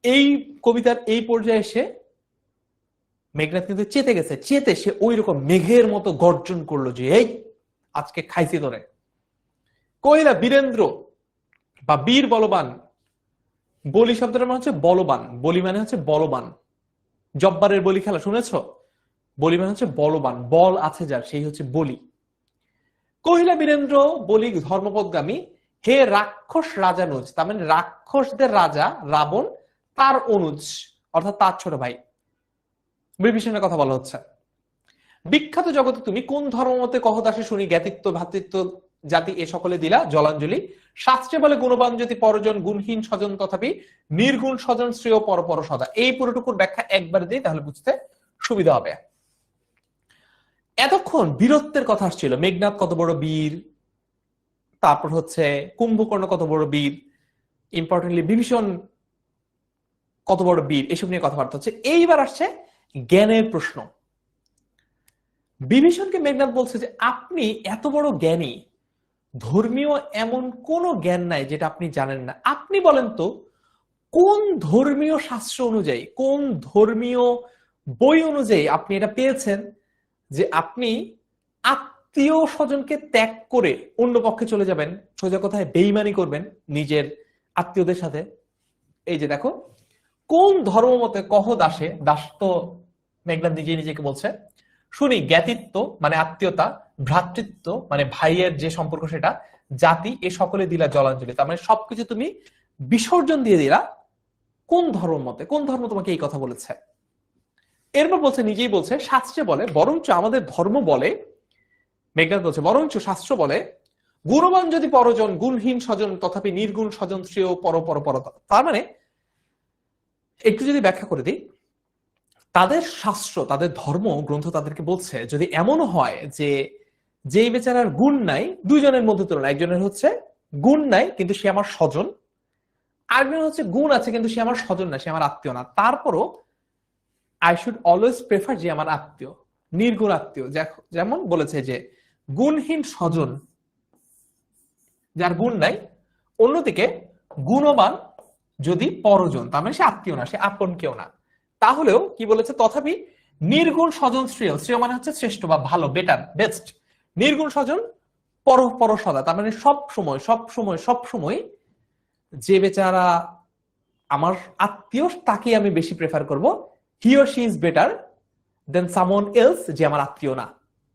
Speaker 1: এই কবিতার এই পর্যায়ে এসে মেঘনাদ কিন্তু চেতে গেছে, চেতে সে ওই রকম মেঘের মতো গর্জন করলো যে এই আজকে খাইছি তোরে। কহিলা বীরেন্দ্র বা বীর বলবান, বলি শব্দটা মানে হচ্ছে বলবান, বলি মানে হচ্ছে বলবান। জব্বারের বলি খেলা শুনেছ? বলি মানে হচ্ছে বলবান, বল আছে যার, সেই হচ্ছে বলি। কহিলা বীরেন্দ্র বলি ধর্মপদগামী, হে রাক্ষস রাজানুজ, তার মানে রাক্ষসদের রাজা রাবণ, তার অনুজ অর্থাৎ তার ছোট ভাই। বিভীষণের কথা বলা হচ্ছে। বিখ্যাত জগতে তুমি কোন ধর্মমতে কহদাসে শুনি, জ্ঞাতিত্ব ভ্রাতৃত্ব জাতি এ সকলে দিলা জলাঞ্জলি। শাস্ত্রে বলে গুণবান যদি পরজন, গুণহীন স্বজন তথাপি নির্গুণ স্বজন শ্রেয় পর পর সদা। এই পুরোটুকুর ব্যাখ্যা একবার দিই, তাহলে বুঝতে সুবিধা হবে। এতক্ষণ বীরত্বের কথা আসছিল, মেঘনাদ কত বড় বীর, তারপর হচ্ছে কুম্ভকর্ণ কত বড় বীর, ইম্পর্টেন্টলি বিভীষণ কত বড় বীর, এসব নিয়ে কথাবার্তা হচ্ছে। এইবার আসছে জ্ঞানের প্রশ্ন। বিভীষণকে মেঘনাদ বলছে যে আপনি এত বড় জ্ঞানী, ধর্মীয় এমন কোন জ্ঞান নাই যেটা আপনি জানেন না। আপনি বলেন তো কোন ধর্মীয় শাস্ত্র অনুযায়ী, কোন ধর্মীয় বই অনুযায়ী আপনি এটা পেয়েছেন যে আপনি আত্মীয় স্বজনকে ত্যাগ করে অন্য পক্ষে চলে যাবেন, সোজা কথায় বেইমানি করবেন নিজের আত্মীয়দের সাথে। এই যে দেখো, কোন ধর্মমতে কহ দাসে, দাস তো মেঘনাদ নিজে নিজেকে বলছে, শুনি জ্ঞাতিত্ব মানে আত্মীয়তা, ভ্রাতৃত্ব মানে ভাইয়ের যে সম্পর্ক সেটা, জাতি এ সকলে দিলা জলাঞ্জলি, তার মানে সবকিছু তুমি বিসর্জন দিয়ে দিলা। কোন ধর্ম মতে, কোন ধর্ম তোমাকে এই কথা বলেছে? এরপর বলছে, নিজেই বলছে শাস্ত্রে বলে, বরঞ্চ আমাদের ধর্ম বলে, মেঘনাদ বলছে বরঞ্চ শাস্ত্র বলে, গুণবান যদি পরজন, গুণহীন স্বজন তথাপি নির্গুণ স্বজন শ্রেয় পর পর পরতা। তার মানে একটু যদি ব্যাখ্যা করে দিই, তাদের শাস্ত্র, তাদের ধর্ম গ্রন্থ তাদেরকে বলছে যদি এমন হয় যে যেই বেচারার গুণ নাই, দুইজনের মধ্যে তুলনা, একজনের হচ্ছে গুণ নাই কিন্তু সে আমার স্বজন, আরেকজনের হচ্ছে গুণ আছে কিন্তু সে আমার স্বজন না, সে আমার আত্মীয় না, তারপরও আই শুড অলওয়েজ প্রেফার যে আমার আত্মীয়, নির্গুণ আত্মীয়। যেমন বলেছে যে গুণহীন স্বজন যার গুণ নাই, অন্যদিকে গুণবান যদি পরজন, তার মানে সে আত্মীয় না, সে আপন কেউ না, তাহলেও কি বলেছে, তথাপি নির্গুণ স্বজন শ্রেয়, শ্রেয় মানে হচ্ছে শ্রেষ্ঠ বা ভালো, বেটার, বেস্ট, নির্গুণ স্বজন পর পর সদা, তার মানে সব সময় সব সময় সব সময় যে বেচারা আমার আত্মীয় তাকে আমি বেশি প্রেফার করব, he or she is better then someone else যে আমার আত্মীয় না,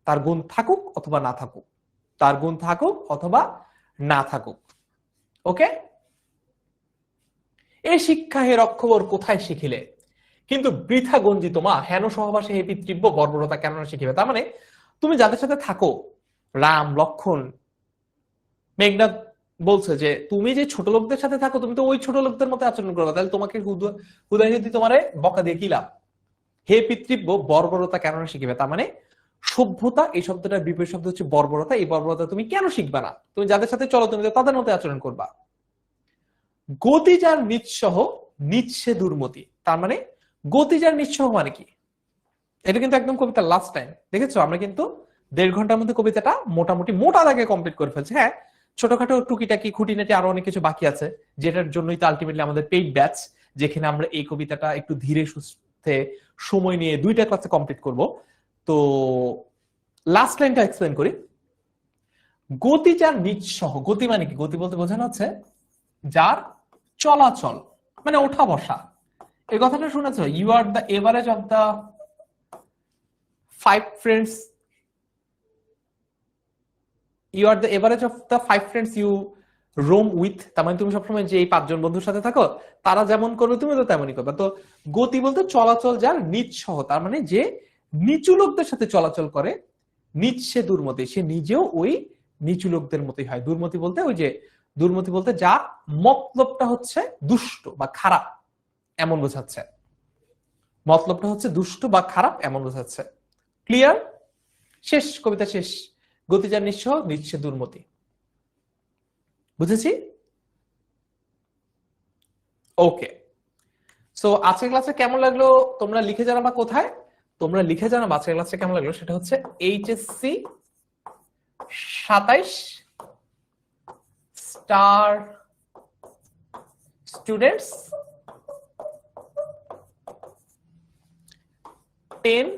Speaker 1: তার গুণ থাকুক অথবা না থাকুক, তার গুণ থাকুক অথবা না থাকুক। ওকে, এই শিক্ষা হে রক্ষবর কোথায় শিখিলে, কিন্তু বৃথা গঞ্জিত মা হেন সহবাসে হে পিতৃব্য বর্বরতা কেন শিখিবে। তার মানে তুমি যাদের সাথে থাকো, রাম লক্ষণ, মেঘনাদ বলছে যে তুমি যে ছোট লোকদের সাথে থাকো তুমি তো ওই ছোট লোকদের মতো আচরণ করবে, তাহলে তোমাকে হুদায় যদি তোমারে বকা দিয়ে কি লাভ। হে পিতৃব্য বর্বরতা কেন শিখিবে, তার মানে সভ্যতা এই শব্দটার বিপরীত শব্দ হচ্ছে বর্বরতা, এই বর্বরতা তুমি কেন শিখবা না, তুমি যাদের সাথে চলো তুমি তাদের মতো আচরণ করবা। গতি যার নিঃসহ নিচ্ছে দুর্মতি, তার মানে গতি যার নিঃসহ মানে কি, এটা কিন্তু একদম কবিতার লাস্ট টাইম দেখেছো, আমরা কিন্তু 1.5 ঘন্টার মধ্যে কবিতাটা মোটামুটি মোটা দাগে কমপ্লিট করে ফেলছি। হ্যাঁ, ছোটখাটো টুকিটাকি খুঁটিনাটি আরো অনেক কিছু বাকি আছে, যেটার জন্যই তো আলটিমেটলি আমাদের পেইড ব্যাচ, যেখানে আমরা এই কবিতাটা একটু ধীরে সুস্থে সময় নিয়ে 2টা ক্লাসে কমপ্লিট করব। তো লাস্ট লাইনটা এক্সপ্লেন করি। গতি যার নিঃসহ, গতি মানে কি, গতি বলতে বোঝানো হচ্ছে যার চলাচল, মানে ওঠা বসা। এই কথাটা শুনেছো, you are the average of the 5 friends, you are the average of the 5 friends you roam with, তার মানে তুমি সবসময় যে এই 5 জন বন্ধুর সাথে থাকো তারা যেমন করবে তুমি তো তেমনই করবে। তো গতি বলতে চলাচল যার নিঃসহ, তার মানে যে নিচু লোকদের সাথে চলাচল করে, নিচ্ছে দুর্মতি, সে নিজেও ওই নিচু লোকদের মতোই হয়। দুর্মতি বলতে ওই যে, দুর্মতি বলতে যার মতলবটা হচ্ছে দুষ্ট বা খারাপ এমন বোঝাচ্ছে, মতলবটা হচ্ছে দুষ্ট বা খারাপ এমন বোঝাচ্ছে। ক্লিয়ার? শেষ, কবিতা শেষ। গতি যার নিঃসহ নিচ্ছে দুর্মতি, বুঝেছি? ওকে, সো আজকের ক্লাসে কেমন লাগলো তোমরা লিখে জানাবা। কোথায় তোমরা লিখে জানাবা আজকের ক্লাসে কেমন লাগলো, সেটা হচ্ছে এইচএসসি 27 স্টার স্টুডেন্টস 10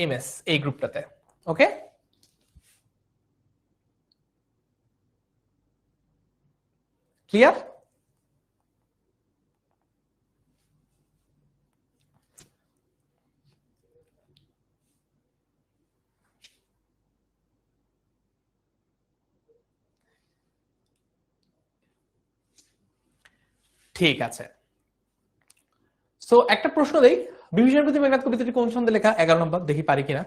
Speaker 1: এমএস এই গ্রুপটাতে। ওকে, ক্লিয়ার? ঠিক আছে, সো একটা প্রশ্ন দেই, বিভীষণের প্রতি মেঘনাদ কবিতাটি কোন ছন্দে লেখা? 11 নম্বর, দেখি পারি কিনা।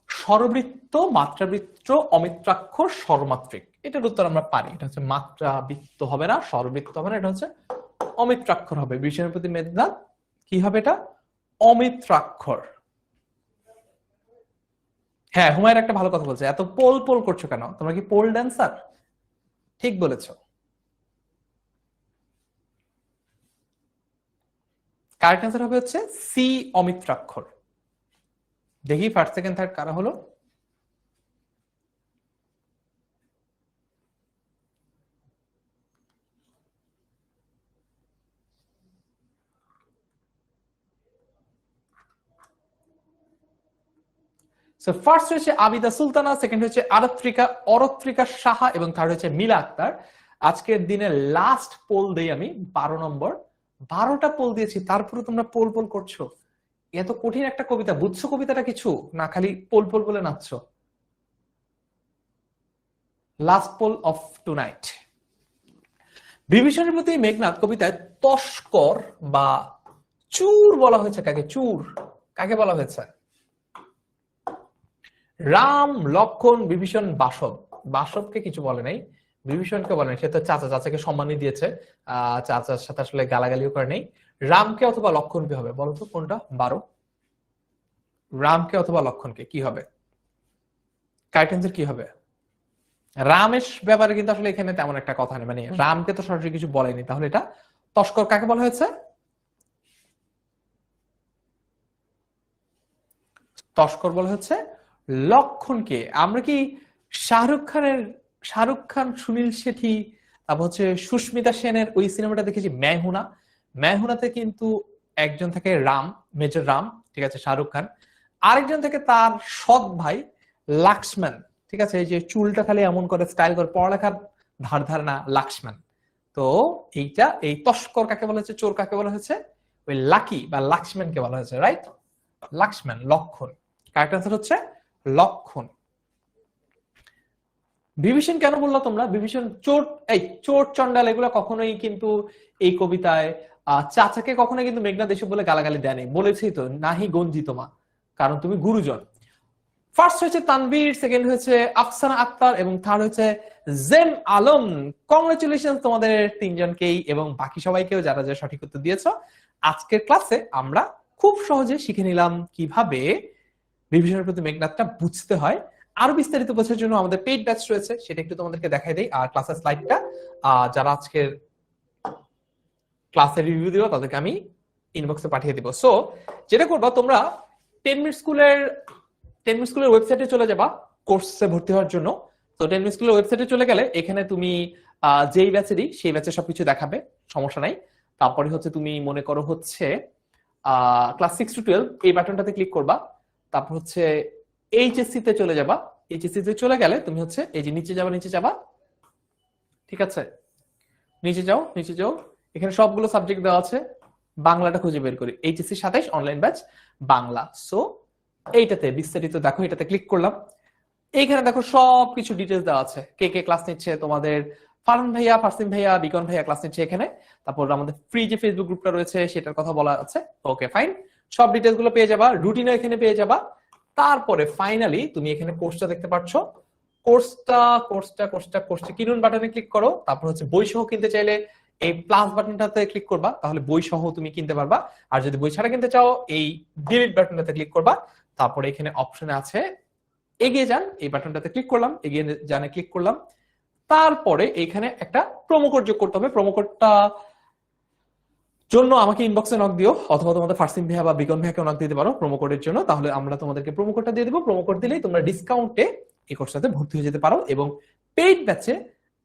Speaker 1: স্বরবৃত্ত, মাত্রাবৃত্ত, অমিত্রাক্ষর, স্বরমাত্রিক, এটার উত্তর আমরা পারি। এটা হচ্ছে মাত্রাবৃত্ত হবে না, স্বরবৃত্ত হবে না, এটা হচ্ছে অমিত্রাক্ষর হবে। বিভীষণের প্রতি মেঘনাদ কি হবে? এটা অমিত্রাক্ষর। হ্যাঁ, হুমায়ুন একটা ভালো কথা বলছে, এত পোল পোল করছো কেন, তোমরা কি পোল ড্যান্সার? ঠিক বলেছো, কারেক্ট অ্যান্সার হবে হচ্ছে সি, অমিত্রাক্ষর। দেখি ফার্স্ট সেকেন্ড থার্ড কারা হলো। সো ফার্স্ট হচ্ছে আবিদা সুলতানা, সেকেন্ড হচ্ছে অরত্রিকা সাহা এবং থার্ড হচ্ছে মিলা আক্তার। আজকের দিনে লাস্ট পোল দেই আমি 12 নম্বর। 12টা পোল দিয়েছি, তারপরে তোমরা পোল পোল করছো। এত কঠিন একটা কবিতা, বুঝছো কবিতাটা কিছু না, খালি পোল পোল বলে নাচছো? Last poll of tonight. বিভীষণের প্রতি মেঘনাদ কবিতায় তস্কর বা চুর বলা হয়েছে কাকে? চুর কাকে বলা হয়েছে? রাম, লক্ষণ, বিভীষণ, বাসব। বাসবকে কিছু বলে নাই, বিভীষণকে বলে নাই, সে তো চাচা, চাচাকে সম্মানই দিয়েছে, চাচার সাথে আসলে গালাগালিও করে নেই। রামকে অথবা লক্ষণকে হবে, বলো তো কোনটা? 12 রামকে অথবা লক্ষণকে কি হবে? কারেক্ট অ্যান্সার কি হবে? রামের ব্যাপারে কিন্তু আসলে এখানে তেমন একটা কথা নেই, মানে রামকে তো সরাসরি কিছু বলেনি, তাহলে এটা তস্কর কাকে বলা হয়েছে? তস্কর বলা হচ্ছে লক্ষণকে। আমরা কি শাহরুখ খান, সুনীল শেঠি, তারপর হচ্ছে সুস্মিতা সেনের ওই সিনেমাটা দেখেছি ম্যাহুনা। ম্যাহুনাতে কিন্তু একজন থাকে রাম, মেজর রাম, ঠিক আছে, শাহরুখ খান। আরেকজন থেকে তার সৎ ভাই লাক্সম্যান, ঠিক আছে, এই যে চুলটা খালি এমন করে স্টাইল করে, পড়ালেখার ধার ধার না, লাক্সম্যান। তো এইটা, এই তস্কর কাকে বলা হচ্ছে, চোর কাকে বলা হচ্ছে? ওই লাকি বা লাক্সম্যানকে বলা হয়েছে, রাইট? লাক্সম্যান, লক্ষণ। কারেক্ট আনসার হচ্ছে লক্ষণ। বিভীষণ কেন বললো তোমরা? বিভীষণ চোর, এই চোর চন্ডাল এগুলো কখনোই কিন্তু এই কবিতায় চাচাকে কখনোই কিন্তু মেঘনাদ এসব বলে গালাগালি দেয়নি, বলেছেই তো নাহি গঞ্জিত মা, কারণ তুমি গুরুজন। ফার্স্ট হয়েছে তানভীর, সেকেন্ড হয়েছে আফসানা আক্তার এবং থার্ড হয়েছে জেম আলম। কংগ্রেচুলেশন তোমাদের তিনজনকেই এবং বাকি সবাইকেও যারা যারা সঠিক উত্তর দিয়েছো। আজকের ক্লাসে আমরা খুব সহজে শিখে নিলাম কিভাবে বিভীষণের প্রতি মেঘনাদটা বুঝতে হয়। আরো বিস্তারিত বোঝার জন্য আমাদের পেইড ব্যাচ রয়েছে, সেটা একটু তোমাদেরকে দেখাই দেই। আর ক্লাসের স্লাইডটা যারা আজকের ক্লাসের রিভিউ দিও তাদেরকে আমি ইনবক্সে পাঠিয়ে দিব। সো যেটা করবা, তোমরা 10 মিনিট স্কুলের ওয়েবসাইটে চলে যাবা কোর্সে ভর্তি হওয়ার জন্য। তো 10 মিনিট স্কুলের ওয়েবসাইটে চলে গেলে এখানে তুমি যেই ব্যাচে দিই সেই ব্যাচে সবকিছু দেখাবে, সমস্যা নাই। তারপরে হচ্ছে তুমি মনে করো হচ্ছে ক্লাস 6 to 12 এই বাটনটাতে ক্লিক করবা। তারপর হচ্ছে এইচএসসি তে চলে যাবা। এইচএসসি তে চলে গেলে তুমি হচ্ছে এই যে নিচে যাবা, ঠিক আছে, নিচে যাও, এখানে সবগুলো সাবজেক্ট দেওয়া আছে। বাংলাটা খুঁজে বের করি, HSC 27 online batch Bangla. So এইটাতে বিস্তারিত দেখো, এটাতে ক্লিক করলাম। এইখানে দেখো সবকিছু ডিটেলস দেওয়া আছে, কে কে ক্লাস নিচ্ছে, তোমাদের ফারহান ভাইয়া, ফারসিন ভাইয়া, বিকন ভাইয়া ক্লাস নিচ্ছে এখানে। তারপর আমাদের ফ্রি যে ফেসবুক গ্রুপটা রয়েছে সেটার কথা বলা আছে। ওকে ফাইন, সব ডিটেলস গুলো পেয়ে যাবা, রুটিনও এখানে পেয়ে যাবা। তারপরে ফাইনালি তুমি এখানে কোর্সটা দেখতে পাচ্ছ। কোর্সটা কিনুন বাটনে ক্লিক করো। তারপর হচ্ছে বই সহ কিনতে চাইলে এই প্লাস বাটনটাতে ক্লিক করবা, তাহলে বই সহ তুমি কিনতে পারবা। আর যদি বই ছাড়া কিনতে চাও এই ডিলিট বাটনটাতে ক্লিক করবা। তারপরে এখানে অপশনে আছে এগিয়ে যান, এই বাটনটাতে ক্লিক করলাম, এগিয়ে জানে ক্লিক করলাম। তারপরে এখানে একটা প্রোমো কোড যোগ করতে হবে। প্রোমো কোডটা জন্য আমাকে ইনবক্সে নক দিও, অথবা তোমাদের ফারসিন ভাইয়া বা বিকন ভাইয়াকে নক দিতে পারো প্রোমো কোডের জন্য, তাহলে আমরা তোমাদেরকে প্রোমো কোডটা দিয়ে দেবো। প্রোমো কোড দিলেই তোমরা ডিসকাউন্টে এই কোর্সটাতে ভর্তি হয়ে যেতে পারো এবং পেইড ব্যাচে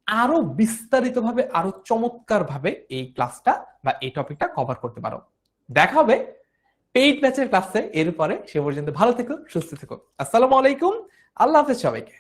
Speaker 1: আরো বিস্তারিতভাবে, আরো চমৎকার ভাবে এই ক্লাসটা বা এই টপিকটা কভার করতে পারো। দেখা হবে পেইড ব্যাচের ক্লাসে এরপরে। সে পর্যন্ত ভালো থেকো, সুস্থ থেকো। আসসালামু আলাইকুম, আল্লাহ হাফেজ সবাইকে।